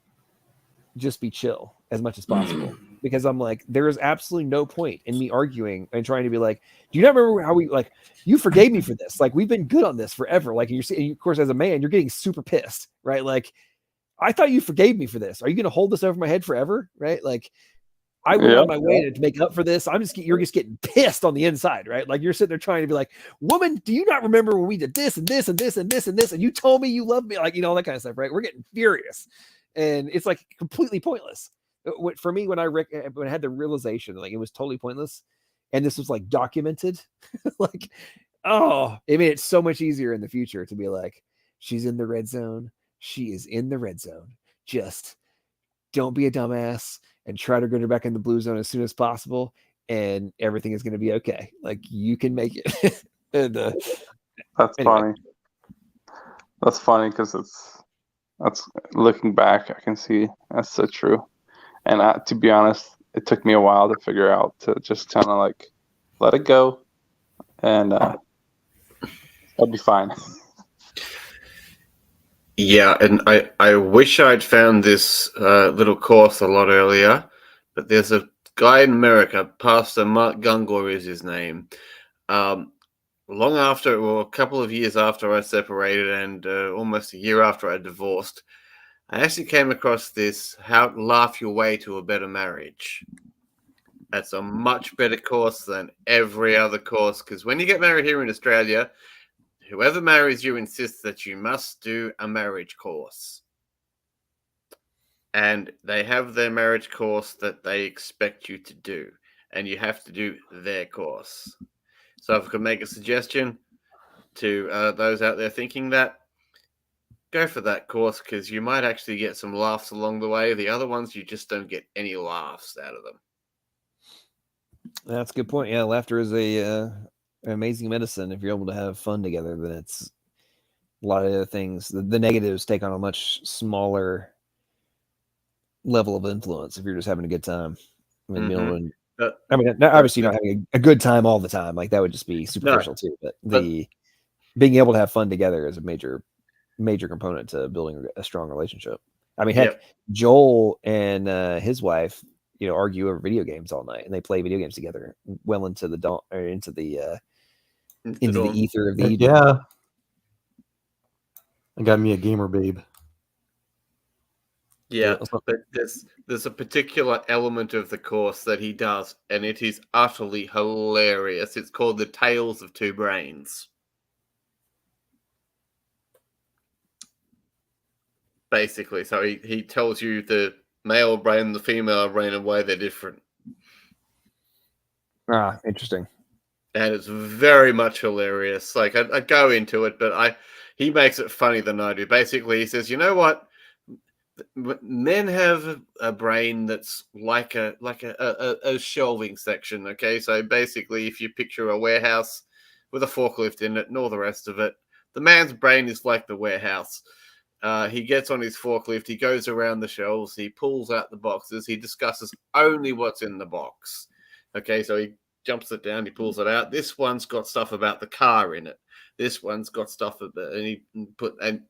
just be chill as much as possible, because I'm like, there is absolutely no point in me arguing and trying to be like, do you not remember how we like, you forgave me for this, like we've been good on this forever, like you're saying, of course, as a man, you're getting super pissed, right? Like, I thought you forgave me for this. Are you going to hold this over my head forever, right? Like, I went on my way to make up for this. You're just getting pissed on the inside, right? Like you're sitting there trying to be like, woman, do you not remember when we did this and this and this and this and this, and you told me you loved me, like, all that kind of stuff, right? We're getting furious, and it's like completely pointless. For me, when I had the realization, like it was totally pointless, and this was like documented, like, oh, it made it so much easier in the future to be like, she's in the red zone. She is in the red zone. Just don't be a dumbass and try to get her back in the blue zone as soon as possible, and everything is going to be okay. Like you can make it. And, that's anyway. funny. That's funny because that's looking back, I can see that's so true. And to be honest, it took me a while to figure out to just kind of like let it go, and I'll be fine. Yeah, and I wish I'd found this little course a lot earlier, but there's a guy in America, Pastor Mark Gungor is his name. Long after, well, a couple of years after I separated and almost a year after I divorced, I actually came across this How to Laugh Your Way to a Better Marriage. That's a much better course than every other course, because when you get married here in Australia, whoever marries you insists that you must do a marriage course. And they have their marriage course that they expect you to do, and you have to do their course. So if I could make a suggestion to those out there thinking that, go for that course, because you might actually get some laughs along the way. The other ones, you just don't get any laughs out of them. That's a good point. Yeah, laughter is an amazing medicine. If you're able to have fun together, then it's a lot of the things. The negatives take on a much smaller level of influence if you're just having a good time. I mean, obviously you're not having a good time all the time. Like that would just be superficial too. But being able to have fun together is a major component to building a strong relationship. I mean, heck, Joel and his wife, argue over video games all night, and they play video games together well into the dawn, or into the ether of the evening. Yeah, I got me a gamer babe. Yeah, but there's a particular element of the course that he does, and it is utterly hilarious. It's called the Tales of Two Brains. Basically, so he tells you the male brain and the female brain and why they're different. Ah, interesting. And it's very much hilarious. Like I go into it, but he makes it funny than I do. Basically, he says, you know what? Men have a brain that's like a shelving section. Okay, so basically, if you picture a warehouse with a forklift in it and all the rest of it, the man's brain is like the warehouse. he gets on his forklift, he goes around the shelves, he pulls out the boxes, he discusses only what's in the box. Okay, so he jumps it down, he pulls it out. This one's got stuff about the car in it. This one's got stuff about, and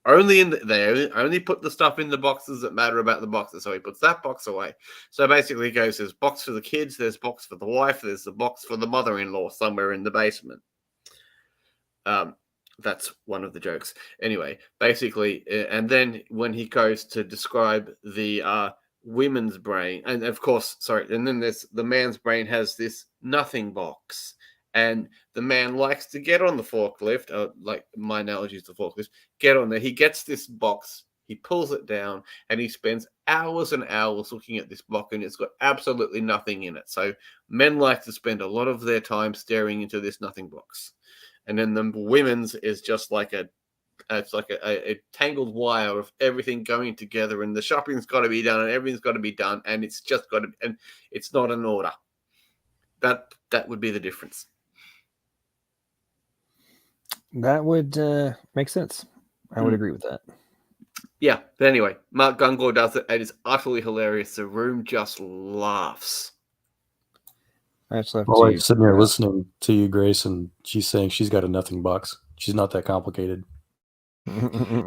only they only put the stuff in the boxes that matter about the boxes. So he puts that box away. So basically, he goes, there's box for the kids, there's box for the wife, there's the box for the mother-in-law somewhere in the basement. That's one of the jokes. Anyway, basically, and then when he goes to describe the women's brain, and of course, and then there's the man's brain has this nothing box, and the man likes to get on the forklift, like my analogy is the forklift, get on there. He gets this box, he pulls it down, and he spends hours and hours looking at this box, and it's got absolutely nothing in it. So men like to spend a lot of their time staring into this nothing box. And then the women's is just like a tangled wire of everything going together, and the shopping's got to be done, and everything's got to be done, and it's just got to, and it's not an order. That would be the difference. That would make sense. I would agree with that. Yeah, but anyway, Mark Gungor does it, and it's utterly hilarious. The room just laughs. I'm sitting here listening to you, Grace, and she's saying she's got a nothing box. She's not that complicated.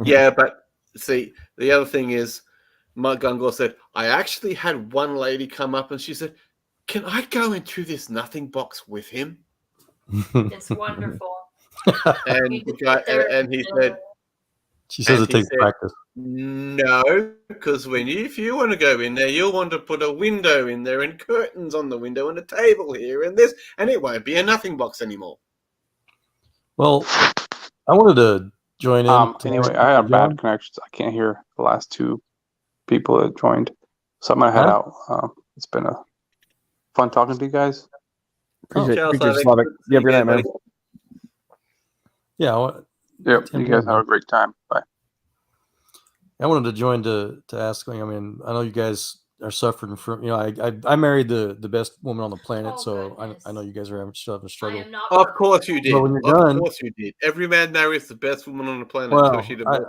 Yeah, but see, the other thing is, Mark Gungor said, I actually had one lady come up and she said, can I go into this nothing box with him? It's wonderful. And the guy, and he said, she says it takes practice. No, because if you want to go in there, you'll want to put a window in there and curtains on the window and a table here and this, and it won't be a nothing box anymore. Well, I wanted to join in. Anyway, I have bad connections. I can't hear the last two people that joined, so I'm gonna head out. It's been a fun talking to you guys. Appreciate Slavic. You have a good night, man. Yeah. Yep. You guys have a great time. Bye. I wanted to join to ask. I mean, I know you guys are suffering from. I married the best woman on the planet, so I know you guys are still having a struggle. Of course you did. Well, when you're done, of course you did. Every man marries the best woman on the planet. Well,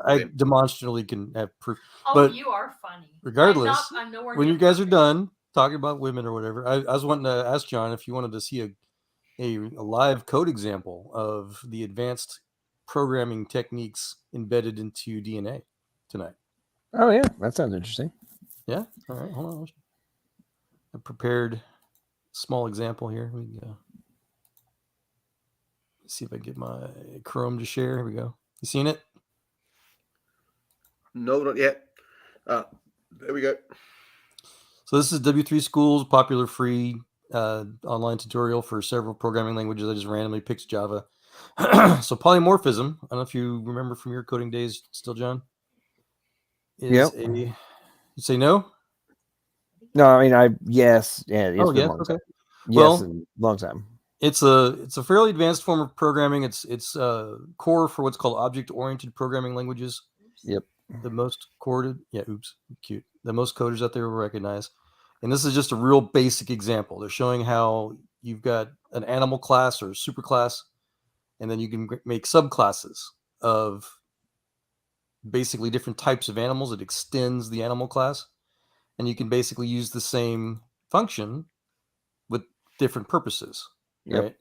I demonstrably can have proof. But you are funny. Regardless, when you guys are done talking about women or whatever, I was wanting to ask John if you wanted to see a live code example of the advanced programming techniques embedded into DNA tonight. Oh yeah, that sounds interesting. Yeah. All right, hold on. I prepared a small example here. We go. Let's see if I get my Chrome to share. Here we go. You seen it? No, not yet. There we go. So this is W3 School's popular free online tutorial for several programming languages. I just randomly picked Java. So polymorphism, I don't know if you remember from your coding days still, John. You say no? No, I mean yes. Yeah, it's been a long time. Yes, long time. It's a fairly advanced form of programming. It's core for what's called object-oriented programming languages. Yep. The most coded, cute. The most coders out there will recognize. And this is just a real basic example. They're showing how you've got an animal class or a superclass, and then you can make subclasses of basically different types of animals. It extends the animal class, and you can basically use the same function with different purposes, right?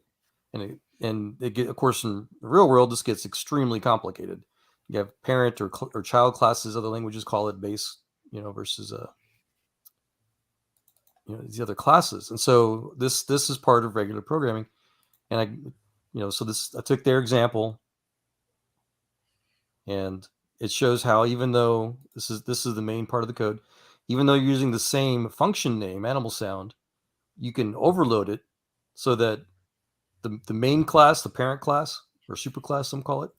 And of course, in the real world, this gets extremely complicated. You have parent or child classes, other languages call it base, versus these other classes. And so this is part of regular programming. And I took their example, and it shows how, even though this is the main part of the code, even though you're using the same function name, animal sound, you can overload it so that the main class, the parent class or superclass, some call it,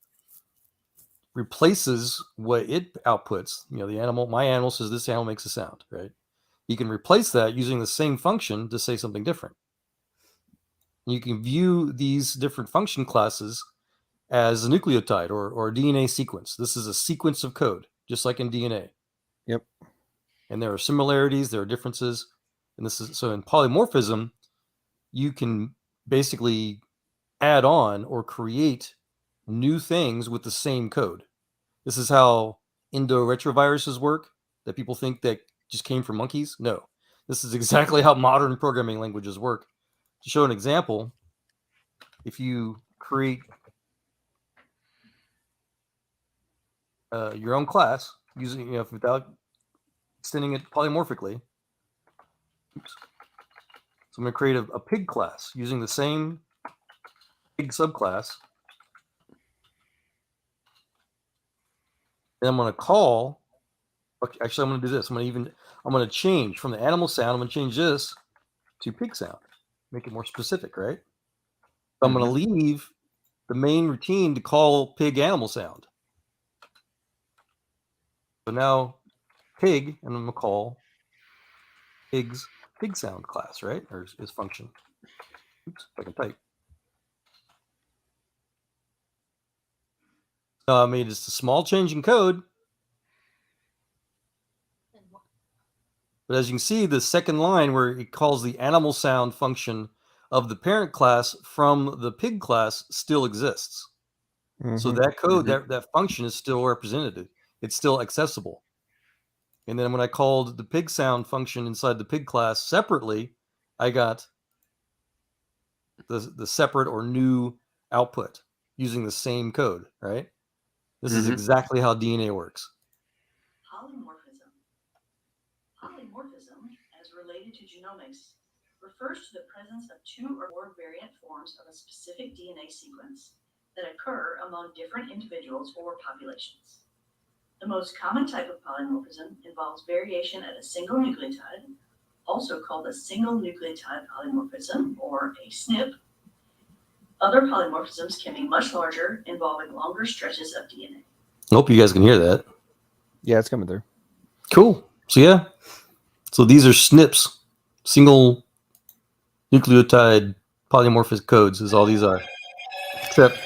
replaces what it outputs. The animal, my animal says this animal makes a sound, right? You can replace that using the same function to say something different. You can view these different function classes as a nucleotide or a DNA sequence. This is a sequence of code, just like in DNA. Yep. And there are similarities, there are differences. And this is so in polymorphism, you can basically add on or create new things with the same code. This is how endoretroviruses work that people think that just came from monkeys. No, this is exactly how modern programming languages work. To show an example, if you create your own class using, without extending it polymorphically. Oops. So I'm going to create a pig class using the same pig subclass. And I'm going to call. Actually, I'm going to do this. I'm going to change from the animal sound. I'm going to change this to pig sound. Make it more specific, right? So I'm going to leave the main routine to call pig animal sound. So now pig, and I'm going to call pig's pig sound class, right? Or is function. Oops, if I can type. I mean, it's a small change in code. But as you can see, the second line where it calls the animal sound function of the parent class from the pig class still exists. So that code, that function is still represented. It's still accessible. And then when I called the pig sound function inside the pig class separately, I got the separate or new output using the same code, right? This is exactly how DNA works. Polymorphism. Polymorphism, as related to genomics, refers to the presence of 2 or more variant forms of a specific DNA sequence that occur among different individuals or populations. The most common type of polymorphism involves variation at a single nucleotide, also called a single nucleotide polymorphism, or a SNP. Other polymorphisms can be much larger, involving longer stretches of DNA. I hope you guys can hear that. Yeah, it's coming through. Cool. So these are SNPs, single nucleotide polymorphic codes, is all these are. Except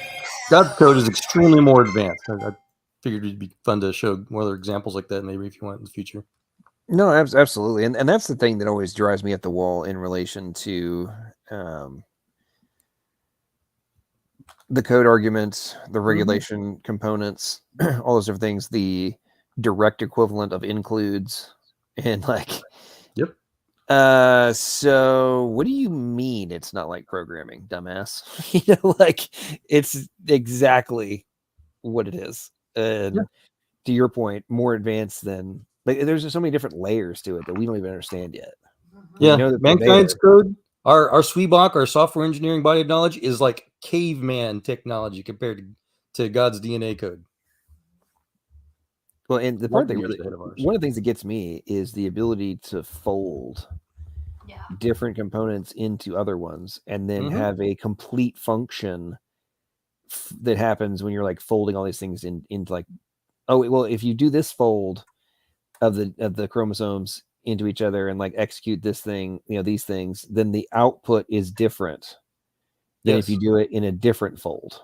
God's code is extremely more advanced. I figured it'd be fun to show more other examples like that, maybe if you want in the future. No, absolutely, and that's the thing that always drives me up the wall in relation to the code arguments, the regulation components, all those different things. The direct equivalent of includes, and like, yep. So what do you mean it's not like programming, dumbass? Like it's exactly what it is. And to your point, more advanced than like there's just so many different layers to it that we don't even understand yet. Yeah, We know that mankind's code, our Sweebach, our software engineering body of knowledge is like caveman technology compared to God's DNA code. Well, and the part that one of the things that gets me is the ability to fold different components into other ones and then have a complete function that happens when you're like folding all these things into like, oh, well, if you do this fold of the chromosomes into each other and like execute this thing, these things, then the output is different than if you do it in a different fold.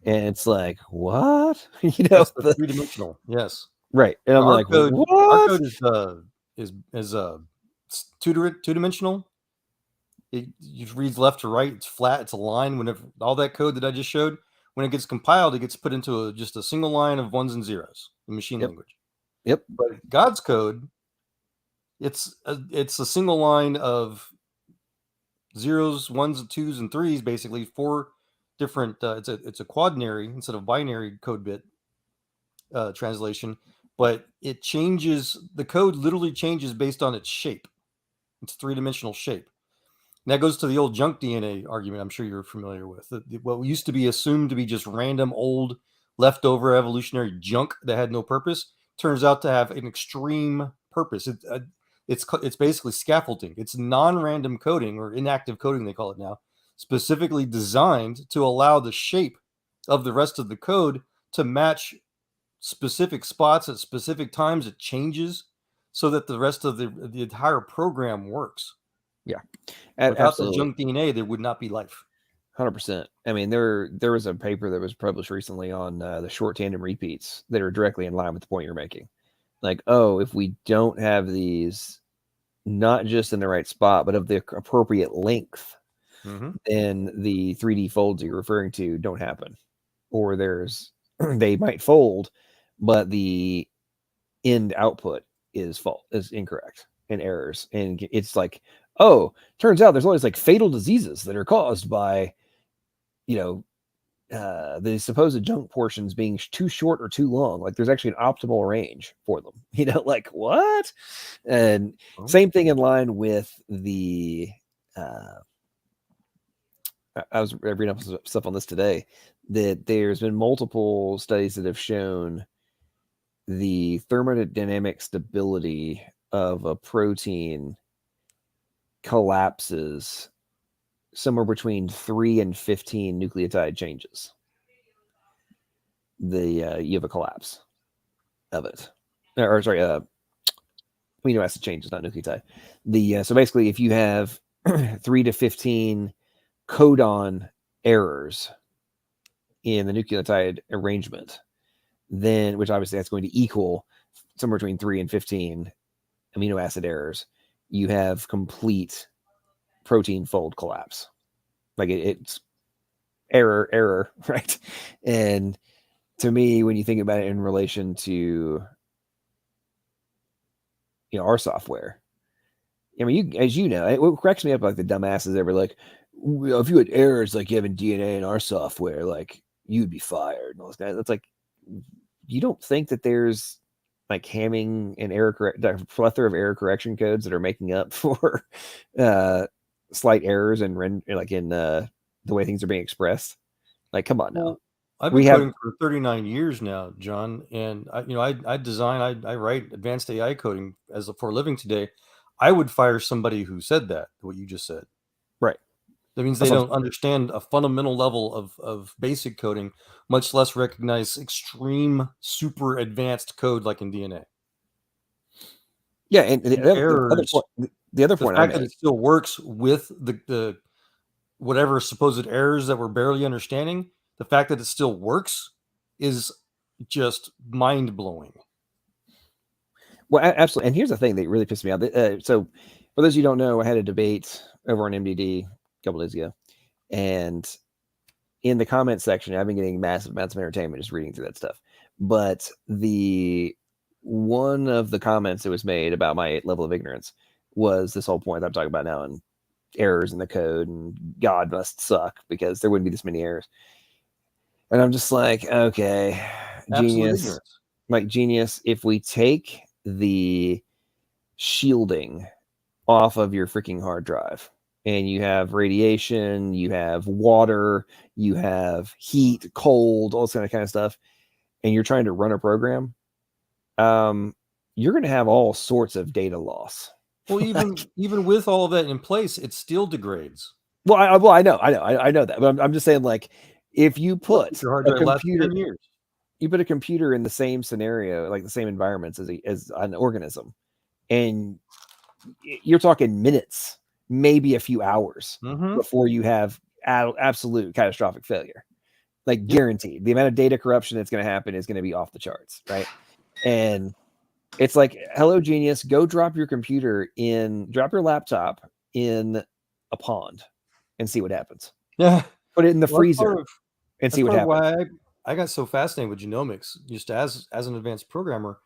And it's like, what? That's the three-dimensional. Yes. Right. And I'm like, code, what? Our code is two-dimensional. It reads left to right. It's flat. It's a line. Whenever all that code that I just showed, when it gets compiled, it gets put into just a single line of ones and zeros in machine language. Yep. But God's code, it's a single line of zeros, ones, twos, and threes. Basically, 4 different. It's a quaternary instead of binary code bit translation. But it changes. The code literally changes based on its shape. It's 3-dimensional shape. And that goes to the old junk DNA argument I'm sure you're familiar with. What used to be assumed to be just random old leftover evolutionary junk that had no purpose turns out to have an extreme purpose. It's basically scaffolding. It's non-random coding, or inactive coding they call it now, specifically designed to allow the shape of the rest of the code to match specific spots at specific times. It changes so that the rest of the entire program works. Yeah. Without the junk DNA, there would not be life. 100%. I mean, there was a paper that was published recently on the short tandem repeats that are directly in line with the point you're making. Like, oh, if we don't have these, not just in the right spot, but of the appropriate length, then the 3D folds you're referring to don't happen. Or they might fold, but the end output is incorrect and errors. And it's like, oh, turns out there's always like fatal diseases that are caused by, the supposed junk portions being too short or too long. Like there's actually an optimal range for them. Like what? And same thing in line with the. I was reading up stuff on this today, that there's been multiple studies that have shown the thermodynamic stability of a protein collapses somewhere between 3 and 15 nucleotide changes. You have a collapse of it, or sorry, amino acid changes, not nucleotide. So basically, if you have 3 to 15 codon errors in the nucleotide arrangement, then, which obviously that's going to equal somewhere between 3 and 15 amino acid errors, you have complete protein fold collapse. Like it's error, right? And to me, when you think about it in relation to our software, I mean, as you know, it cracks me up, like the dumbasses ever like, if you had errors like you have in DNA in our software, like you'd be fired. And all this guys, it's like, you don't think that there's like Hamming and a plethora of error correction codes that are making up for slight errors and like in the way things are being expressed? Like, come on now. Well, I've been coding for 39 years now, John, and I design, I write advanced AI coding for a living today. I would fire somebody who said that, what you just said. Right. That means they don't understand a fundamental level of basic coding, much less recognize extreme, super advanced code like in DNA. Yeah, and the other point, the fact that it still works with the whatever supposed errors that we're barely understanding, the fact that it still works is just mind-blowing. Well, absolutely. And here's the thing that really pissed me off. So for those of you who don't know, I had a debate over on MDD a couple days ago. And in the comment section, I've been getting massive amounts of entertainment just reading through that stuff. But one of the comments that was made about my level of ignorance was this whole point that I'm talking about now, and errors in the code, and God must suck because there wouldn't be this many errors. And I'm just like, okay, genius. Like genius, if we take the shielding off of your freaking hard drive, and you have radiation, you have water, you have heat, cold, all this kind of stuff, and you're trying to run a program, you're going to have all sorts of data loss. Well, even with all of that in place, it still degrades. Well, I know that, but I'm just saying, like, if you put your hard drive lasts 10 years. You put a computer in the same scenario, like the same environments as an organism, and you're talking minutes, maybe a few hours before you have absolute catastrophic failure, like guaranteed. The amount of data corruption that's going to happen is going to be off the charts, right? And it's like, hello, genius, go drop your laptop in a pond and see what happens. Yeah. Put it in the freezer and see what happens. Why I got so fascinated with genomics just as an advanced programmer,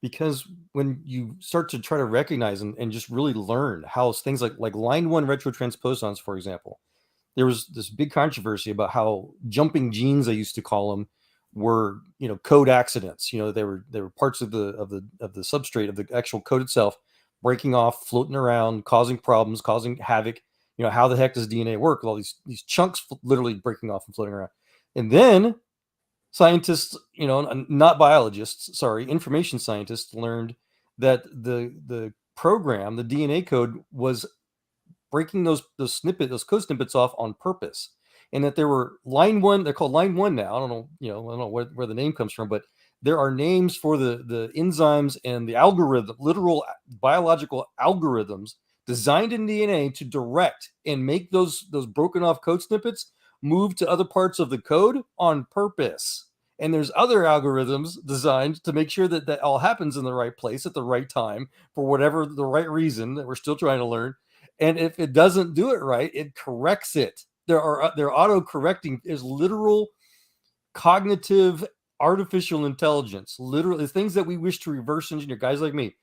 because when you start to try to recognize and just really learn how things like line 1 retrotransposons, for example, there was this big controversy about how jumping genes, I used to call them, were code accidents. They were parts of the substrate of the actual code itself breaking off, floating around, causing problems, causing havoc. How the heck does DNA work with all these chunks literally breaking off and floating around? And then scientists, not biologists, sorry, information scientists, learned that the program, the DNA code, was breaking those code snippets off on purpose, and that there were line 1. They're called line 1 now. I don't know where the name comes from, but there are names for the enzymes and the literal biological algorithms designed in DNA to direct and make those broken off code snippets move to other parts of the code on purpose. And there's other algorithms designed to make sure that that all happens in the right place at the right time for whatever the right reason that we're still trying to learn. And if it doesn't do it right, it corrects it. They're auto-correcting. There's literal cognitive artificial intelligence, literally things that we wish to reverse engineer. Guys like me,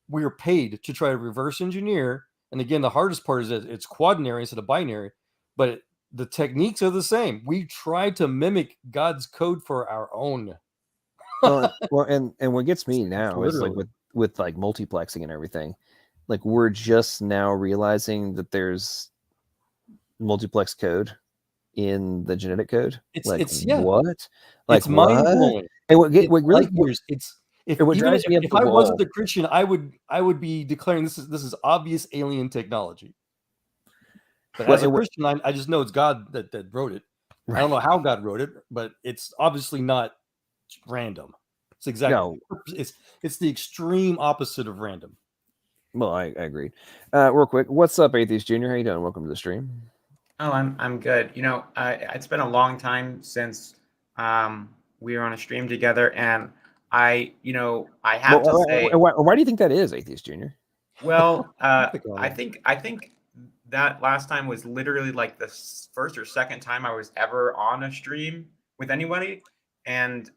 we are paid to try to reverse engineer. And again, the hardest part is that it's quaternary instead of binary, but the techniques are the same. We try to mimic God's code for our own. well, and what gets me now is like Literally. with like multiplexing and everything, like we're just now realizing that there's multiplex code in the genetic code. It's what? Like it's mind blowing. And what really if what even drives me up if the I wall, wasn't a Christian, I would be declaring this is obvious alien technology. But as a Christian, I just know it's God that wrote it. Right. I don't know how God wrote it, but it's obviously not random. It's exactly it's the extreme opposite of random. Well, I agree. Real quick, what's up, Atheist Junior? How you doing? Welcome to the stream. Oh, I'm good. You know, it's been a long time since we were on a stream together, and I have to say, why do you think that is, Atheist Junior? Well, I think that last time was literally like the first or second time I was ever on a stream with anybody, and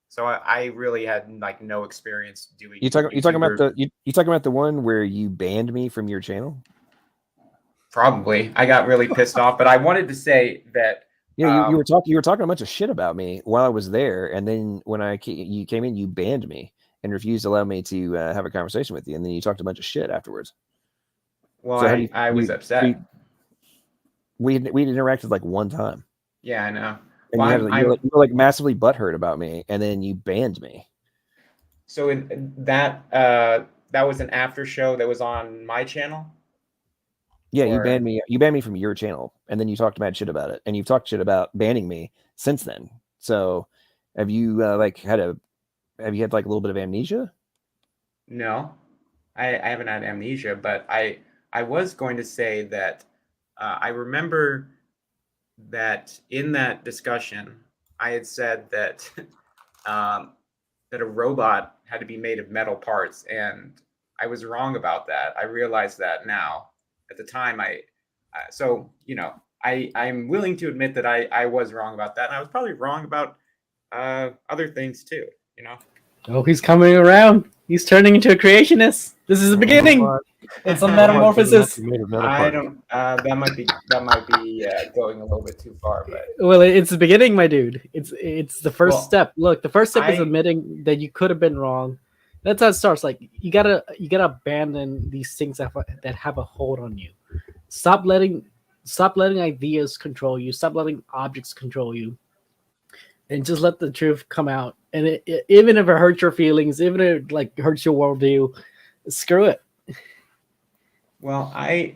so I really had like no experience doing. You talking about the one where you banned me from your channel? Probably. I got really pissed off, but I wanted to say that. Yeah, you were talking a bunch of shit about me while I was there, and then when you came in, you banned me and refused to allow me to have a conversation with you, and then you talked a bunch of shit afterwards. Well, so I was upset. We interacted like one time. Yeah, I know. And well, you were like massively butthurt about me, and then you banned me. So that was an after show that was on my channel. Yeah, you banned me. You banned me from your channel, and then you talked mad shit about it, and you've talked shit about banning me since then. So, have you had a little bit of amnesia? No, I haven't had amnesia, but I was going to say that I remember that in that discussion, I had said that that a robot had to be made of metal parts, and I was wrong about that. I realize that now. At the time, I'm willing to admit that I was wrong about that, and I was probably wrong about other things too. Oh, he's coming around. He's turning into a creationist. This is the beginning. It's a metamorphosis. I don't. That might be going a little bit too far, but well, it's the beginning, my dude. It's the first step. Look, the first step is admitting that you could have been wrong. That's how it starts. Like you gotta abandon these things that have a hold on you. Stop letting ideas control you. Stop letting objects control you, and just let the truth come out. And even if it hurts your feelings, even if it like hurts your worldview, screw it. Well, I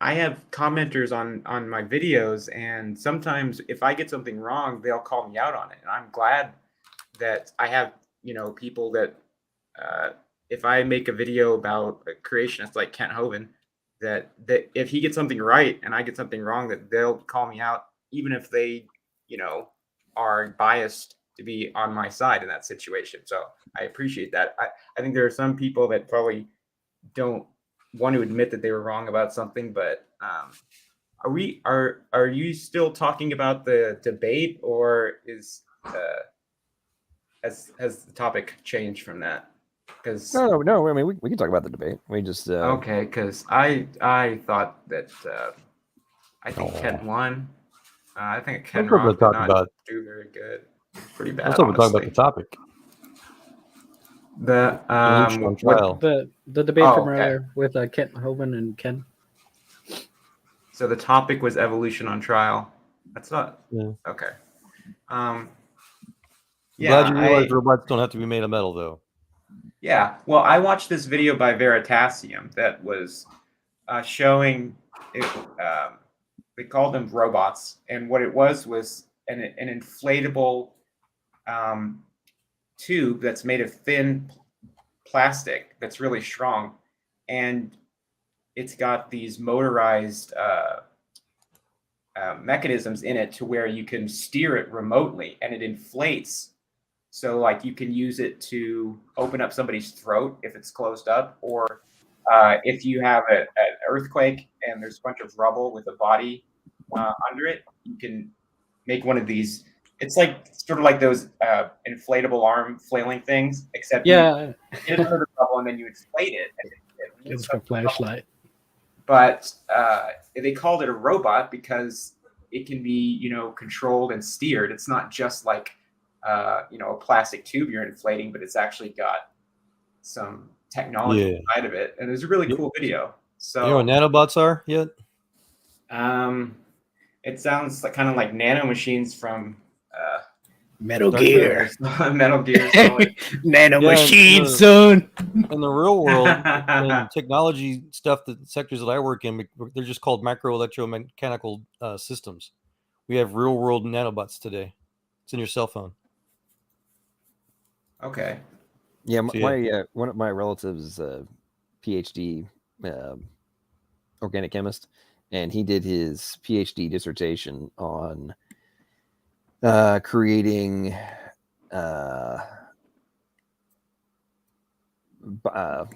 have commenters on my videos, and sometimes if I get something wrong, they'll call me out on it, and I'm glad that I have people that. If I make a video about a creationist like Kent Hovind, that if he gets something right and I get something wrong, that they'll call me out, even if they, are biased to be on my side in that situation. So I appreciate that. I think there are some people that probably don't want to admit that they were wrong about something, but are you still talking about the debate, or has the topic changed from that? No. I mean, we can talk about the debate. We just okay. Because I thought that I think Ken won. I think Ken Rock did not do very good. Pretty bad. Let's talk about the topic. The debate from earlier with Kent Hovind and Ken. So the topic was evolution on trial. That's not okay. Glad you realize robots don't have to be made of metal, though. Yeah, well, I watched this video by Veritasium that was showing it. They called them robots, and what it was an inflatable tube that's made of thin plastic that's really strong, and it's got these motorized mechanisms in it to where you can steer it remotely, and it inflates. So like you can use it to open up somebody's throat if it's closed up, or if you have an earthquake and there's a bunch of rubble with a body under it, you can make one of these It's like sort of like those inflatable arm flailing things, except you get it under the bubble and then you inflate it. And it's a flashlight. But they called it a robot because it can be, controlled and steered. It's not just like, a plastic tube you're inflating, but it's actually got some technology inside of it. And it's a really cool video. So you know what nanobots are yet? It sounds like kind of like nano machines from Metal Gear. Metal Gear. Nano machines, son. In the real world, in technology stuff, the sectors that I work in, they're just called micro electromechanical systems. We have real world nanobots today. It's in your cell phone. Okay. Yeah, one of my relatives is a PhD organic chemist, and he did his PhD dissertation on creating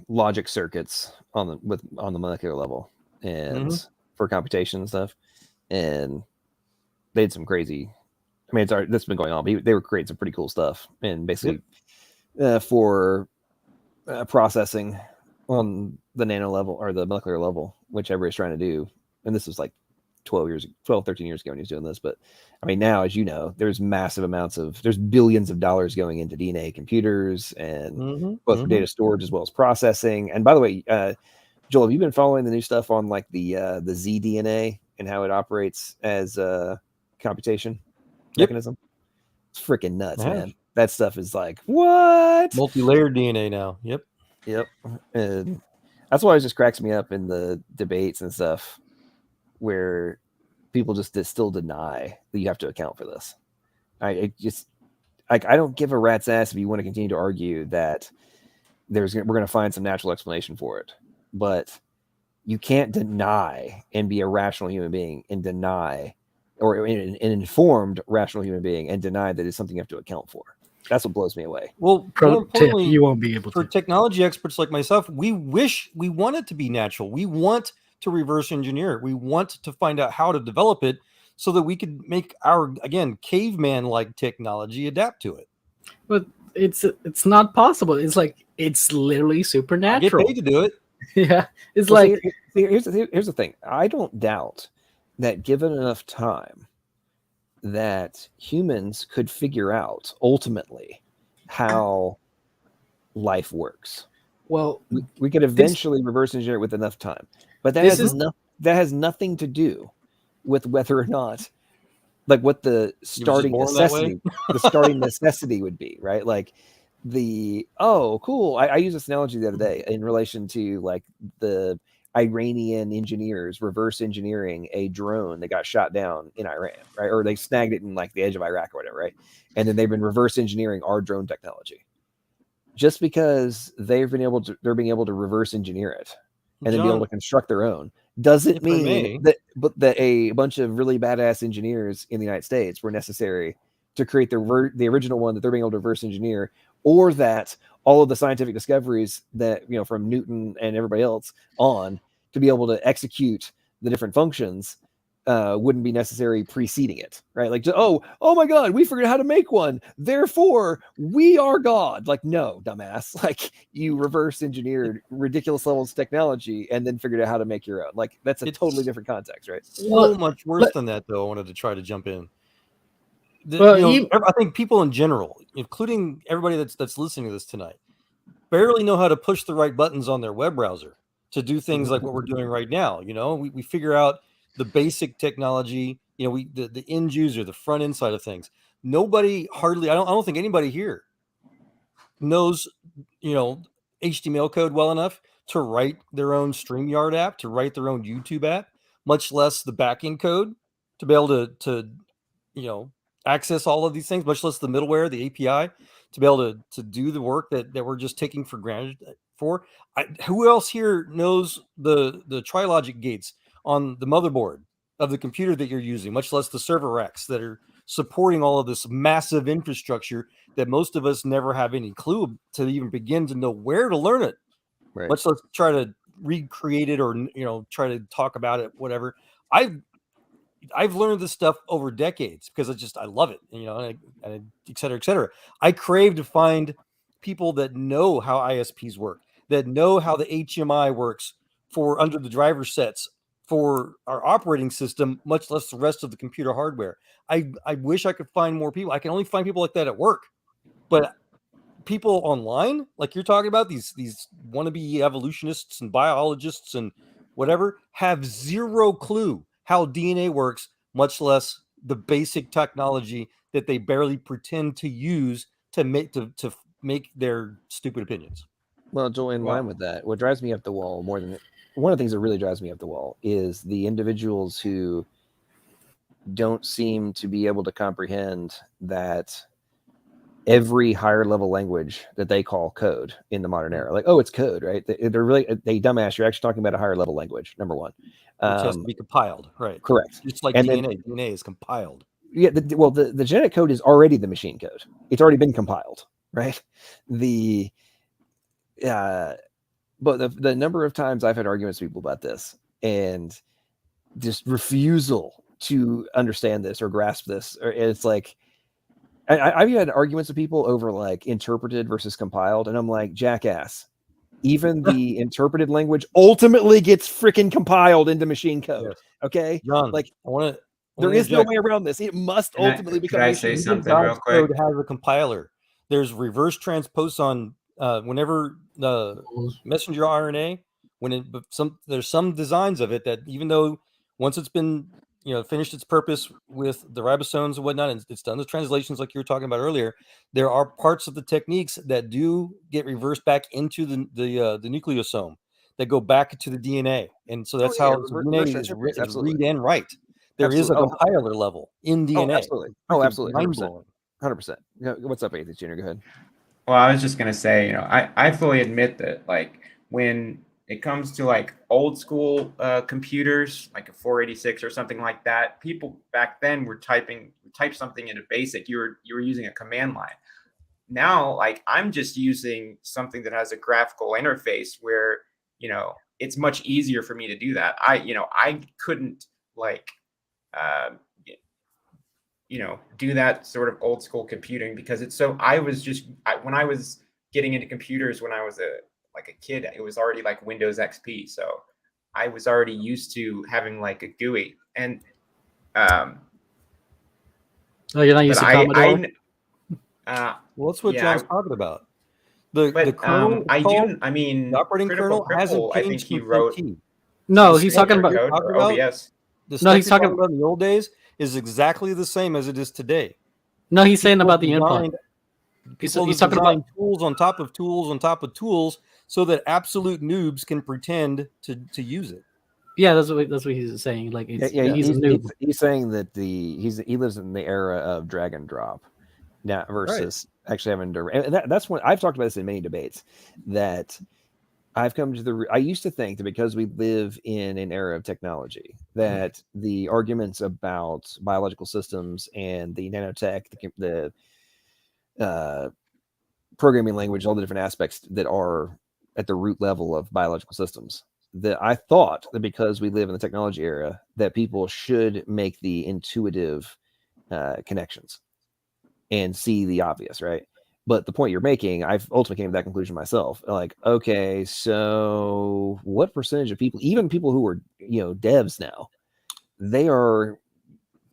logic circuits on the molecular level and for computation and stuff. And they had some crazy. I mean, this has been going on, but they were creating some pretty cool stuff, and basically for processing on the nano level or the molecular level, which everybody's trying to do. And this was like 13 years ago when he was doing this. But I mean, now, as you know, there's there's billions of dollars going into DNA computers and both for data storage as well as processing. And by the way, Joel, have you been following the new stuff on like the zDNA and how it operates as a computation mechanism? It's freaking nuts, man. That stuff is like, what? Multi-layered DNA now. Yep. And that's why it just cracks me up in the debates and stuff where people just still deny that you have to account for this. I don't give a rat's ass if you want to continue to argue that we're going to find some natural explanation for it, but you can't deny and be a rational human being and deny, or an informed rational human being and deny that it's something you have to account for. That's what blows me away. Well, more importantly, you won't be able to. For technology experts like myself, we want it to be natural. We want to reverse engineer it. We want to find out how to develop it so that we could make our, again, caveman-like technology adapt to it. But it's not possible. It's literally supernatural. I get paid to do it. Yeah, it's here's the thing. I don't doubt that given enough time, that humans could figure out ultimately how life works. Well, we could eventually reverse engineer it with enough time, but that has nothing to do with whether or not, like, what the starting necessity would be, right? Like cool. I used this analogy the other day in relation to like the Iranian engineers reverse engineering a drone that got shot down in Iran, right? Or they snagged it in like the edge of Iraq or whatever, right? And then they've been reverse engineering our drone technology. Just because they're being able to reverse engineer it and then be able to construct their own doesn't mean that a bunch of really badass engineers in the United States were necessary to create the original one that they're being able to reverse engineer, or that all of the scientific discoveries that, from Newton and everybody else on to be able to execute the different functions wouldn't be necessary preceding it, right? Like, oh my God, we figured out how to make one, therefore we are God. Like, no, dumbass. Like, you reverse engineered ridiculous levels of technology and then figured out how to make your own. Like, that's a totally different context, right? So much worse than that, though. I wanted to try to jump in. I think people in general, including everybody that's listening to this tonight, barely know how to push the right buttons on their web browser to do things like what we're doing right now. We figure out the basic technology, the end user, the front end side of things. Nobody I don't think anybody here knows, HTML code well enough to write their own StreamYard app, to write their own YouTube app, much less the backend code to be able to access all of these things, much less the middleware, the API, to be able to do the work that we're just taking for granted for. Who else here knows the trilogic gates on the motherboard of the computer that you're using, much less the server racks that are supporting all of this massive infrastructure that most of us never have any clue to even begin to know where to learn it, right? Much less try to recreate it or try to talk about it, whatever. I've learned this stuff over decades because I love it, you know, and et cetera, et cetera. I crave to find people that know how ISPs work, that know how the HMI works for under the driver sets for our operating system, much less the rest of the computer hardware. I wish I could find more people. I can only find people like that at work, but people online, like you're talking about, these wannabe evolutionists and biologists and whatever, have zero clue how DNA works, much less the basic technology that they barely pretend to use to make their stupid opinions. Well, Joel, in line with that, what drives me up the wall more than one of the things that really drives me up the wall is the individuals who don't seem to be able to comprehend that every higher level language that they call code in the modern era, like, oh, it's code, right? They're really, they dumbass. You're actually talking about a higher level language, number one. Which has to be compiled, right? Correct. It's like and DNA. Then, DNA is compiled. Yeah. The genetic code is already the machine code. It's already been compiled, right? But the number of times I've had arguments with people about this and just refusal to understand this or grasp this, or it's like, I've had arguments with people over like interpreted versus compiled, and I'm like, jackass. Even the interpreted language ultimately gets freaking compiled into machine code. Yes. Okay, John, like I there is no way around this. It must ultimately become. Can I say something real quick? Code has a compiler. There's reverse transposon whenever the messenger RNA, there's some designs of it that even though once it's been finished its purpose with the ribosomes and whatnot, and it's done the translations like you were talking about earlier, there are parts of the techniques that do get reversed back into the nucleosome that go back to the DNA, and so that's how DNA is read and write. There is a compiler level in DNA. Absolutely. Oh, absolutely. 100%. 100%. What's up, Atheist Junior? Go ahead. Well, I was just gonna say, I fully admit that, like, when it comes to like old school computers, like a 486 or something like that, people back then were type something into BASIC. You were using a command line. Now, like, I'm just using something that has a graphical interface where it's much easier for me to do that. I couldn't like do that sort of old school computing because it's so. When I was getting into computers when I was a kid, it was already like Windows XP, so I was already used to having like a GUI. And you're not using Commodore? Well, that's what John's talking about. The kernel, the operating kernel hasn't changed. I think he wrote. No, he's talking about OBS. No, he's talking about in the old days is exactly the same as it is today. No, he's saying about the input. He's talking about tools on top of tools on top of tools, so that absolute noobs can pretend to use it. Yeah, that's what he's saying. Like, he's a noob. He's saying that he lives in the era of drag and drop now versus actually having to. And that's when I've talked about this in many debates. That I've come to I used to think that because we live in an era of technology, that the arguments about biological systems and the nanotech, the programming language, all the different aspects that are at the root level of biological systems, that I thought that because we live in the technology era, that people should make the intuitive connections and see the obvious, right? But the point you're making, I've ultimately came to that conclusion myself. Like, okay, so what percentage of people, even people who are, devs now, they are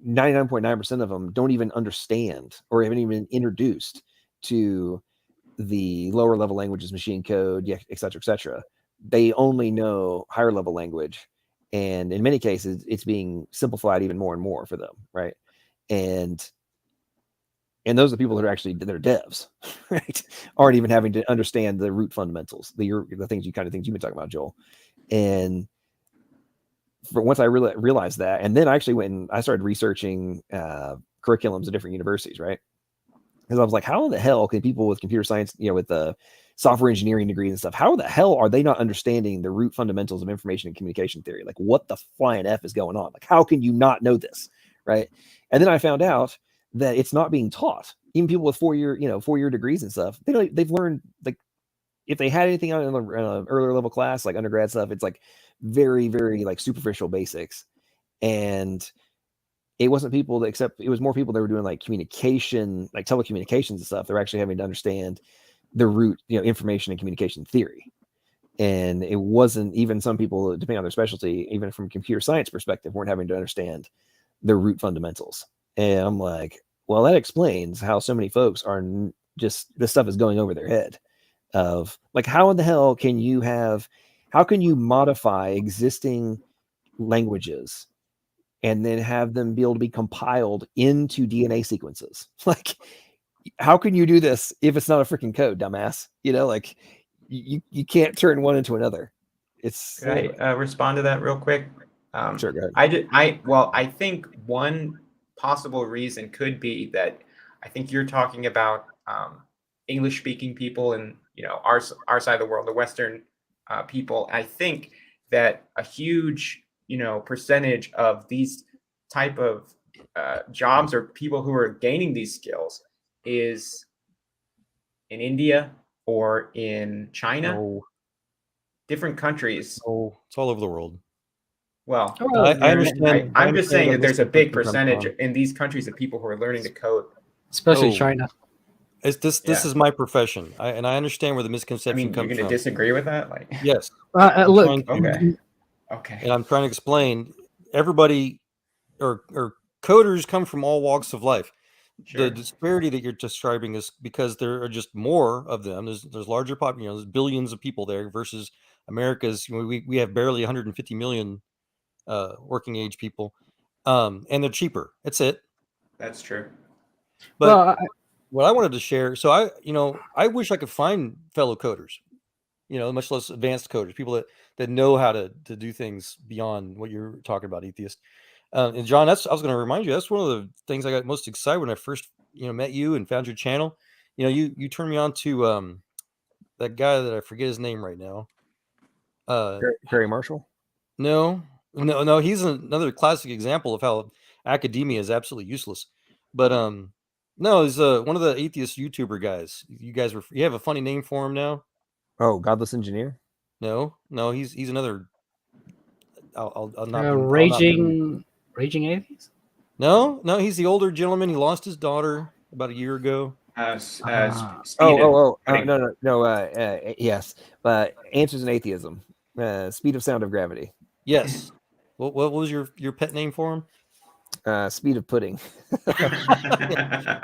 99.9% of them don't even understand or haven't even been introduced to the lower level languages, machine code, et cetera, et cetera. They only know higher level language. And in many cases, it's being simplified even more and more for them, right? And those are the people that are devs, right? Aren't even having to understand the root fundamentals, the things you've been talking about, Joel. And once I realized that, and then I actually went and I started researching curriculums at different universities, right? Because I was like, how the hell can people with computer science, with the software engineering degrees and stuff, how the hell are they not understanding the root fundamentals of information and communication theory? Like, what the flying F is going on? Like, how can you not know this, right? And then I found out that it's not being taught. Even people with 4-year degrees and stuff, they've learned, like, if they had anything on an earlier level class, like undergrad stuff, it's like very, very like superficial basics. And it wasn't people that, except it was more people that were doing like communication, like telecommunications and stuff. They're actually having to understand the root, information and communication theory. And it wasn't even some people, depending on their specialty, even from computer science perspective, weren't having to understand the root fundamentals. And I'm like, well, that explains how so many folks are just, this stuff is going over their head of like, how in the hell can you modify existing languages and then have them be able to be compiled into DNA sequences? Like, how can you do this if it's not a freaking code, dumbass? Like you can't turn one into another. It's. Can I respond to that real quick? Sure, go ahead. I think one possible reason could be that I think you're talking about English-speaking people and our side of the world, the Western people. I think that a huge percentage of these type of jobs or people who are gaining these skills is in India or in China, different countries. Oh, it's all over the world. Well, I understand. I'm just saying that there's a big percentage in these countries of people who are learning to code, especially China. This is my profession, and I understand where the misconception comes from. You're going to disagree with that? Yes. Look. Okay. And I'm trying to explain. Everybody, or coders, come from all walks of life. Sure. The disparity that you're describing is because there are just more of them. There's larger there's billions of people there versus America's. We have barely 150 million working age people, and they're cheaper. That's it. That's true. But what I wanted to share, so I wish I could find fellow coders, much less advanced coders, people that know how to do things beyond what you're talking about, atheist. And John, I was going to remind you, that's one of the things I got most excited when I first, met you and found your channel. You turned me on to that guy that I forget his name right now. Perry Marshall? No, he's another classic example of how academia is absolutely useless. But no, he's one of the atheist YouTuber guys. You have a funny name for him now? Oh, Godless Engineer? No, he's another. I'll not. Raging atheist? No, he's the older gentleman. He lost his daughter about a year ago. Yes. Answers in Atheism. Speed of Sound of Gravity. Yes. What was your pet name for him? Speed of Pudding.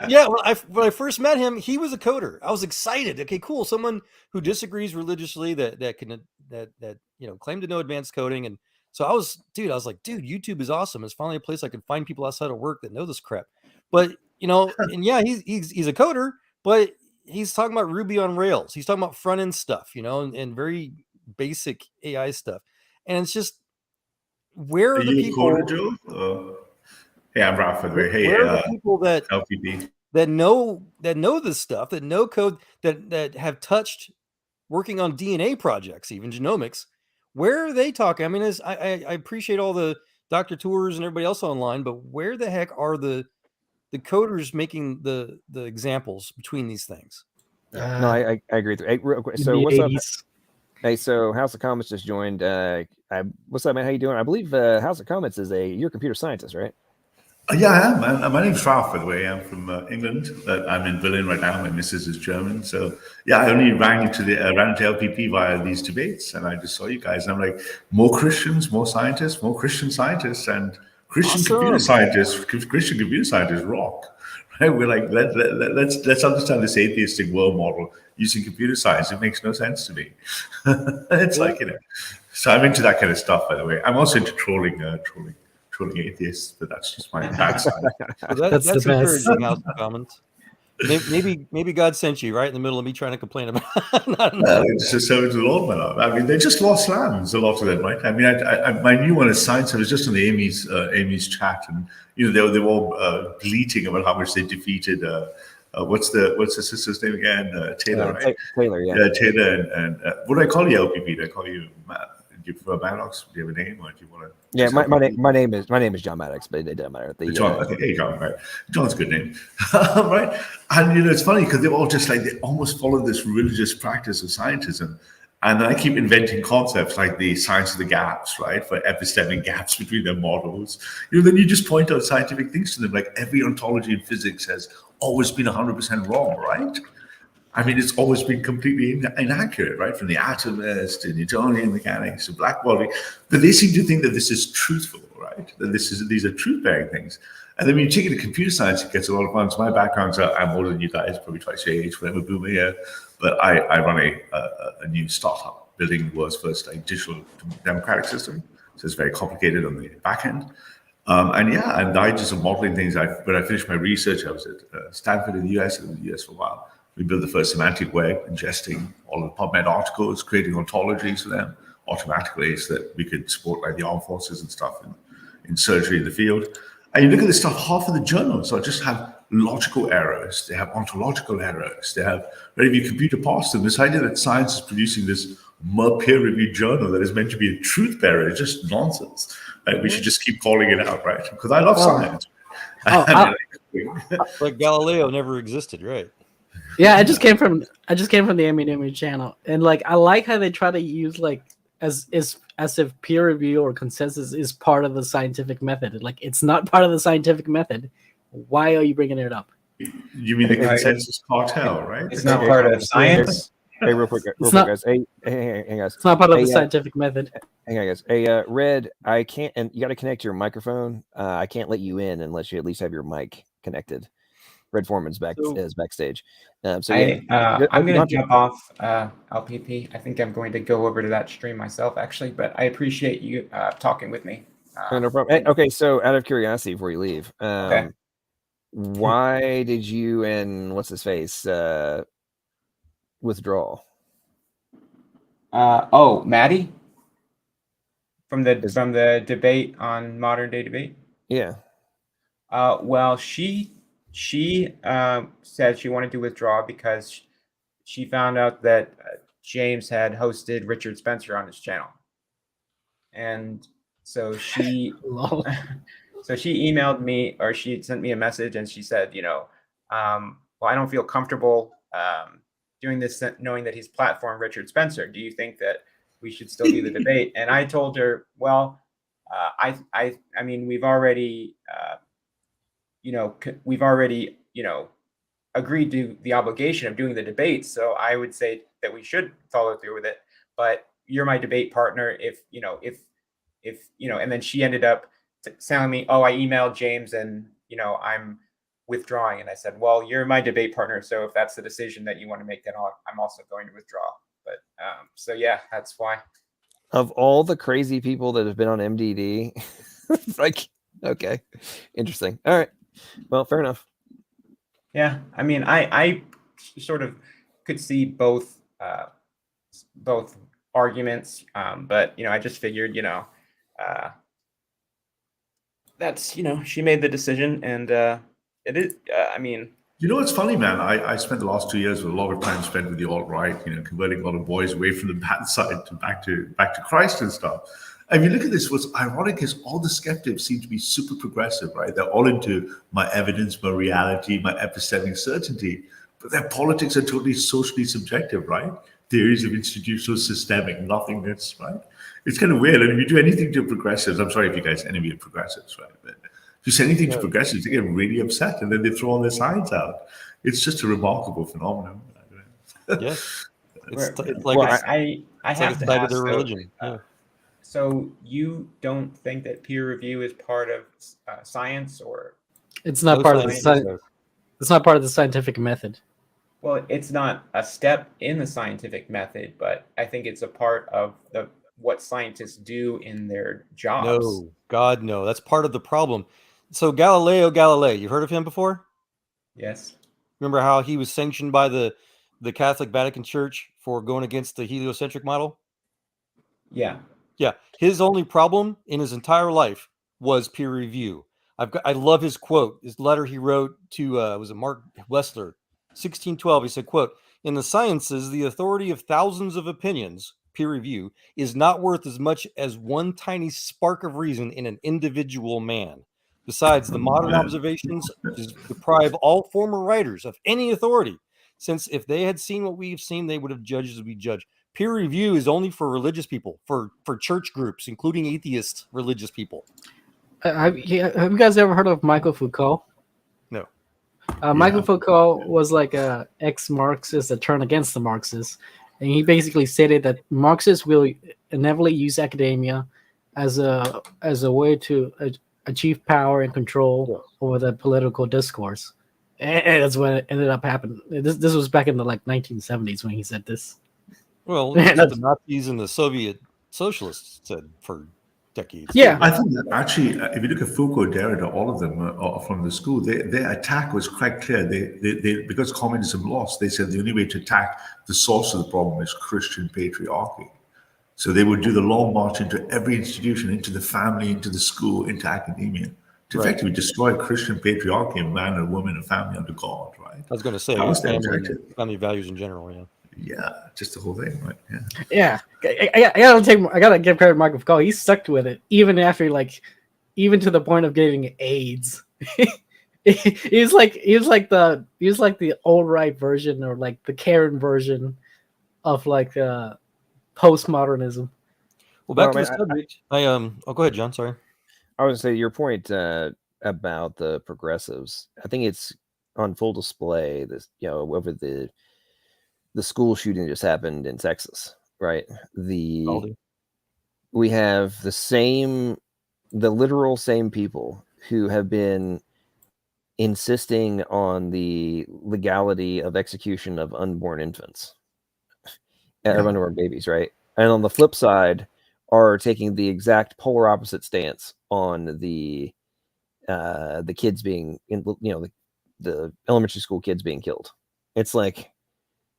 Yeah, when I first met him, he was a coder. I was excited. Okay, cool. Someone who disagrees religiously that claim to know advanced coding. And so I was like, dude, YouTube is awesome. It's finally a place I can find people outside of work that know this crap. But and yeah, he's a coder, but he's talking about Ruby on Rails. He's talking about front end stuff, and very basic AI stuff. And it's just, where are the people? Coder, Joe? Yeah, I'm Ralph. Hey, where are the people that LPP that know this stuff, that know code, that have touched working on DNA projects, even genomics? Where are they talking? I mean, I appreciate all the Dr. Tours and everybody else online, but where the heck are the coders making the examples between these things? No, I agree. Hey, real quick. So what's 80s. Up? Hey, so House of Comments just joined. What's up, man? How you doing? I believe House of Comments you're a computer scientist, right? Yeah, I am. My name's Ralph, by the way. I'm from England. I'm in Berlin right now. My missus is German. So, yeah, I only ran into LPP via these debates, and I just saw you guys. And I'm like, more Christians, more scientists, more Christian scientists, and Christian computer scientists. Christian computer scientists rock. Right? We're like, let's understand this atheistic world model using computer science. It makes no sense to me. It's like, So I'm into that kind of stuff, by the way. I'm also into trolling atheists, but that's just my bad side. That's the best. House of Comments. Maybe God sent you right in the middle of me trying to complain about. It's just so to the Lord, man. I mean, they just lost lands, a lot of them, right? I mean, my new one is science. I was just on the Amy's chat, and they were all bleating about how much they defeated. What's the sister's name again? Taylor, right? Taylor, yeah. Yeah, Taylor, and what do I call you, LPP? Do I call you Matt? Do you prefer Maddox? Do you have a name, or do you want to? Yeah, my name is John Maddox, but it doesn't matter. John, okay, hey John, right? John's a good name, right? And it's funny because they're all just like they almost follow this religious practice of scientism, And then I keep inventing concepts like the science of the gaps, right? For epistemic gaps between their models. Then you just point out scientific things to them, like every ontology in physics has always been 100% wrong, right? I mean, it's always been completely inaccurate, right? From the atomist to Newtonian mechanics to black body. But they seem to think that this is truthful, right? That these are truth-bearing things. And then when you take it to computer science, it gets a lot of fun. So my background's I'm older than you guys, probably twice your age, whatever, boomer here. But I run a new startup building the world's first digital democratic system. So it's very complicated on the back end. And I just am modeling things. When I finished my research, I was at Stanford in the US, and in the US for a while. We built the first semantic web, ingesting all of the PubMed articles, creating ontologies for them automatically so that we could support like the armed forces and stuff in surgery in the field. And you look at this stuff, half of the journals are just have logical errors. They have ontological errors. They have, right, if you computer parse them, this idea that science is producing this peer-reviewed journal that is meant to be a truth bearer is just nonsense. Right? We should just keep calling it out, right? Because I love science. Like Galileo never existed, right? Yeah, I just came from the Aminu channel, and like I like how they try to use like as if peer review or consensus is part of the scientific method. Like it's not part of the scientific method. Why are you bringing it up? You mean the consensus cartel, right? It's not part of science. Hey, real quick, guys. Hey, guys. It's not part of the scientific method. Hang on, guys. Hey, Red, I can't, and you got to connect your microphone. I can't let you in unless you at least have your mic connected. Red Foreman's is backstage. I'm going to jump off LPP. I think I'm going to go over to that stream myself, actually, but I appreciate you talking with me. No problem. Hey, okay, so out of curiosity, before you leave, why did you and what's his face withdraw? Maddie from the debate on modern day debate. Yeah. Well, she said she wanted to withdraw because she found out that James had hosted Richard Spencer on his channel, and so she emailed me, or she sent me a message, and she said, well, I don't feel comfortable doing this knowing that he's platformed Richard Spencer. Do you think that we should still do the debate? And I told her, well, I mean, we've already agreed to the obligation of doing the debate. So I would say that we should follow through with it. But you're my debate partner. If and then she ended up telling me, I emailed James and, I'm withdrawing. And I said, well, you're my debate partner. So if that's the decision that you want to make, then I'm also going to withdraw. But so yeah, that's why. Of all the crazy people that have been on MDD, like, okay, interesting. All right. Well, fair enough. Yeah, I mean, I sort of could see both arguments, but I just figured, that's she made the decision, and it is. I mean, what's funny, man? I spent the last 2 years with a lot of time spent with the alt-right, converting a lot of boys away from the bad side to back to Christ and stuff. And if you look at this, what's ironic is all the skeptics seem to be super progressive, right? They're all into my evidence, my reality, my epistemic certainty, but their politics are totally socially subjective, right? Theories of institutional systemic nothingness, right? It's kind of weird. And if you do anything to progressives, I'm sorry if you guys enemy of progressives, right? But if you say anything to progressives, they get really upset and then they throw all their signs out. It's just a remarkable phenomenon. Yeah. It's like I have to ask, their religion. Yeah. So you don't think that peer review is part of science, or it's not part of the it's not part of the scientific method? Well, it's not a step in the scientific method, but I think it's a part of what scientists do in their jobs. No, God, no. That's part of the problem. So Galileo Galilei, you heard of him before? Yes. Remember how he was sanctioned by the Catholic Vatican Church for going against the heliocentric model? Yeah. Yeah, his only problem in his entire life was peer review. I love his quote, his letter he wrote to was it Mark Wessler, 1612. He said, quote, "In the sciences, the authority of thousands of opinions, peer review, is not worth as much as one tiny spark of reason in an individual man. Besides, the modern observations deprive all former writers of any authority, since if they had seen what we have seen, they would have judged as we judge. peer review is only for religious people, for church groups, including atheist religious people. Have you guys ever heard of Michael Foucault? No. Michael Foucault was like a ex-Marxist that turned against the Marxists, and he basically stated that Marxists will inevitably use academia as a way to achieve power and control over the political discourse, and that's what ended up happening. This was back in the 1970s when he said this. Well, the Nazis and the Soviet socialists said for decades. Yeah, I think that actually, if you look at Foucault, Derrida, all of them are from the school. Their attack was quite clear. They because communism lost, they said the only way to attack the source of the problem is Christian patriarchy. So they would do the long march into every institution, into the family, into the school, into academia, to effectively destroy Christian patriarchy of man and woman and family under God, right? I was going to say, family values in general, Yeah, just the whole thing, right? Yeah. I gotta give credit to Michael Foucault. He stuck with it even after, even to the point of getting AIDS. he was like the old right version, or like the Karen version of postmodernism. Well, back to the subject. Go ahead, John. Sorry. I was going to say your point about the progressives. I think it's on full display. This, over the school shooting just happened in Texas, right? We have the literal same people who have been insisting on the legality of execution of unborn infants, unborn babies, right? And on the flip side, are taking the exact polar opposite stance on the kids being the elementary school kids being killed. It's like,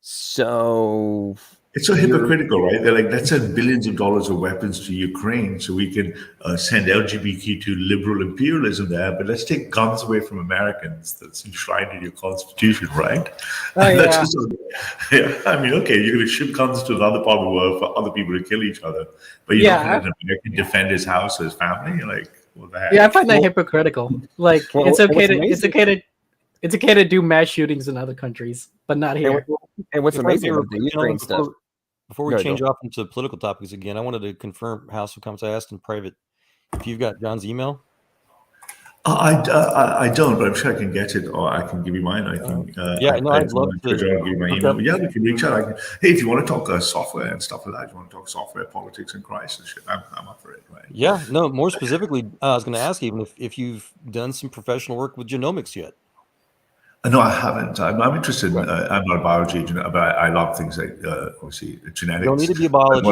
so it's so hypocritical, right? They're like, let's send billions of dollars of weapons to Ukraine so we can send LGBT to liberal imperialism there, but let's take guns away from Americans. That's enshrined in your constitution, right? Oh, yeah. That's just, I mean, okay, you're going to ship guns to another part of the world for other people to kill each other, but you're not going to let an American defend his house or his family. You're like, what the heck? Yeah, I find that hypocritical. It's okay to do mass shootings in other countries, but not here. And what's amazing about the Ukraine stuff. Before we change off into political topics again, I wanted to confirm, House of Comments, I asked in private if you've got John's email. I don't, but I'm sure I can get it, or I can give you mine. I can. I'd love to give you my email. Yeah, we can reach out. Hey, if you want to talk software and stuff like that, if you want to talk software, politics, and crisis, I'm up for it, right? Yeah, no. More specifically, I was going to ask even if you've done some professional work with genomics yet. No, I haven't. I'm interested. I'm not a biology agent, but I love things like obviously genetics. You don't need to be a biologist.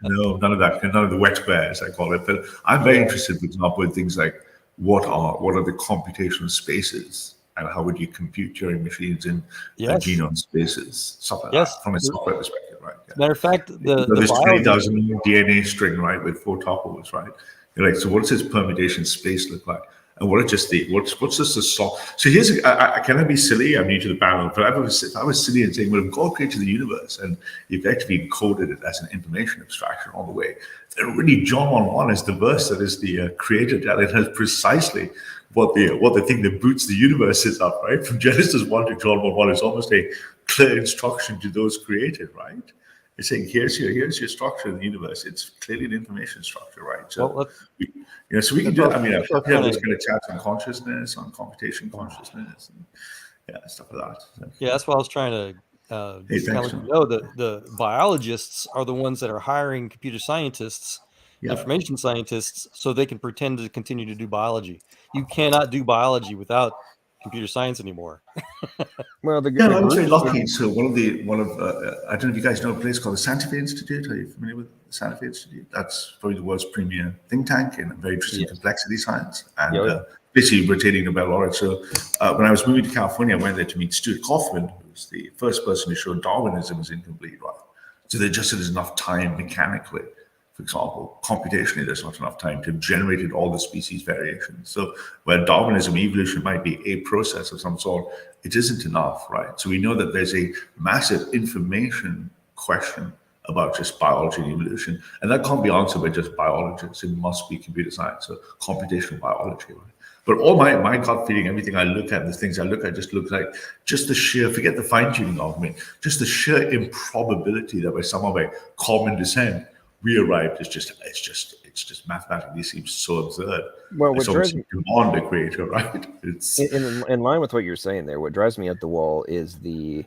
No, none of that. None of the wet bears, I call it. But I'm very interested, for example, in things like what are the computational spaces, and how would you compute Turing machines in genome spaces, stuff like that, from a software perspective, right? Yeah. Matter of fact, there's 20,000 DNA string, right, with 4 tuples, right? You're like, so what does this permutation space look like? And what's just the song? So here's can I be silly? I'm new to the panel, but if I was silly and saying, well, if God created the universe and you've actually encoded it as an information abstraction all the way, then really John 1:1 is the verse that is the creator that it has precisely what the thing that boots the universe is up, right? From Genesis 1 to John 1:1 is almost a clear instruction to those created, right? It's saying here's your structure in the universe. It's clearly an information structure, right? So so we can do. I mean, I've had those kind of chats on consciousness, on computation consciousness, and stuff like that. So, yeah, that's what I was trying to let you know. The biologists are the ones that are hiring computer scientists, information scientists, so they can pretend to continue to do biology. You cannot do biology without computer science anymore. Well, I was very lucky. So one of I don't know if you guys know a place called the Santa Fe Institute. Are you familiar with the Santa Fe Institute? That's probably the world's premier think tank in very interesting complexity science, and basically rotating Nobel laureate. So when I was moving to California, I went there to meet Stuart Kauffman, who was the first person to show Darwinism is incomplete, right? So there just isn't enough time mechanically. For example, computationally, there's not enough time to have generated all the species variations. So where Darwinism, evolution might be a process of some sort, it isn't enough, right? So we know that there's a massive information question about just biology and evolution, and that can't be answered by just biologists. It must be computer science, so computational biology, right? But all my gut feeling, everything I look at, the things I look at, just looks like just the sheer, forget the fine tuning argument, just the sheer improbability that by somehow by common descent we arrived. It's just mathematically seems so absurd. Well, it's almost beyond the creator, right? It's in line with what you're saying there. What drives me up the wall is the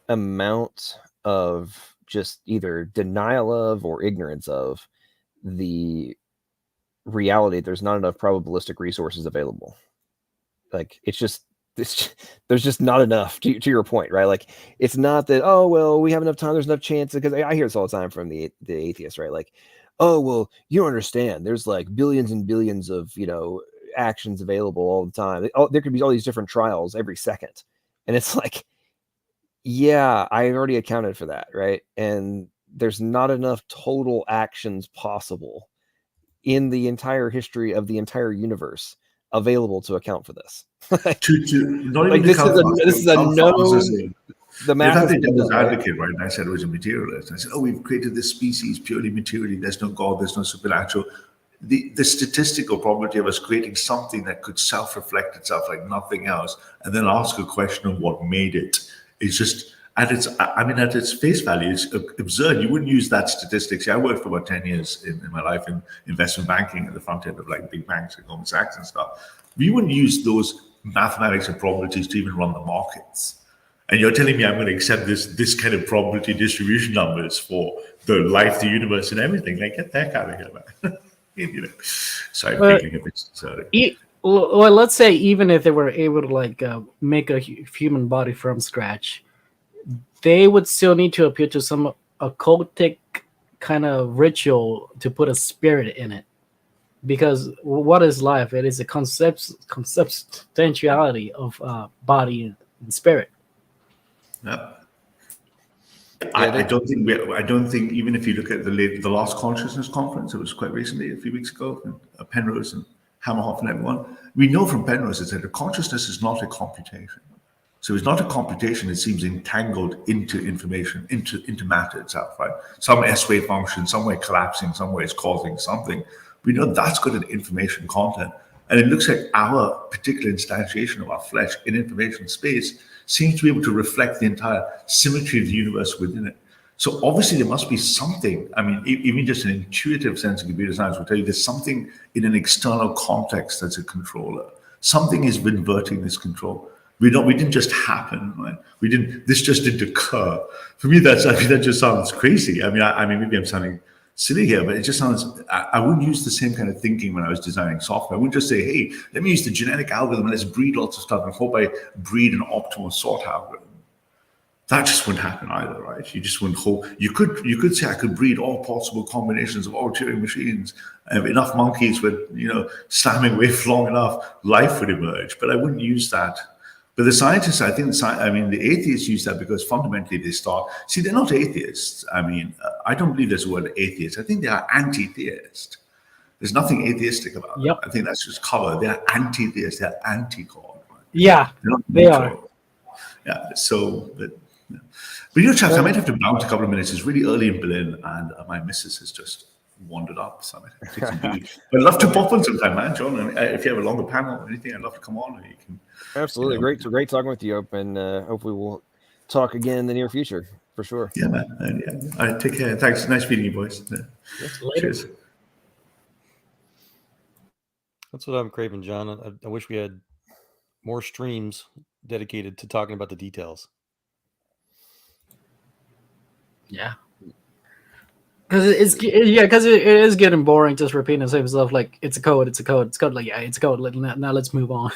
amount of just either denial of or ignorance of the reality. There's not enough probabilistic resources available. Like there's just not enough to your point, right? Like it's not that, oh well, we have enough time, there's enough chance, because I hear this all the time from the atheists, right? Like, oh well, you don't understand, there's like billions and billions of actions available all the time. There could be all these different trials every second, and it's like, yeah, I already accounted for that, right? And there's not enough total actions possible in the entire history of the entire universe available to account for this. Not like even this is a known. The math is devil's advocate, right? And I said it was a materialist. I said, oh, we've created this species purely materially. There's no God, there's no supernatural. The statistical probability of us creating something that could self-reflect itself like nothing else, and then ask a question of what made it, is just at its face value, it's absurd. You wouldn't use that statistics. I worked for about 10 years in my life in investment banking at the front end of like big banks like Goldman Sachs and stuff. We wouldn't use those mathematics and probabilities to even run the markets. And you're telling me I'm going to accept this kind of probability distribution numbers for the life, the universe, and everything? Like, get the heck out of here, man. Sorry, I'm thinking a bit sorry. Well, let's say even if they were able to like make a human body from scratch, they would still need to appeal to some occultic kind of ritual to put a spirit in it. Because what is life? It is a consubstantiality of body and spirit. Yeah. I don't think even if you look at the last consciousness conference, it was quite recently, a few weeks ago, Penrose and Hammerhoff and everyone, we know from Penrose that consciousness is not a computation. So it's not a computation, it seems entangled into information, into matter itself, right? Some S-wave function, somewhere collapsing, somewhere it's causing something. We know that's got an information content. And it looks like our particular instantiation of our flesh in information space seems to be able to reflect the entire symmetry of the universe within it. So obviously there must be something, I mean, even just an intuitive sense of computer science will tell you there's something in an external context that's a controller. Something is inverting this control. We didn't just happen, right? This just didn't occur. For me, that just sounds crazy. I mean, maybe I'm sounding silly here, but it just sounds, I wouldn't use the same kind of thinking when I was designing software. I wouldn't just say, hey, let me use the genetic algorithm and let's breed lots of stuff and hope I breed an optimal sort algorithm. That just wouldn't happen either, right? You just wouldn't hope. You could say I could breed all possible combinations of all Turing machines, and enough monkeys with, slamming away for long enough, life would emerge. But I wouldn't use that. But the scientists, I think, the atheists use that because fundamentally they start. See, they're not atheists. I don't believe there's a word atheist. I think they are anti-theist. There's nothing atheistic about them. I think that's just cover. They're anti-theist. They're anti-God. Right? Yeah, they are. Yeah. So, but chaps, I might have to bounce a couple of minutes. It's really early in Berlin, and my missus has just wandered up. So I might have to take some beauty. But I'd love to pop on sometime, man, John. And if you have a longer panel or anything, I'd love to come on. And you can. Absolutely. Great talking with you, and hopefully we'll talk again in the near future, for sure. Yeah, man. All right, take care. Thanks. Nice meeting you, boys. Cheers. That's what I'm craving, John. I wish we had more streams dedicated to talking about the details. Yeah. Because it is getting boring just repeating the same stuff. Like, it's a code. Like, yeah, it's a code. Now let's move on.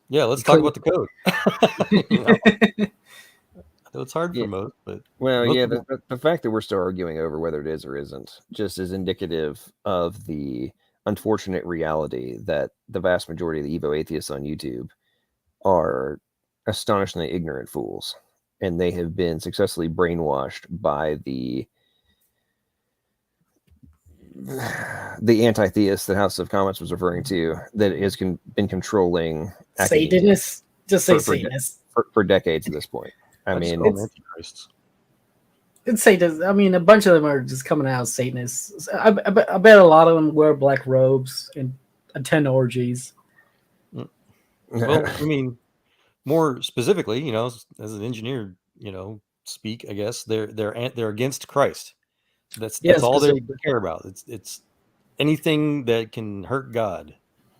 Yeah, let's talk about the code. I know it's hard for most, but the fact that we're still arguing over whether it is or isn't just is indicative of the unfortunate reality that the vast majority of the Evo atheists on YouTube are astonishingly ignorant fools, and they have been successfully brainwashed by the anti-theist that House of Commons was referring to, that has been controlling Satanists. Just say Satanists for decades at this point. It's Satanists. I mean, a bunch of them are just coming out as Satanists. I bet a lot of them wear black robes and attend orgies. Well, I mean, more specifically, you know, as an engineer, speak, I guess they're against Christ. That's all they care about. It's anything that can hurt God.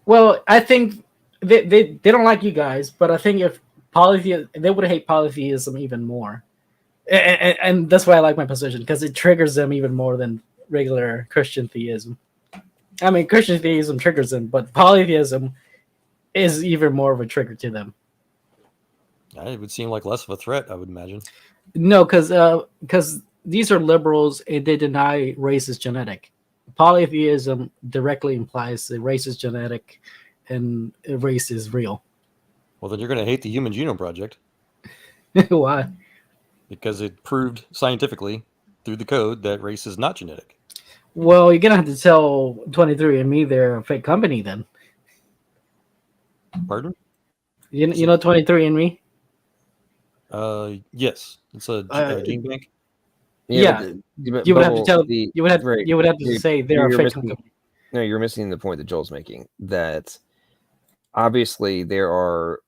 Well, I think they don't like you guys, but I think if they would hate polytheism even more, and that's why I like my position, because it triggers them even more than regular Christian theism. I mean, Christian theism triggers them, but polytheism is even more of a trigger to them. It would seem like less of a threat, I would imagine. No, because these are liberals and they deny race is genetic. Polytheism directly implies that race is genetic and race is real. Well, then you're going to hate the Human Genome Project. Why? Because it proved scientifically through the code that race is not genetic. Well, you're going to have to tell 23andMe they're a fake company then. Pardon? You know 23andMe? Yes. It's a gene bank. Yeah. You would have to tell. You would have to say they're a fake company. No, you're missing the point that Joel's making. That obviously there are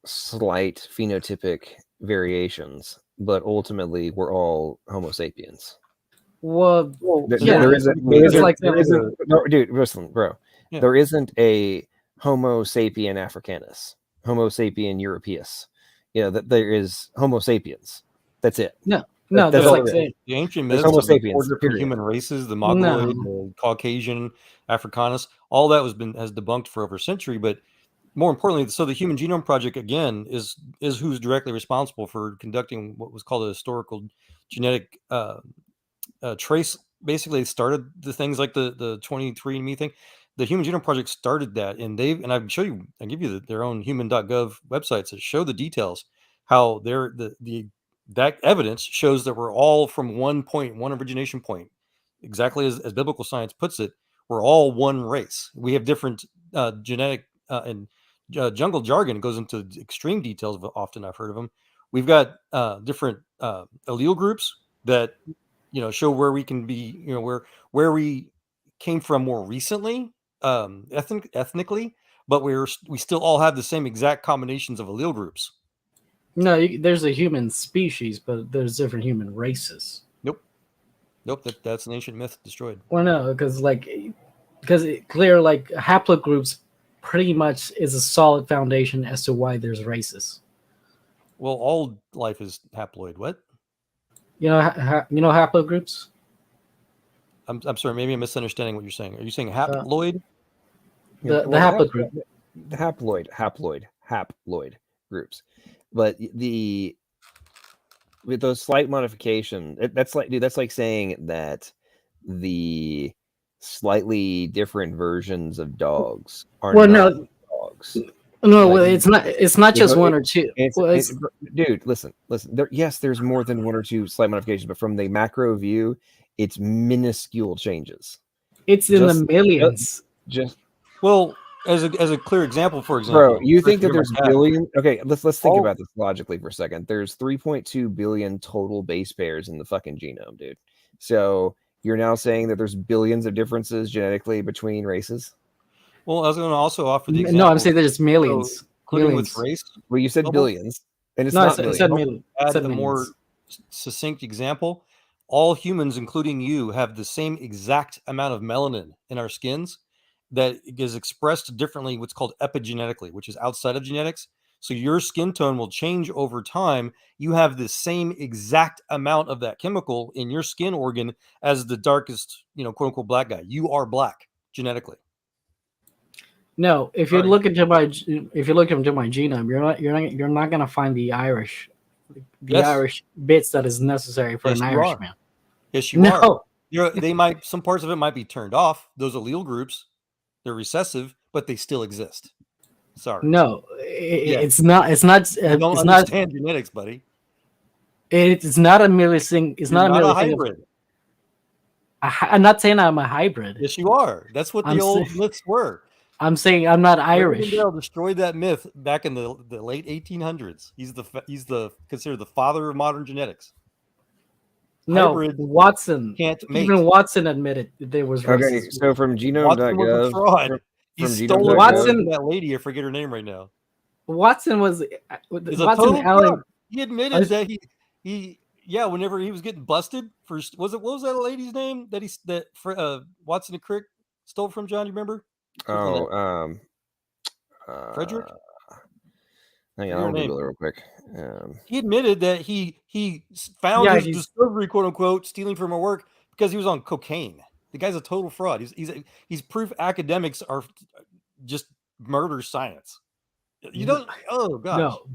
slight phenotypic variations, but ultimately we're all Homo sapiens. Well, there isn't, dude, listen, bro. Yeah. There isn't a Homo sapien africanus, Homo sapien europaeus. That there is Homo sapiens. That's it. No, that's like the ancient myths of the 4 different human races, the Mongoloid, the Caucasian, Africanus, all that has debunked for over a century. But more importantly, so the Human Genome Project again is who's directly responsible for conducting what was called a historical genetic trace. Basically, started the things like the 23andMe thing. The Human Genome Project started that, and I can show you, I give you their own human.gov websites that show the details how that evidence shows that we're all from one origination point, exactly as biblical science puts it. We're all one race. We have different genetic and jungle jargon goes into extreme details. Often I've heard of them. We've got different allele groups that show where we can be, where we came from more recently, ethnically, but we still all have the same exact combinations of allele groups. No, there's a human species, but there's different human races. Nope. That's an ancient myth destroyed. Well, no, because clear haplogroups pretty much is a solid foundation as to why there's races. Well, all life is haploid. What? You know haplogroups? I'm sorry. Maybe I'm misunderstanding what you're saying. Are you saying haploid? The haplogroup. The haploid groups. But with those slight modifications, that's like saying that the slightly different versions of dogs are not dogs. No, it's not just one or two. Dude, listen. There's more than one or two slight modifications, but from the macro view, it's minuscule changes. It's in the millions. As a clear example, for example, bro, you think that there's billion? Okay, let's think about this logically for a second. There's 3.2 billion total base pairs in the fucking genome, dude. So you're now saying that there's billions of differences genetically between races? Well, I was going to also offer the example. No, I'm saying there's millions. Including with race. Well, you said billions, and it's not millions. I said millions. Add a more succinct example. All humans, including you, have the same exact amount of melanin in our skins that is expressed differently, what's called epigenetically, which is outside of genetics. So your skin tone will change over time. You have the same exact amount of that chemical in your skin organ as the darkest, quote unquote, black guy. You are black genetically. No, if you look into my genome, you're not gonna find the Irish bits that is necessary for an Irishman. Yes, you are. Some parts of it might be turned off. Those allele groups, they're recessive, but they still exist. Sorry. No, it's not. It's not. I don't understand genetics, buddy. It's not a millising. It's You're not a hybrid. I'm not saying I'm a hybrid. Yes, you are. That's what the old myths were. I'm saying I'm not Irish. Mendel destroyed that myth back in the late 1800s. He's considered the father of modern genetics. No, Hybrid Watson can't mate. Even Watson admitted that there was racism. Okay, so from genome.gov, He From stole Genome.gov? Watson- that lady. I forget her name right now. Watson was Is a Watson total Allen. fraud. He admitted that he whenever he was getting busted for what was that lady's name that Watson and Crick stole from John? You remember? Frederick. Hang on, I'll Google it real quick. He admitted that he found his he's- discovery, quote unquote, stealing from her work because he was on cocaine. The guy's a total fraud. He's proof academics are just murder science. You don't. Oh gosh, No.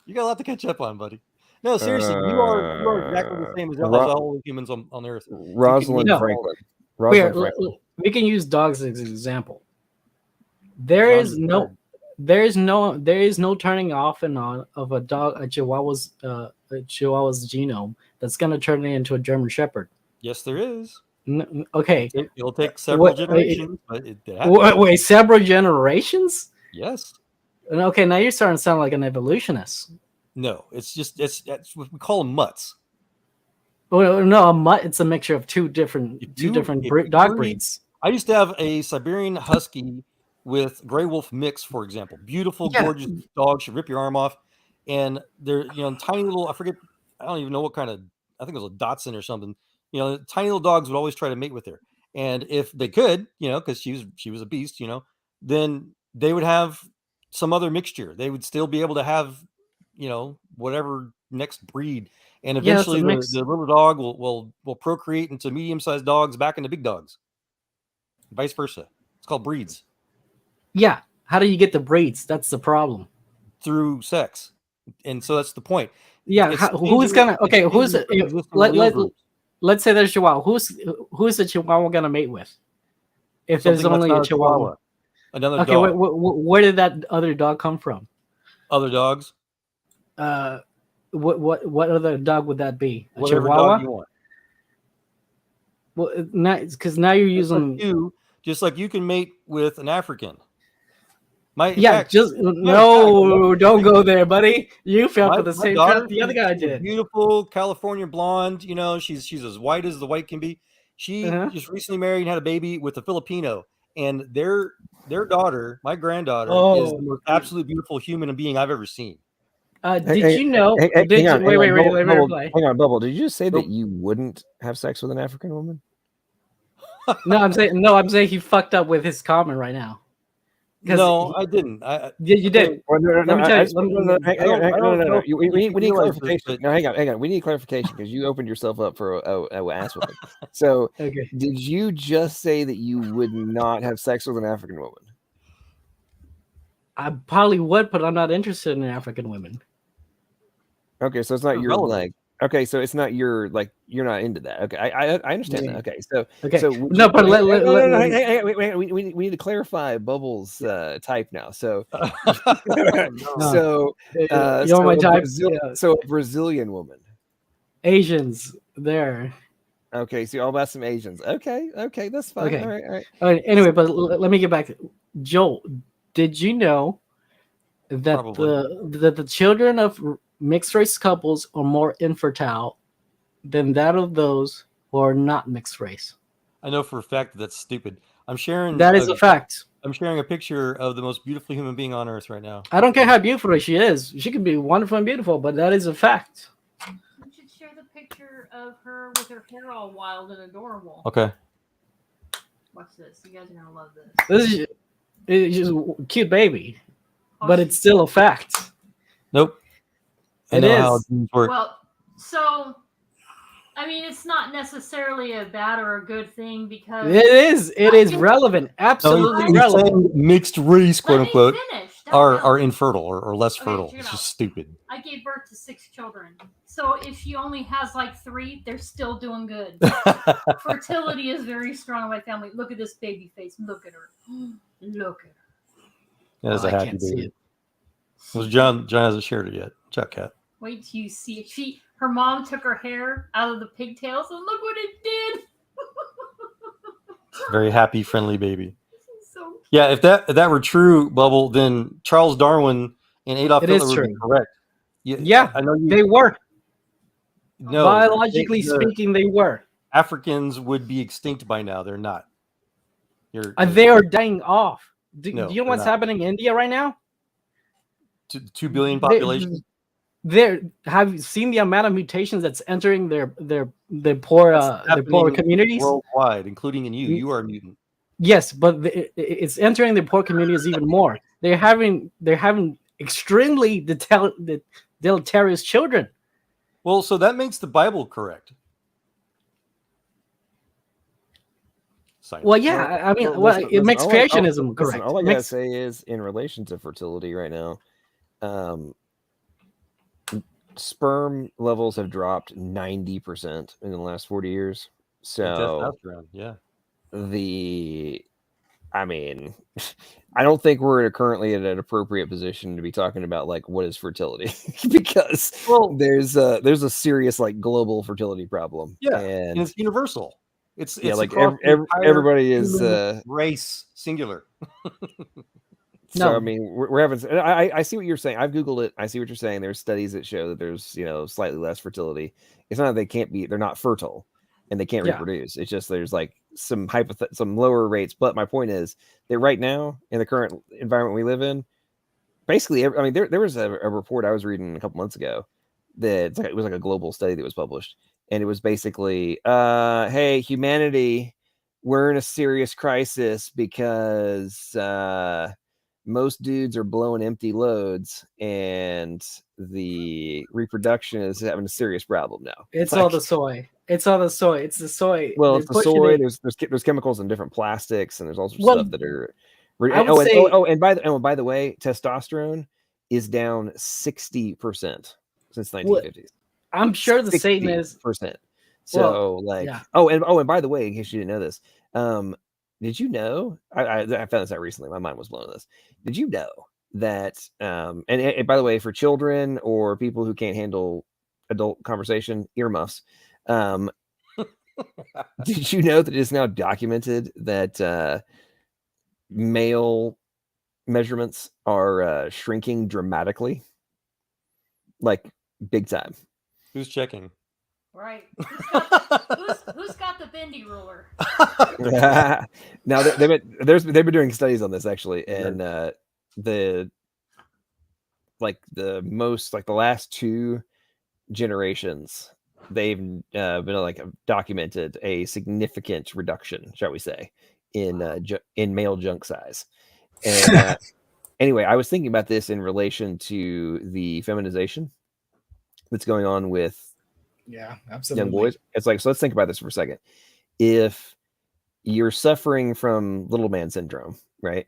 you got a lot to catch up on, buddy. No, seriously, you are exactly the same as all the humans on Earth. Rosalind Franklin. Here, we can use dogs as an example. There is no turning off and on of a Chihuahua's genome that's going to turn it into a German Shepherd. Yes, there is. Okay, it'll take several generations, but it wait, several generations? Yes. Okay, now you're starting to sound like an evolutionist. No, it's what we call them mutts. Well, no, a mutt. It's a mixture of two different dog breeds. I used to have a Siberian Husky with Gray Wolf mix, for example. Beautiful, gorgeous dog. Should rip your arm off, and they're tiny little. I forget. I don't even know what kind of. I think it was a Dachshund or something. Tiny little dogs would always try to mate with her, and if they could, because she was a beast, then they would have some other mixture. They would still be able to have, whatever next breed, and eventually the little dog will procreate into medium-sized dogs back into big dogs. Vice versa. It's called breeds. Yeah. How do you get the breeds? That's the problem. Through sex, and so that's the point. Yeah. Who's gonna? Okay. Who's let's say there's Chihuahua. Who's the Chihuahua gonna mate with? If there's only a Chihuahua. Another dog. Okay. Where did that other dog come from? Other dogs. What other dog would that be? A Whatever Chihuahua? dog you want. Well, because now you're using just like you can mate with an African. Don't go there, buddy. You fell for the same trap the other guy did. Beautiful California blonde. She's as white as the white can be. She just recently married and had a baby with a Filipino, and their daughter, my granddaughter, is the most absolutely beautiful human being I've ever seen. Did you know? Wait, hang on, Bubble. Did you just say that you wouldn't have sex with an African woman? No, I'm saying he fucked up with his comment right now. No, I didn't. You did. No. We need clarification. No, hang on. We need clarification because you opened yourself up for a ass whooping. So, did you just say that you would not have sex with an African woman? I probably would, but I'm not interested in African women. Okay, so it's not your like. Okay, so it's not your like. You're not into that. Okay, I understand that. Okay, so no, but wait, we need to clarify Bubble's type now. So, you're my type. So a Brazilian woman, Asians there. Okay, so you're all about some Asians. Okay, that's fine. Okay. All right. Anyway, but let me get back. Joel, did you know that the children of mixed race couples are more infertile than that of those who are not mixed race? I know for a fact that's stupid. I'm sharing. That is a fact. I'm sharing a picture of the most beautiful human being on earth right now. I don't care how beautiful she is. She could be wonderful and beautiful, but that is a fact. You should share the picture of her with her hair all wild and adorable. Okay. Watch this. You guys are gonna love this. It's just a cute baby, but it's still a fact. Nope. It is. Well, so I mean, it's not necessarily a bad or a good thing because it is relevant, absolutely relevant. Mixed race, quote unquote, are infertile or less fertile. It's just stupid. I gave birth to 6 children, so if she only has like 3, they're still doing good. Fertility is very strong in my family. Look at this baby face. Look at her. Look at her. That is a happy baby. Well, John hasn't shared it yet. Chuck Cat. Wait till you see it. Her mom took her hair out of the pigtails, and look what it did. Very happy, friendly baby. So yeah, if that were true, Bubble, then Charles Darwin and Adolf Hitler would be correct. Yeah, I know they were. No, biologically speaking, they were. Africans would be extinct by now. They're not. They are dying off. Do you know what's happening in India right now? 2 billion population. Have you seen the amount of mutations that's entering their poor communities worldwide, including in you? You are a mutant. Yes, but it's entering the poor communities even more. They're having extremely deleterious children. Well, so that makes the Bible correct. Science. Well, yeah, I mean, it makes creationism correct. All I gotta say is, in relation to fertility right now, sperm levels have dropped 90% in the last 40 years. So, yeah. I mean, I don't think we're currently in an appropriate position to be talking about like what is fertility because there's a serious like global fertility problem. Yeah, and it's universal. It's like everybody is race singular. So no. I mean, we're having. I see what you're saying. I've Googled it. I see what you're saying. There's studies that show that there's slightly less fertility. It's not that they can't be. They're not fertile, and they can't reproduce. It's just there's like some lower rates. But my point is that right now in the current environment we live in, basically, I mean, there was a report I was reading a couple months ago that it was like a global study that was published, and it was basically, hey, humanity, we're in a serious crisis because most dudes are blowing empty loads, and the reproduction is having a serious problem now. It's all the soy. It's all the soy. It's the soy. Well, it's the soy. There's chemicals in different plastics, and there's all sorts of stuff that are. And by the way, testosterone is down 60% since 1950s. I'm sure the Satanists. So and by the way, in case you didn't know this, did you know? I found this out recently. My mind was blown on this. Did you know that? And by the way, for children or people who can't handle adult conversation, earmuffs. Did you know that it is now documented that male measurements are shrinking dramatically, like big time? Who's checking? Right. Who's got the bendy ruler? Now they've been doing studies on this actually, and the last 2 generations, they've been like documented a significant reduction, shall we say, in male junk size. And anyway, I was thinking about this in relation to the feminization that's going on with absolutely young boys. It's like, so let's think about this for a second. If you're suffering from little man syndrome, right?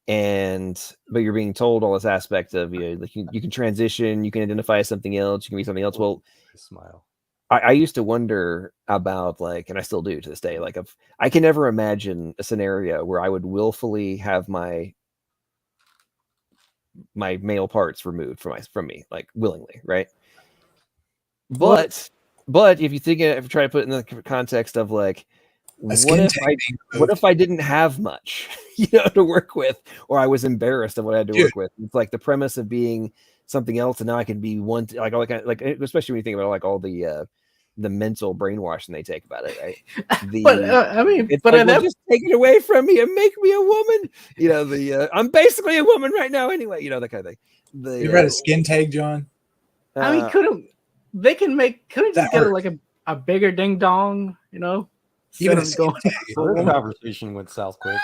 But you're being told all this aspect of like you can transition, you can identify as something else, you can be something else. Well, smile. I used to wonder about and I still do to this day, like I can never imagine a scenario where I would willfully have my male parts removed from me, like willingly, right? But if you try to put it in the context of like, what if I didn't have much, to work with, or I was embarrassed of what I had to work with? It's like the premise of being something else, and now I can be one, like all kind of, like, especially when you think about like all the mental brainwashing they take about it, right? Just take it away from me and make me a woman. I'm basically a woman right now anyway. That kind of thing. You read a skin tag, John? I mean, couldn't just get like a bigger ding dong, Even a skin tag. Conversation went south quick.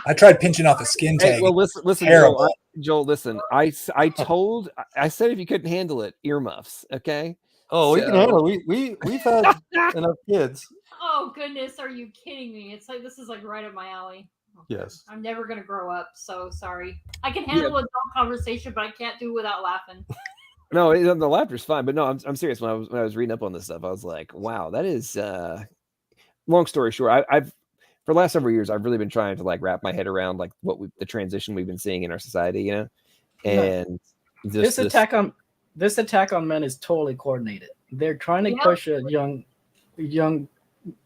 I tried pinching off a skin tag. Hey, well, listen, Joel. Listen, I said if you couldn't handle it, earmuffs. Okay. Oh, we can handle it. We've had enough kids. Oh goodness, are you kidding me? It's like this is like right up my alley. Yes. I'm never gonna grow up, so sorry. I can handle adult conversation, but I can't do it without laughing. No, the laughter's fine, but no, I'm serious. When I was reading up on this stuff, I was like, wow, that is. Long story short, I've for the last several years, I've really been trying to like wrap my head around like the transition we've been seeing in our society, and this attack on men is totally coordinated. They're trying to push young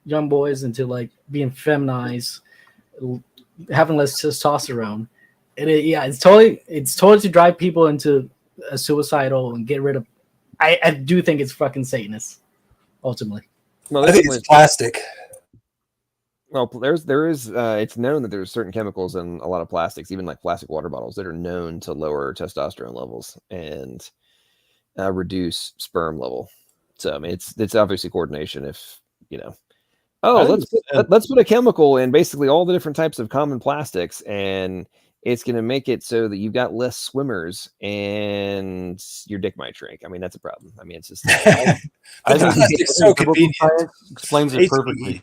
boys into like being feminized, having less testosterone, and it's totally to drive people into a suicidal and get rid of. I do think it's fucking Satanist, ultimately. I think it's plastic. Well, there is it's known that there's certain chemicals in a lot of plastics, even like plastic water bottles, that are known to lower testosterone levels and reduce sperm level. So I mean, it's obviously coordination. If you know, let's put a chemical in basically all the different types of common plastics, and it's going to make it so that you've got less swimmers and your dick might shrink. I mean, that's a problem. I mean, it's just I think it's so convenient. Explains it perfectly.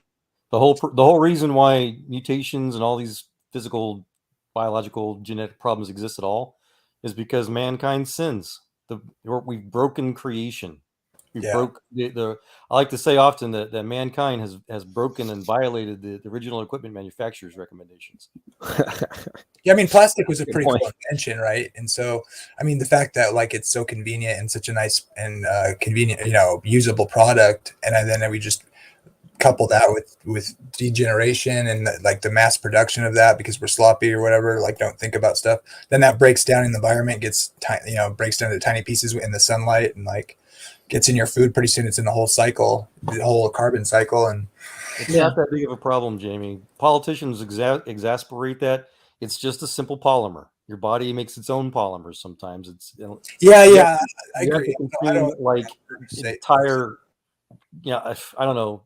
The whole reason why mutations and all these physical, biological, genetic problems exist at all is because mankind sins. We've broken creation. We broke the. I like to say often that mankind has broken and violated the original equipment manufacturer's recommendations. Yeah, I mean, plastic was a pretty cool invention, right? And so, I mean, the fact that like it's so convenient and such a nice and convenient, usable product, and then we just couple that with degeneration and like the mass production of that because we're sloppy or whatever, like don't think about stuff. Then that breaks down in the environment, gets breaks down into tiny pieces in the sunlight and like gets in your food. Pretty soon it's in the whole cycle, the whole carbon cycle. And it's not that big of a problem, Jamie. Politicians exasperate that. It's just a simple polymer. Your body makes its own polymers sometimes. It's I agree. I don't like entire I don't know,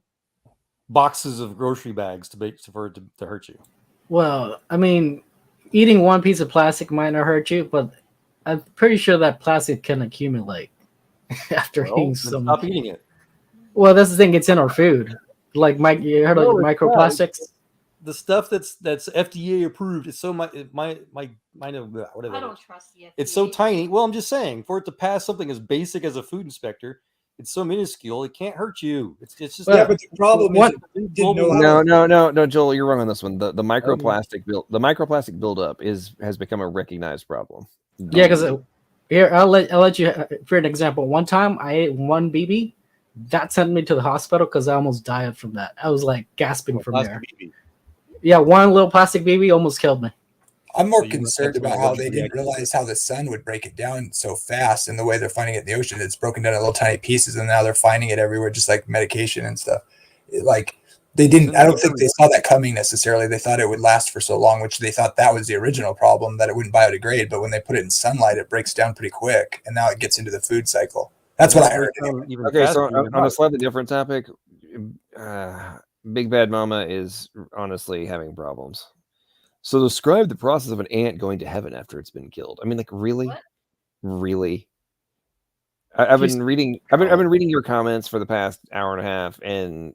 boxes of grocery bags for it to hurt you. Well, I mean, eating one piece of plastic might not hurt you, but I'm pretty sure that plastic can accumulate after eating some. Stop eating it. Well, that's the thing. It's in our food. Like you heard of microplastics? The stuff that's FDA approved is so whatever. I don't trust the FDA. It's so tiny. Well, I'm just saying, for it to pass something as basic as a food inspector, it's so minuscule it can't hurt you. It's just but the problem is no, Joel, you're wrong on this one. The microplastic buildup has become a recognized problem. Yeah, because here I'll let you for an example. One time I ate one BB, that sent me to the hospital because I almost died from that. I was like gasping from there. BB. Yeah, one little plastic BB almost killed me. I'm more concerned about how they didn't realize how the sun would break it down so fast, and the way they're finding it in the ocean. It's broken down in little tiny pieces, and now they're finding it everywhere, just like medication and stuff. They didn't. I don't think they saw that coming necessarily. They thought it would last for so long, which they thought that was the original problem, that it wouldn't biodegrade. But when they put it in sunlight, it breaks down pretty quick, and now it gets into the food cycle. That's what I heard. Okay, so on a slightly different topic, Big Bad Mama is honestly having problems. So describe the process of an ant going to heaven after it's been killed. I mean, like, really, really. I've been reading your comments for the past hour and a half, and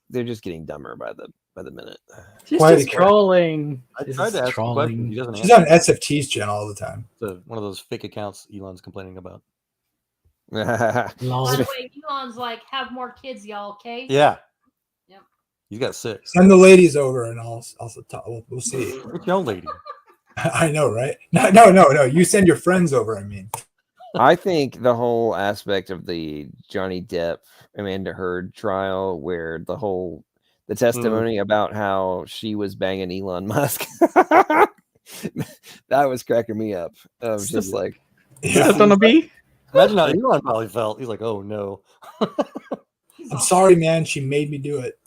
they're just getting dumber by the minute. She's just trolling. I tried to ask a question. He doesn't She's on SFT's channel all the time. It's one of those fake accounts Elon's complaining about. By the way, Elon's like, have more kids, y'all. Okay. Yeah. You got 6. Send the ladies over, and I'll talk. We'll see. Which young lady? I know, right? No. You send your friends over. I mean, I think the whole aspect of the Johnny Depp Amanda Heard trial, where the testimony about how she was banging Elon Musk, that was cracking me up. I was just like, "Is it gonna be?" Imagine how Elon probably felt. He's like, "Oh no." I'm sorry, man. She made me do it.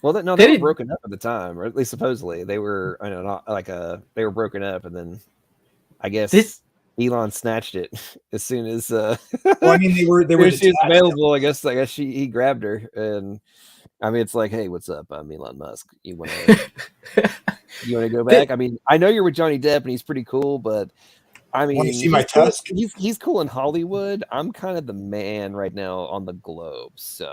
Well, they were broken up at the time, or at least supposedly they were. I know, not like they were broken up, and then I guess Elon snatched it as soon as. Well, I mean, they were she was available. I guess he grabbed her, and I mean, it's like, hey, what's up? I'm Elon Musk. You want to go back? I mean, I know you're with Johnny Depp, and he's pretty cool, but I mean, want to see my tusk? He's cool in Hollywood. I'm kind of the man right now on the globe, so.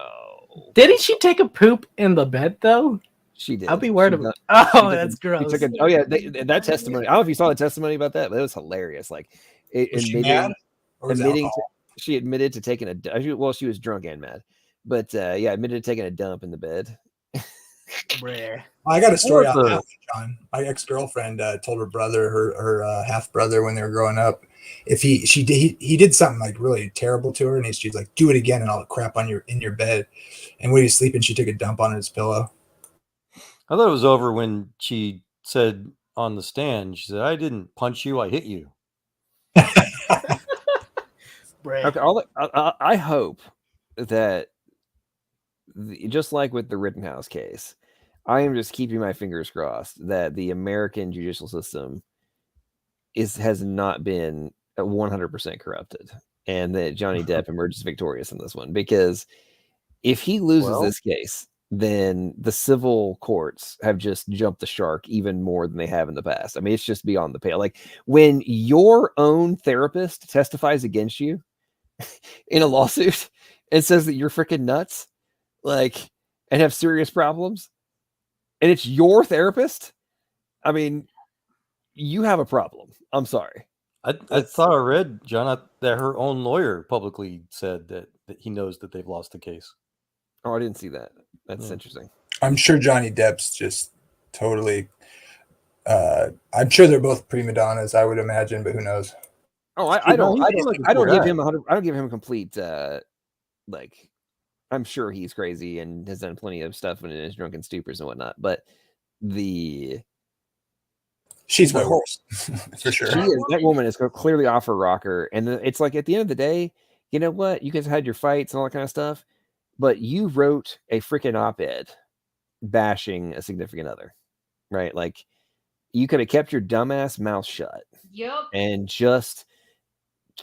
Didn't she take a poop in the bed though? She did. I'll be worried about. Oh, that's gross. That testimony. I don't know if you saw the testimony about that, but it was hilarious. Like, she admitted to taking a. Well, she was drunk and mad, but admitted to taking a dump in the bed. I got a story on that, John. My ex-girlfriend told her brother, her half brother, when they were growing up, if he did something like really terrible to her, and she's like, do it again, and I'll crap on in your bed. And when he was sleeping, she took a dump on his pillow. I thought it was over when she said on the stand, she said, "I didn't punch you, I hit you." Okay, I hope that just like with the Rittenhouse case, I am just keeping my fingers crossed that the American judicial system has not been 100% corrupted, and that Johnny Depp emerges victorious in this one. Because if he loses this case, then the civil courts have just jumped the shark even more than they have in the past. I mean, it's just beyond the pale. Like when your own therapist testifies against you in a lawsuit and says that you're freaking nuts, like, and have serious problems, and it's your therapist, I mean, you have a problem. I'm sorry. I thought I read, John, that her own lawyer publicly said that he knows that they've lost the case. Oh, I didn't see that. That's interesting. I'm sure Johnny Depp's just totally. I'm sure they're both prima donnas, I would imagine, but who knows? Oh, I don't give him 100. I don't give him a complete like. I'm sure he's crazy and has done plenty of stuff in his drunken stupors and whatnot. But she's way worse for sure. That woman is clearly off her rocker, and it's like at the end of the day, you know what? You guys had your fights and all that kind of stuff, but you wrote a freaking op-ed bashing a significant other, right? Like you could have kept your dumbass mouth shut. Yep. And just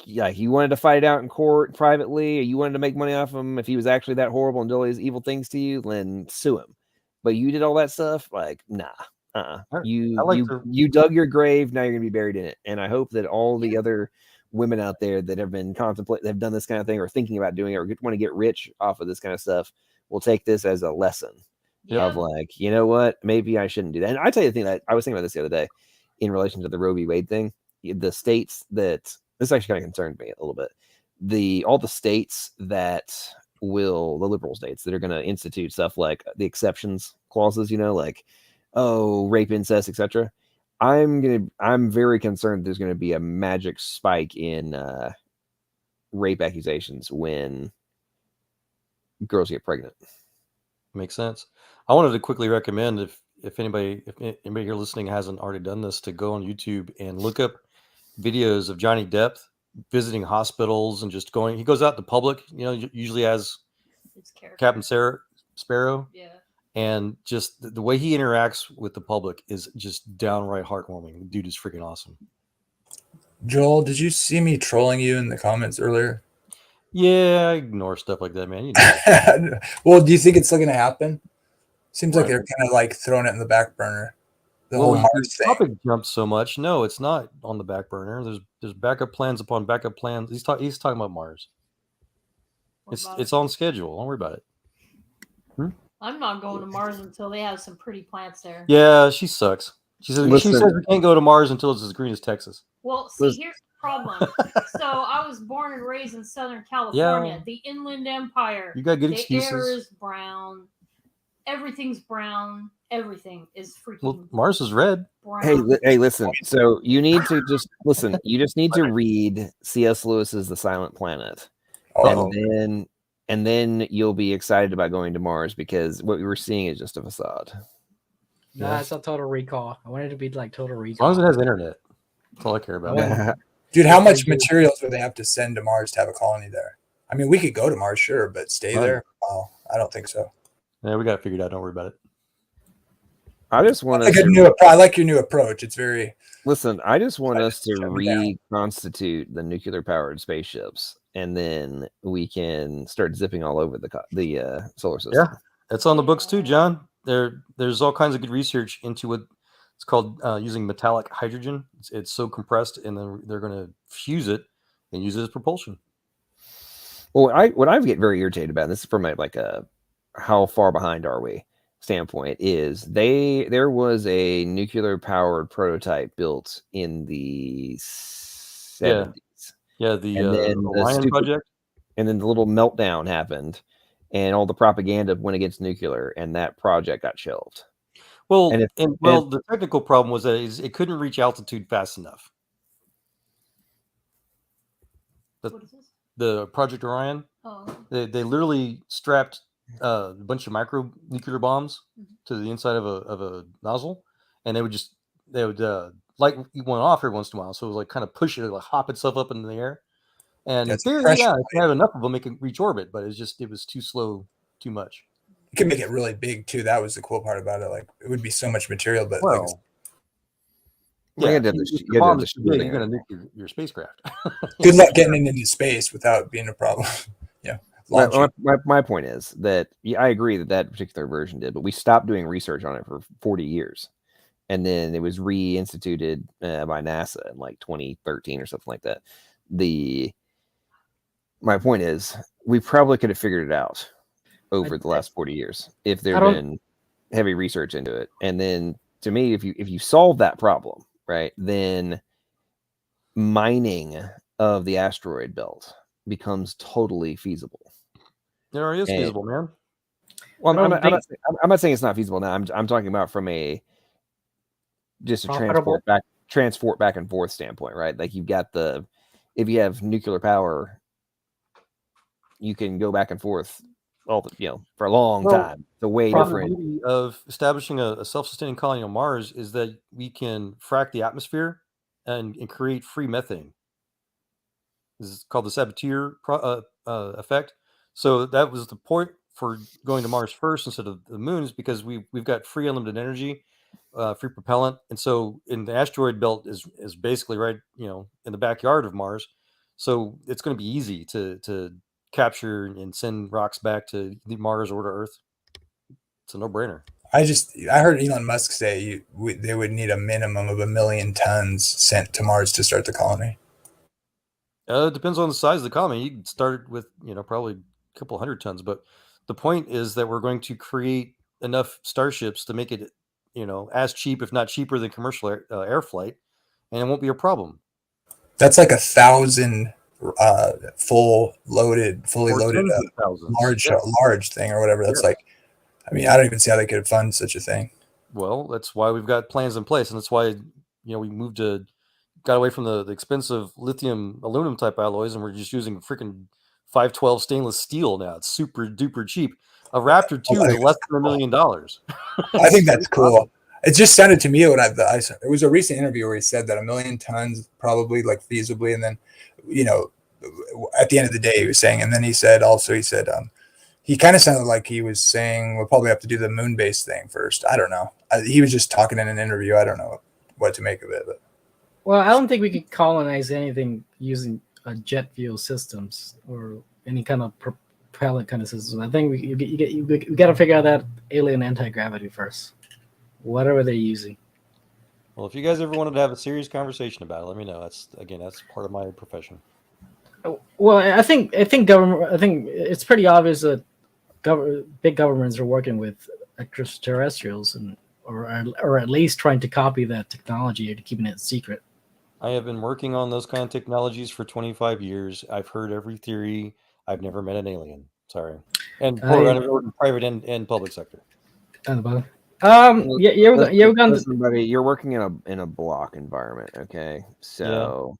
you wanted to fight it out in court privately, or you wanted to make money off him if he was actually that horrible and did all these evil things to you, then sue him. But you did all that stuff, like, nah. You dug your grave, now you're gonna be buried in it. And I hope that all the other women out there that have been have done this kind of thing or thinking about doing it or want to get rich off of this kind of stuff will take this as a lesson of like, you know what, maybe I shouldn't do that. And I tell you the thing that I was thinking about this the other day in relation to the Roe v. Wade thing. The states that this actually kind of concerned me a little bit. All the states that the liberal states that are going to institute stuff like the exceptions clauses, like, oh, rape, incest, etc. I'm very concerned there's going to be a magic spike in rape accusations when girls get pregnant. Makes sense. I wanted to quickly recommend if anybody here listening hasn't already done this, to go on YouTube and look up videos of Johnny Depp visiting hospitals and just going. He goes out to public, usually as Captain Sparrow. Yeah. And just the way he interacts with the public is just downright heartwarming. The dude is freaking awesome. Joel, did you see me trolling you in the comments earlier? Yeah, I ignore stuff like that, man. Well, do you think it's still going to happen? Seems like they're kind of like throwing it in the back burner. The whole Mars thing. Topic jumped so much. No, it's not on the back burner. There's backup plans upon backup plans. He's talking about Mars. It's on schedule. Don't worry about it. I'm not going to Mars until they have some pretty plants there. Yeah, she sucks. She says we can't go to Mars until it's as green as Texas. Well, see, here's the problem. So I was born and raised in Southern California, the Inland Empire. You got good excuses. The air is brown. Everything's brown. Everything is freaking. Well, Mars is red. Brown. Hey, listen. So you need to just listen. You just need to read C.S. Lewis's The Silent Planet, and then you'll be excited about going to Mars, because what we were seeing is just a facade. Nah, it's not Total Recall. I wanted it to be like Total Recall. As long as it has internet. That's all I care about. Dude, how much materials would they have to send to Mars to have a colony there? I mean, we could go to Mars, sure, but stay there? Oh, I don't think so. Yeah, we got it figured out. Don't worry about it. I just want I like your new approach. It's very. Listen, I just want us to reconstitute the nuclear-powered spaceships, and then we can start zipping all over the solar system. Yeah, that's on the books too, John. There's all kinds of good research into what it's called using metallic hydrogen. It's so compressed, and then they're going to fuse it and use it as propulsion. Well, what I get very irritated about, and this is from a how far behind are we standpoint, is there was a nuclear powered prototype built in the 70s. Yeah, the Orion project. And then the little meltdown happened, and all the propaganda went against nuclear, and that project got shelved. Well, the technical problem was that it couldn't reach altitude fast enough. The Project Orion, they literally strapped a bunch of micro nuclear bombs to the inside of a nozzle, and they would light one off every once in a while, so it was like kind of push it, like hop itself up into the air. And in theory, if you have enough of them, it can reach orbit, but it was too slow, too much. You can make it really big too. That was the cool part about it. Like it would be so much material, but Well, Yeah, yeah, you had to have if the- the you had to have bomb's the too big, shielding you're on going it. to nuke your spacecraft. good luck getting it into space without being a problem. Yeah, launching. My point is that I agree that particular version did, but we stopped doing research on it for 40 years. And then it was reinstituted by NASA in like 2013 or something like that. My point is, we probably could have figured it out over the last 40 years if there had been heavy research into it. And then, to me, if you solve that problem, right, then mining of the asteroid belt becomes totally feasible. It already is feasible, man. Well, I'm not saying it's not feasible now. I'm talking about from just a transport back and forth standpoint, right? Like if you have nuclear power, you can go back and forth for a long time. It's a way different. The beauty of establishing a self-sustaining colony on Mars is that we can frack the atmosphere and create free methane. This is called the Saboteur effect. So that was the point for going to Mars first instead of the moon, is because we've got free unlimited energy, free propellant, and so in the asteroid belt is basically right, in the backyard of Mars. So it's going to be easy to capture and send rocks back to Mars or to Earth. It's a no-brainer. I heard Elon Musk say they would need a minimum of 1 million tons sent to Mars to start the colony. It depends on the size of the colony. You can start with probably a couple hundred tons, but the point is that we're going to create enough starships to make it as cheap, if not cheaper, than commercial air flight, and it won't be a problem. That's like 1,000 fully loaded large thing or whatever. That's like, I mean, I don't even see how they could fund such a thing. Well, that's why we've got plans in place, and that's why we got away from the expensive lithium aluminum type alloys, and we're just using freaking 512 stainless steel now. It's super duper cheap. A Raptor 2 is less than $1 million. I think that's cool. It just sounded to me when it was a recent interview where he said that 1 million tons probably, like, feasibly, and then at the end of the day he was saying, and then he said he kind of sounded like he was saying we'll probably have to do the moon base thing first. I don't know. He was just talking in an interview. I don't know what to make of it, but well, I don't think we could colonize anything using jet fuel systems or any kind of propellant kind of system. I think we got to figure out that alien anti-gravity first, whatever they're using. Well, if you guys ever wanted to have a serious conversation about it, let me know. That's part of my profession. Well, I think it's pretty obvious that big governments are working with extraterrestrials or at least trying to copy that technology and keeping it secret. I have been working on those kind of technologies for 25 years. I've heard every theory. I've never met an alien. Sorry. And private and public sector. You're working in a block environment, okay? So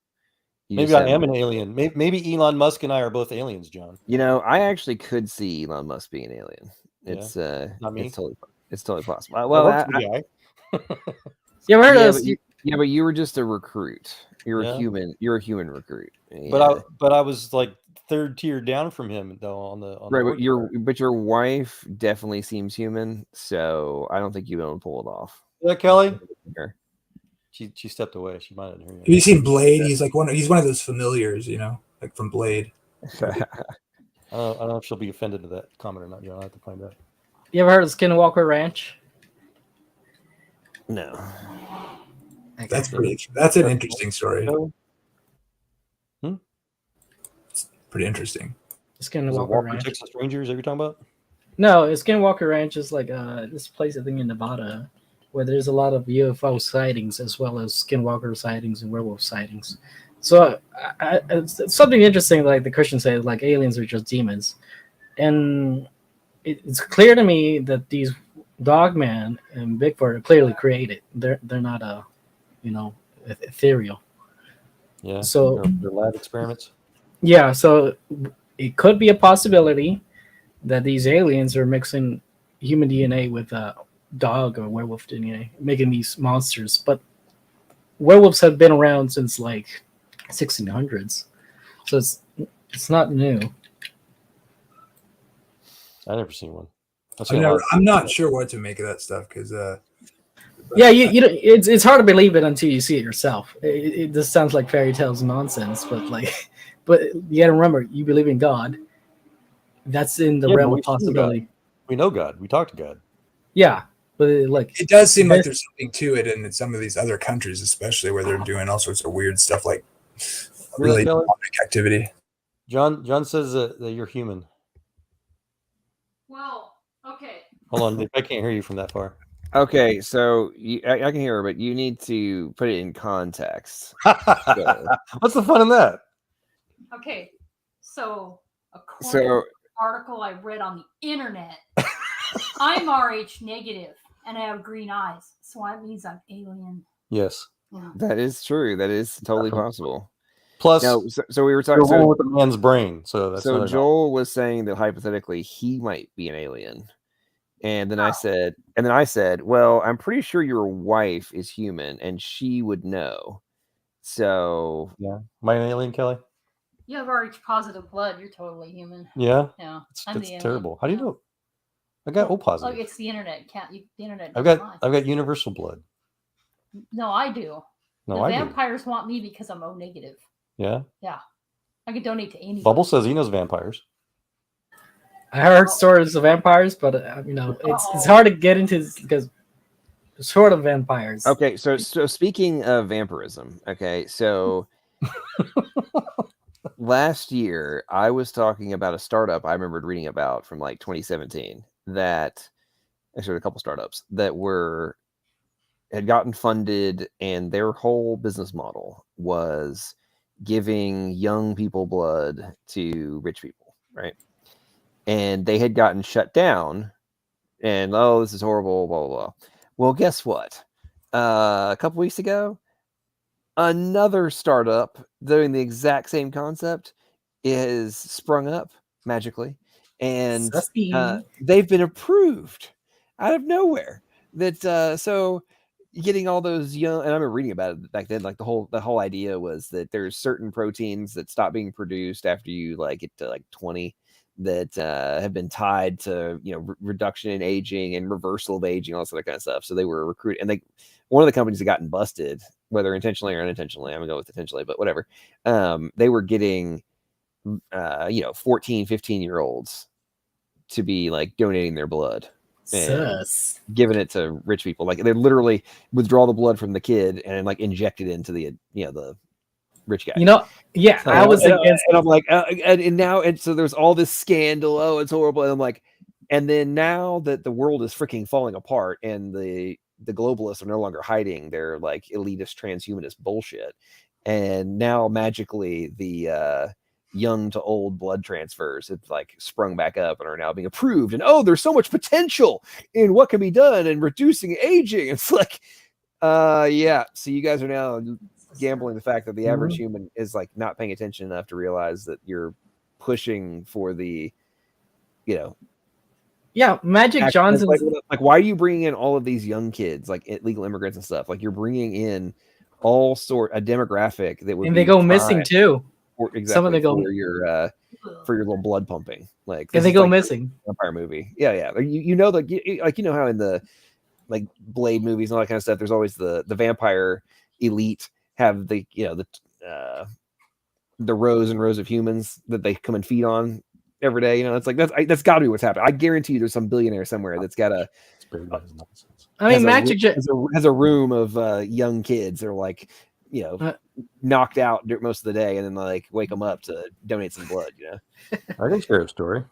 maybe I am an alien. Maybe Elon Musk and I are both aliens, John. I actually could see Elon Musk being an alien. It's not me. It's totally possible. Well, you ever heard of Yeah, but you were just a recruit. You're a human. You're a human recruit. Yeah. But I was like third tier down from him though on the but your wife definitely seems human, so I don't think you'll be able to pull it off. Yeah, Kelly. She stepped away. She might have heard. Have you seen Blade? He's like he's one of those familiars, like from Blade. I don't know if she'll be offended to that comment or not. I'll have to find out. You ever heard of Skinwalker Ranch? No. That's an interesting story. It's pretty interesting. Skinwalker Ranch. Texas Rangers, are you talking about? No, Skinwalker Ranch is like this place I think in Nevada where there's a lot of UFO sightings as well as skinwalker sightings and werewolf sightings. So it's something interesting, like the Christian said, like aliens are just demons, and it's clear to me that these Dogman and Bigfoot are clearly created. They're not ethereal. Yeah. So they're lab experiments. Yeah. So it could be a possibility that these aliens are mixing human DNA with dog or werewolf DNA, making these monsters. But werewolves have been around since like 1600s, so it's not new. I never seen one. I'm not sure what to make of that stuff because yeah, you know, it's hard to believe it until you see it yourself. It just sounds like fairy tales nonsense, but but you got to remember, you believe in God. That's in the realm of possibility. We know God. We talk to God. Yeah, but it does seem like there's something to it in some of these other countries, especially where they're doing all sorts of weird stuff like really demonic activity. John says that you're human. Well, okay. Hold on, I can't hear you from that far. Okay, so I can hear her, but you need to put it in context. What's the fun in that? Okay, so according to the article I read on the internet, I'm Rh negative and I have green eyes, so that means I'm alien. Yes, that is true. That is totally possible. Plus, so we were talking with the man's brain. So Joel was saying that hypothetically he might be an alien. And then I said, well, I'm pretty sure your wife is human and she would know. So yeah, am I an alien, Kelly? You have Rh positive blood. You're totally human. Yeah. Yeah. That's terrible. How do you know? I got O positive. Look, it's the internet. The internet. I've got universal blood. No, I do. No, the vampires want me because I'm O negative. Yeah. Yeah. I could donate to anybody. Bubble says he knows vampires. I heard stories of vampires, but you know, it's hard to get into because sort of vampires. Okay, so speaking of vampirism, okay, so last year I was talking about a startup I remembered reading about from like 2017 that actually a couple startups that had gotten funded, and their whole business model was giving young people blood to rich people, right? And they had gotten shut down, and this is horrible, blah, blah, blah. Well, guess what? A couple weeks ago, another startup doing the exact same concept is sprung up magically, and they've been approved out of nowhere. That so getting all those young, and I remember reading about it back then. Like the whole idea was that there's certain proteins that stop being produced after you get to 20. That have been tied to reduction in aging and reversal of aging, all that sort of kind of stuff. So they were recruited, and one of the companies that gotten busted, whether intentionally or unintentionally, I'm gonna go with intentionally, but whatever. They were getting 14, 15-year-olds to be donating their blood and giving it to rich people. Like they literally withdraw the blood from the kid and inject it into the the rich guy. I was against, and I'm like, and so there's all this scandal. Oh, it's horrible. And I'm like, and then now that the world is freaking falling apart, and the globalists are no longer hiding their elitist transhumanist bullshit, and now magically the young to old blood transfers have sprung back up and are now being approved. And there's so much potential in what can be done in reducing aging. It's so you guys are now gambling the fact that the average human is not paying attention enough to realize that you're pushing for the Magic Johnson. Why are you bringing in all of these young kids, illegal immigrants and stuff? You're bringing in all a demographic that would, and they go missing too. Some of them go for your little blood pumping, and they go missing. Vampire movie, yeah. How in the Blade movies and all that kind of stuff, there's always the vampire elite have the rows and rows of humans that they come and feed on every day. That's got to be what's happening. I guarantee you, there's some billionaire somewhere that's got a. Magic has a room of young kids that are knocked out most of the day, and then wake them up to donate some blood. I can share a story.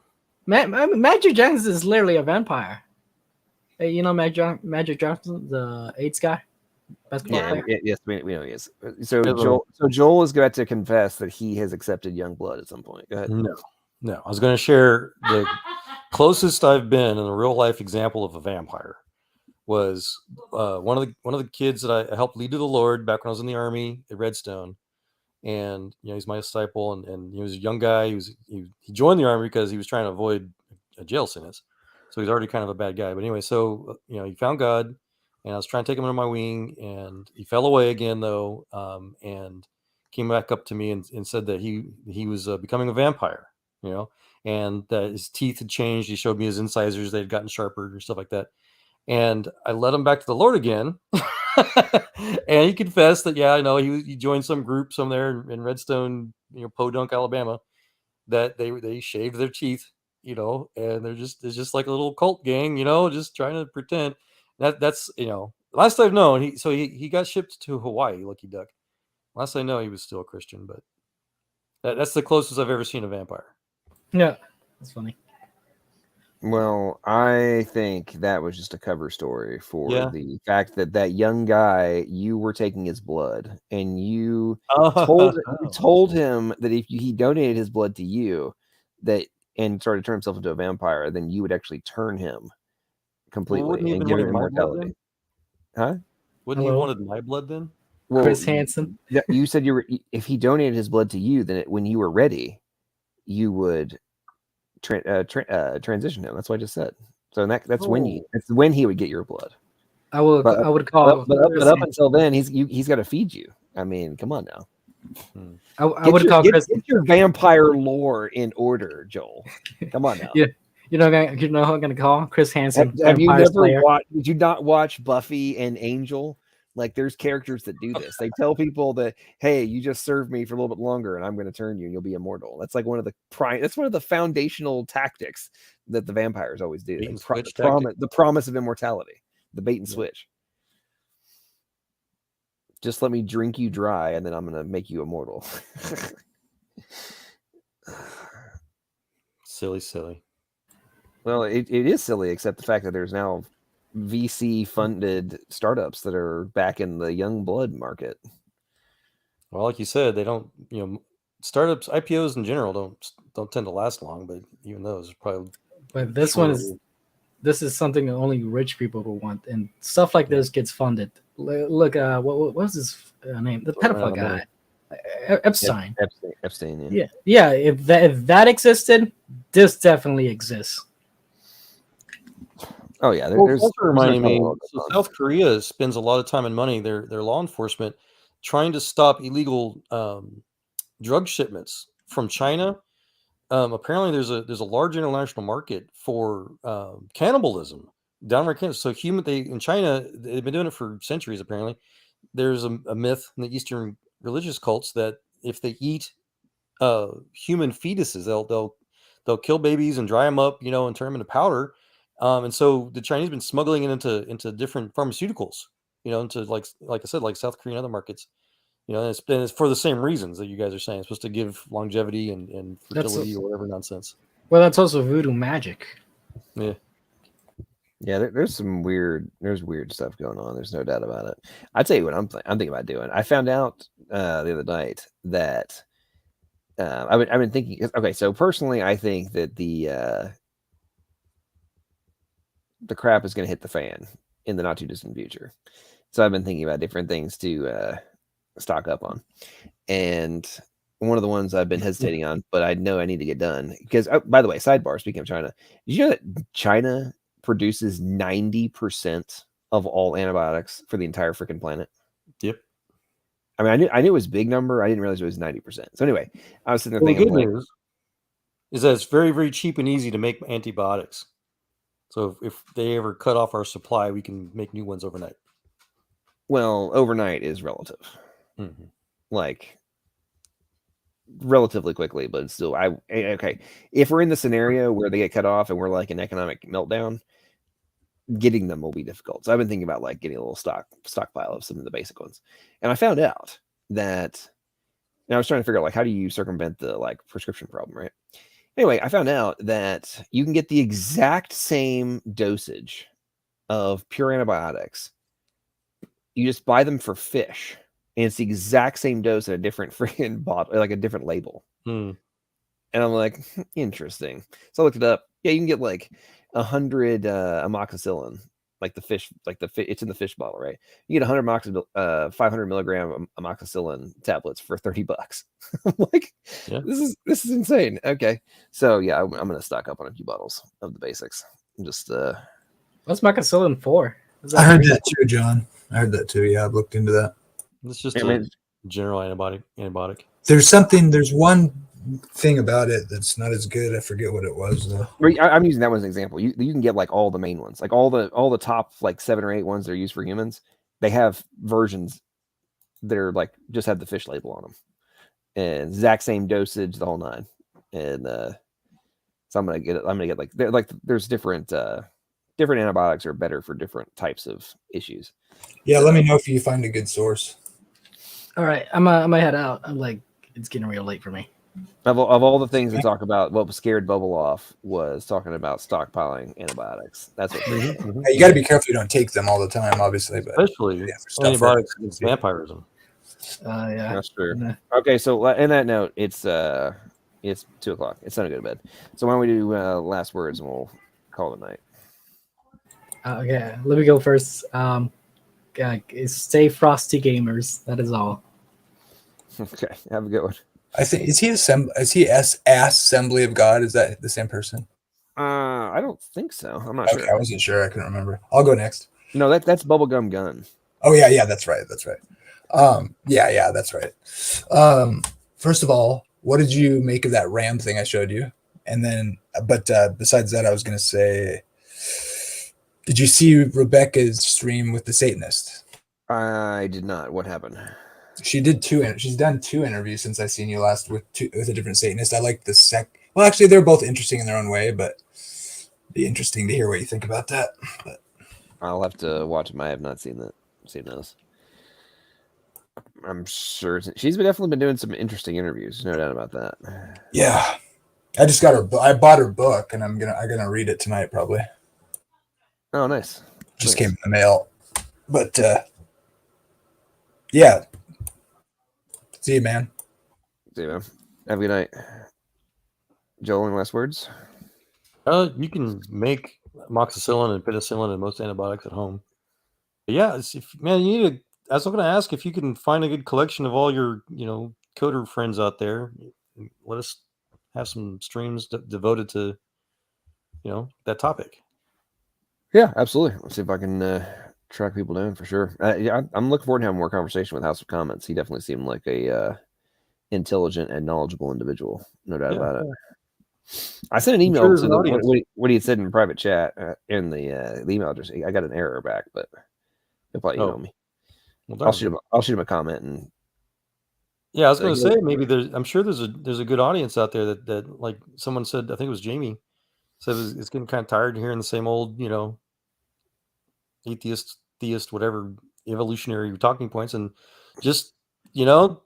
Magic Johnson is literally a vampire. Magic Johnson, the AIDS guy. Yes, we know he is. So Joel is going to confess that he has accepted young blood at some point. Go ahead. No. I was going to share the closest I've been in a real life example of a vampire was one of the kids that I helped lead to the Lord back when I was in the Army at Redstone, and he's my disciple, and he was a young guy. He joined the Army because he was trying to avoid a jail sentence, so he's already kind of a bad guy. But anyway, so he found God. And I was trying to take him under my wing, and he fell away again, though, and came back up to me and said that he was becoming a vampire, and his teeth had changed. He showed me his incisors; they had gotten sharper and stuff like that. And I led him back to the Lord again, and he confessed that I know he joined some group somewhere in Redstone, Podunk, Alabama, that they shaved their teeth, and it's just like a little cult gang, just trying to pretend. That's last I've known, he got shipped to Hawaii, lucky duck. Last I know, he was still a Christian, but that's the closest I've ever seen a vampire. Yeah, that's funny. Well, I think that was just a cover story for the fact that young guy, you were taking his blood, and you told him that if he donated his blood to you, and started to turn himself into a vampire, then you would actually turn him completely and give him immortality. Huh? Wouldn't he wanted my blood then? Well, Chris Hansen. You said if he donated his blood to you, then when you were ready, you would transition him. That's what I just said. So that's when he would get your blood. I would call. But up until then, he's got to feed you. I mean, come on now. I would call Chris. Get your vampire lore in order, Joel. Come on now. Yeah, who I'm gonna call? Chris Hansen. Have you never watched? Did you not watch Buffy and Angel? Like, there's characters that do this. They tell people that, hey, you just serve me for a little bit longer, and I'm going to turn you, and you'll be immortal. That's like one of the foundational tactics that the vampires always do. The promise of immortality, the bait and switch. Just let me drink you dry, and then I'm going to make you immortal. Silly. Well, it is silly, except the fact that there's now VC funded startups that are back in the young blood market. Well, like you said, they don't, startups, IPOs in general don't tend to last long, but even those are probably. But this is something that only rich people will want, and stuff like this gets funded. Look, what was his name? The pedophile guy, Epstein. Epstein. Yeah. If that existed, this definitely exists. Oh yeah, there's reminding me. So South Korea spends a lot of time and money, their law enforcement, trying to stop illegal drug shipments from China. Apparently, there's a large international market for cannibalism, downright cannibalism. So in China, they've been doing it for centuries. Apparently, there's a myth in the Eastern religious cults that if they eat human fetuses, they'll kill babies and dry them up, and turn them into powder. And so the Chinese have been smuggling it into different pharmaceuticals, into like I said, like South Korea and other markets, and it's for the same reasons that you guys are saying. It's supposed to give longevity and fertility or whatever nonsense. Well, that's also voodoo magic. Yeah. Yeah, there's weird stuff going on. There's no doubt about it. I'll tell you what I'm thinking about doing. I found out the other night that I've been thinking. Okay, so personally, I think that the crap is going to hit the fan in the not too distant future. So I've been thinking about different things to stock up on. And one of the ones I've been hesitating on, but I know I need to get done because, by the way, sidebar, speaking of China, did you know that China produces 90% of all antibiotics for the entire freaking planet? Yep. I mean, I knew it was a big number. I didn't realize it was 90%. So anyway, I was sitting there thinking, the good news is that it's very, very cheap and easy to make antibiotics. So if they ever cut off our supply, we can make new ones overnight. Well, overnight is relative. Mm-hmm. Like, relatively quickly, but it's still, okay. If we're in the scenario where they get cut off and we're like an economic meltdown, getting them will be difficult. So I've been thinking about like getting a little stockpile of some of the basic ones. And I found out that, and I was trying to figure out like, how do you circumvent the like prescription problem, right? Anyway, I found out that you can get the exact same dosage of pure antibiotics. You just buy them for fish, and it's the exact same dose in a different freaking bottle, like a different label. And I'm like, interesting. So I looked it up. Yeah, you can get like 100 amoxicillin, like the fish, it's in the fish bottle, right? You get 100 500 milligram amoxicillin tablets for $30. I'm like, this is insane. Okay, so yeah, I'm gonna stock up on a few bottles of the basics. Just what's amoxicillin for? I heard that too, John. I heard that too. Yeah, I've looked into that. It's just a general antibiotic. There's one thing about it that's not as good. I forget what it was though. I'm using that one as an example. You can get like all the main ones, like all the top like 7 or 8 ones that are used for humans. They have versions that are like just have the fish label on them, and exact same dosage, the whole nine. And so I'm gonna get like there's different antibiotics are better for different types of issues. Yeah, let me know if you find a good source. All right, I'm gonna head out. I'm like, it's getting real late for me. Of all the things to talk about, what scared Bubble off was talking about stockpiling antibiotics. That's what. You got to be careful you don't take them all the time, obviously, but especially antibiotics against vampirism. Yeah, that's true. Okay, so in that note, it's 2:00. It's time to go to bed. So why don't we do last words and we'll call it a night. Okay, let me go first. Stay frosty, gamers. That is all. Okay, have a good one. I think is he Assembly of God? Is that the same person? I don't think so. I'm not sure. I wasn't sure. I couldn't remember. I'll go next. No, that's Bubblegum Gun. Oh yeah, that's right. That's right. That's right. First of all, what did you make of that RAM thing I showed you? And then, but besides that, I was gonna say, did you see Rebecca's stream with the Satanist? I did not. What happened? She's done 2 interviews since I seen you last with a different Satanist. I like the well, actually, they're both interesting in their own way, but it'd be interesting to hear what you think about that. But I'll have to watch them. I have not seen those. I'm sure she's definitely been doing some interesting interviews. No doubt about that. Yeah, I just got her. I bought her book, and I'm gonna read it tonight probably. Oh, nice. Just came in the mail, but yeah. See you, man. See you, man. Have a good night. Joel, any last words? You can make amoxicillin and penicillin and most antibiotics at home. But yeah, you need to. I was going to ask if you can find a good collection of all your, coder friends out there. Let us have some streams devoted to, that topic. Yeah, absolutely. Let's see if I can track people down for sure. I'm looking forward to having more conversation with House of Comments. He definitely seemed like a intelligent and knowledgeable individual. No doubt about it. I sent an email to what he had said in private chat in the email address. I got an error back, but he'll probably email me. Well, I'll shoot him a comment and. Yeah, I was going to say maybe I'm sure there's a good audience out there that like someone said. I think it was Jamie said it's getting kind of tired of hearing the same old atheist, theist, whatever evolutionary talking points, and just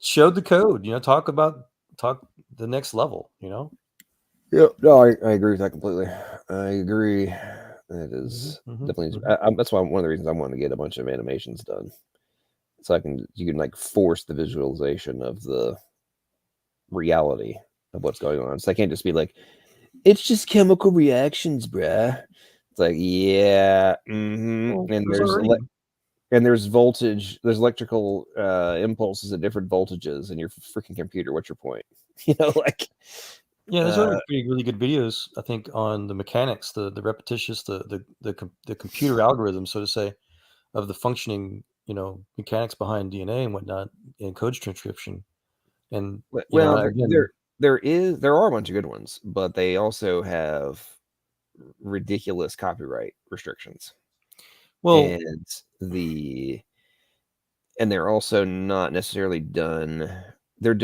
show the code. Talk the next level. Yeah, no, I agree with that completely. I agree. That is definitely. That's why one of the reasons I wanted to get a bunch of animations done, so you can like force the visualization of the reality of what's going on. So I can't just be like, it's just chemical reactions, bruh. It's like, yeah, well, and there's voltage, there's electrical impulses at different voltages in your freaking computer. What's your point? Yeah, there's really good videos, I think, on the mechanics, the repetitious, the computer algorithm, so to say, of the functioning, mechanics behind DNA and whatnot, and code transcription. And there are a bunch of good ones, but they also have ridiculous copyright restrictions. Well, and they're also not necessarily done.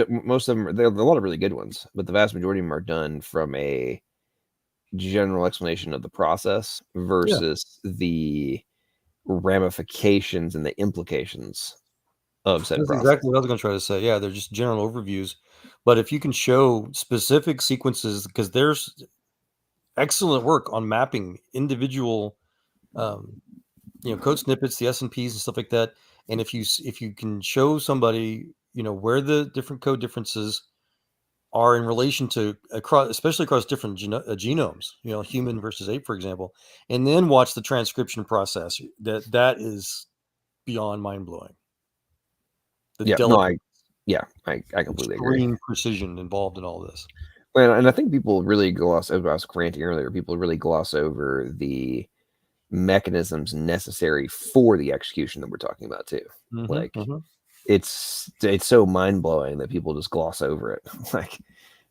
Most of them. There are a lot of really good ones, but the vast majority of them are done from a general explanation of the process versus the ramifications and the implications of said process. Exactly what I was going to try to say. Yeah, they're just general overviews, but if you can show specific sequences, because there's excellent work on mapping individual, code snippets, the SNPs and stuff like that, and if you can show somebody, where the different code differences are in relation to especially across different genomes, human versus ape, for example, and then watch the transcription process, that is beyond mind blowing. I completely agree. Precision involved in all this. And I think people really gloss over. I was ranting earlier. People really gloss over the mechanisms necessary for the execution that we're talking about too. It's so mind blowing that people just gloss over it.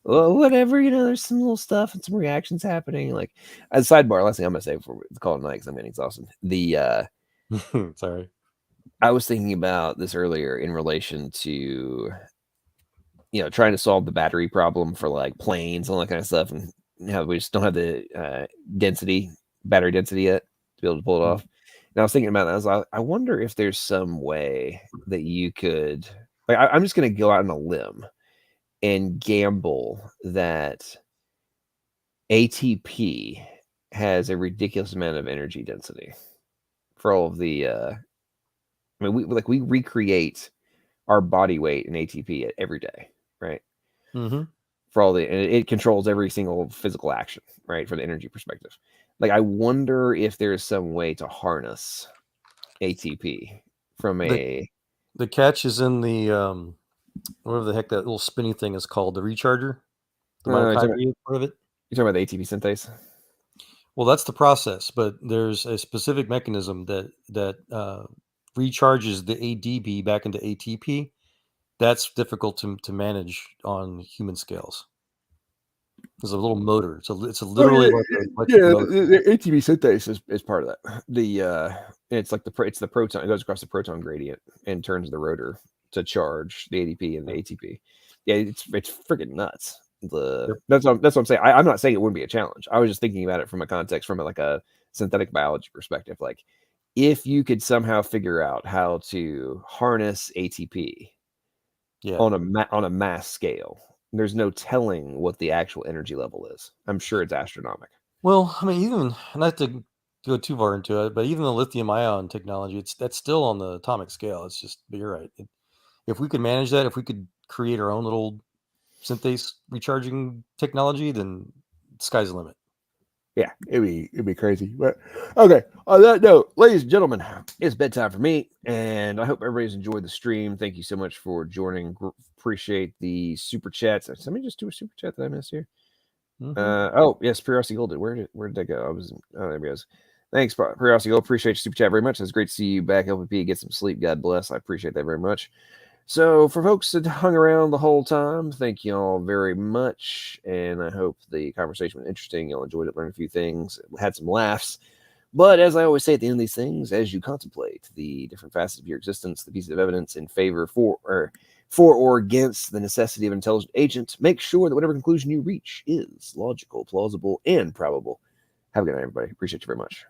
well, whatever, there's some little stuff and some reactions happening. Like, as a sidebar, last thing I'm gonna say before we call it night because I'm getting exhausted. Sorry. I was thinking about this earlier in relation to, trying to solve the battery problem for like planes and all that kind of stuff, and how we just don't have the battery density yet to be able to pull it off. And I was thinking about that. I was like, I wonder if there's some way that you could, like, I'm just going to go out on a limb and gamble that ATP has a ridiculous amount of energy density for all of the. We recreate our body weight in ATP every day, right? Mm-hmm. For all and it controls every single physical action, right? From the energy perspective. Like, I wonder if there's some way to harness ATP from the catch is in the whatever the heck that little spinny thing is called, the recharger, the mitochondria part of it. You're talking about the ATP synthase? Well, that's the process, but there's a specific mechanism that recharges the ADP back into ATP. That's difficult to manage on human scales. There's a little motor. It's literally like the ATP synthase is part of that. It's like it's the proton. It goes across the proton gradient and turns the rotor to charge the ADP and the ATP. Yeah, it's freaking nuts. That's what I'm saying. I'm not saying it wouldn't be a challenge. I was just thinking about it from a context, from a synthetic biology perspective. Like, if you could somehow figure out how to harness ATP on a mass scale, there's no telling what the actual energy level is. I'm sure it's astronomical. Well, I mean, even not to go too far into it, but even the lithium-ion technology, that's still on the atomic scale. It's just, but you're right. If we could manage that, if we could create our own little synthase recharging technology, then the sky's the limit. Yeah, it'd be crazy. But okay, on that note, ladies and gentlemen, it's bedtime for me, and I hope everybody's enjoyed the stream. Thank you so much for joining. Appreciate the super chats. Somebody just do a super chat that I missed here. Mm-hmm. Oh yes, Curiosity Gold did. Where did that go? There he goes. Thanks, Curiosity Gold. Appreciate your super chat very much. It's great to see you back. LPP, get some sleep. God bless. I appreciate that very much. So, for folks that hung around the whole time, thank you all very much. And I hope the conversation was interesting. Y'all enjoyed it, learned a few things, had some laughs. But as I always say at the end of these things, as you contemplate the different facets of your existence, the pieces of evidence in favor for or against the necessity of an intelligent agent, make sure that whatever conclusion you reach is logical, plausible, and probable. Have a good night, everybody. Appreciate you very much.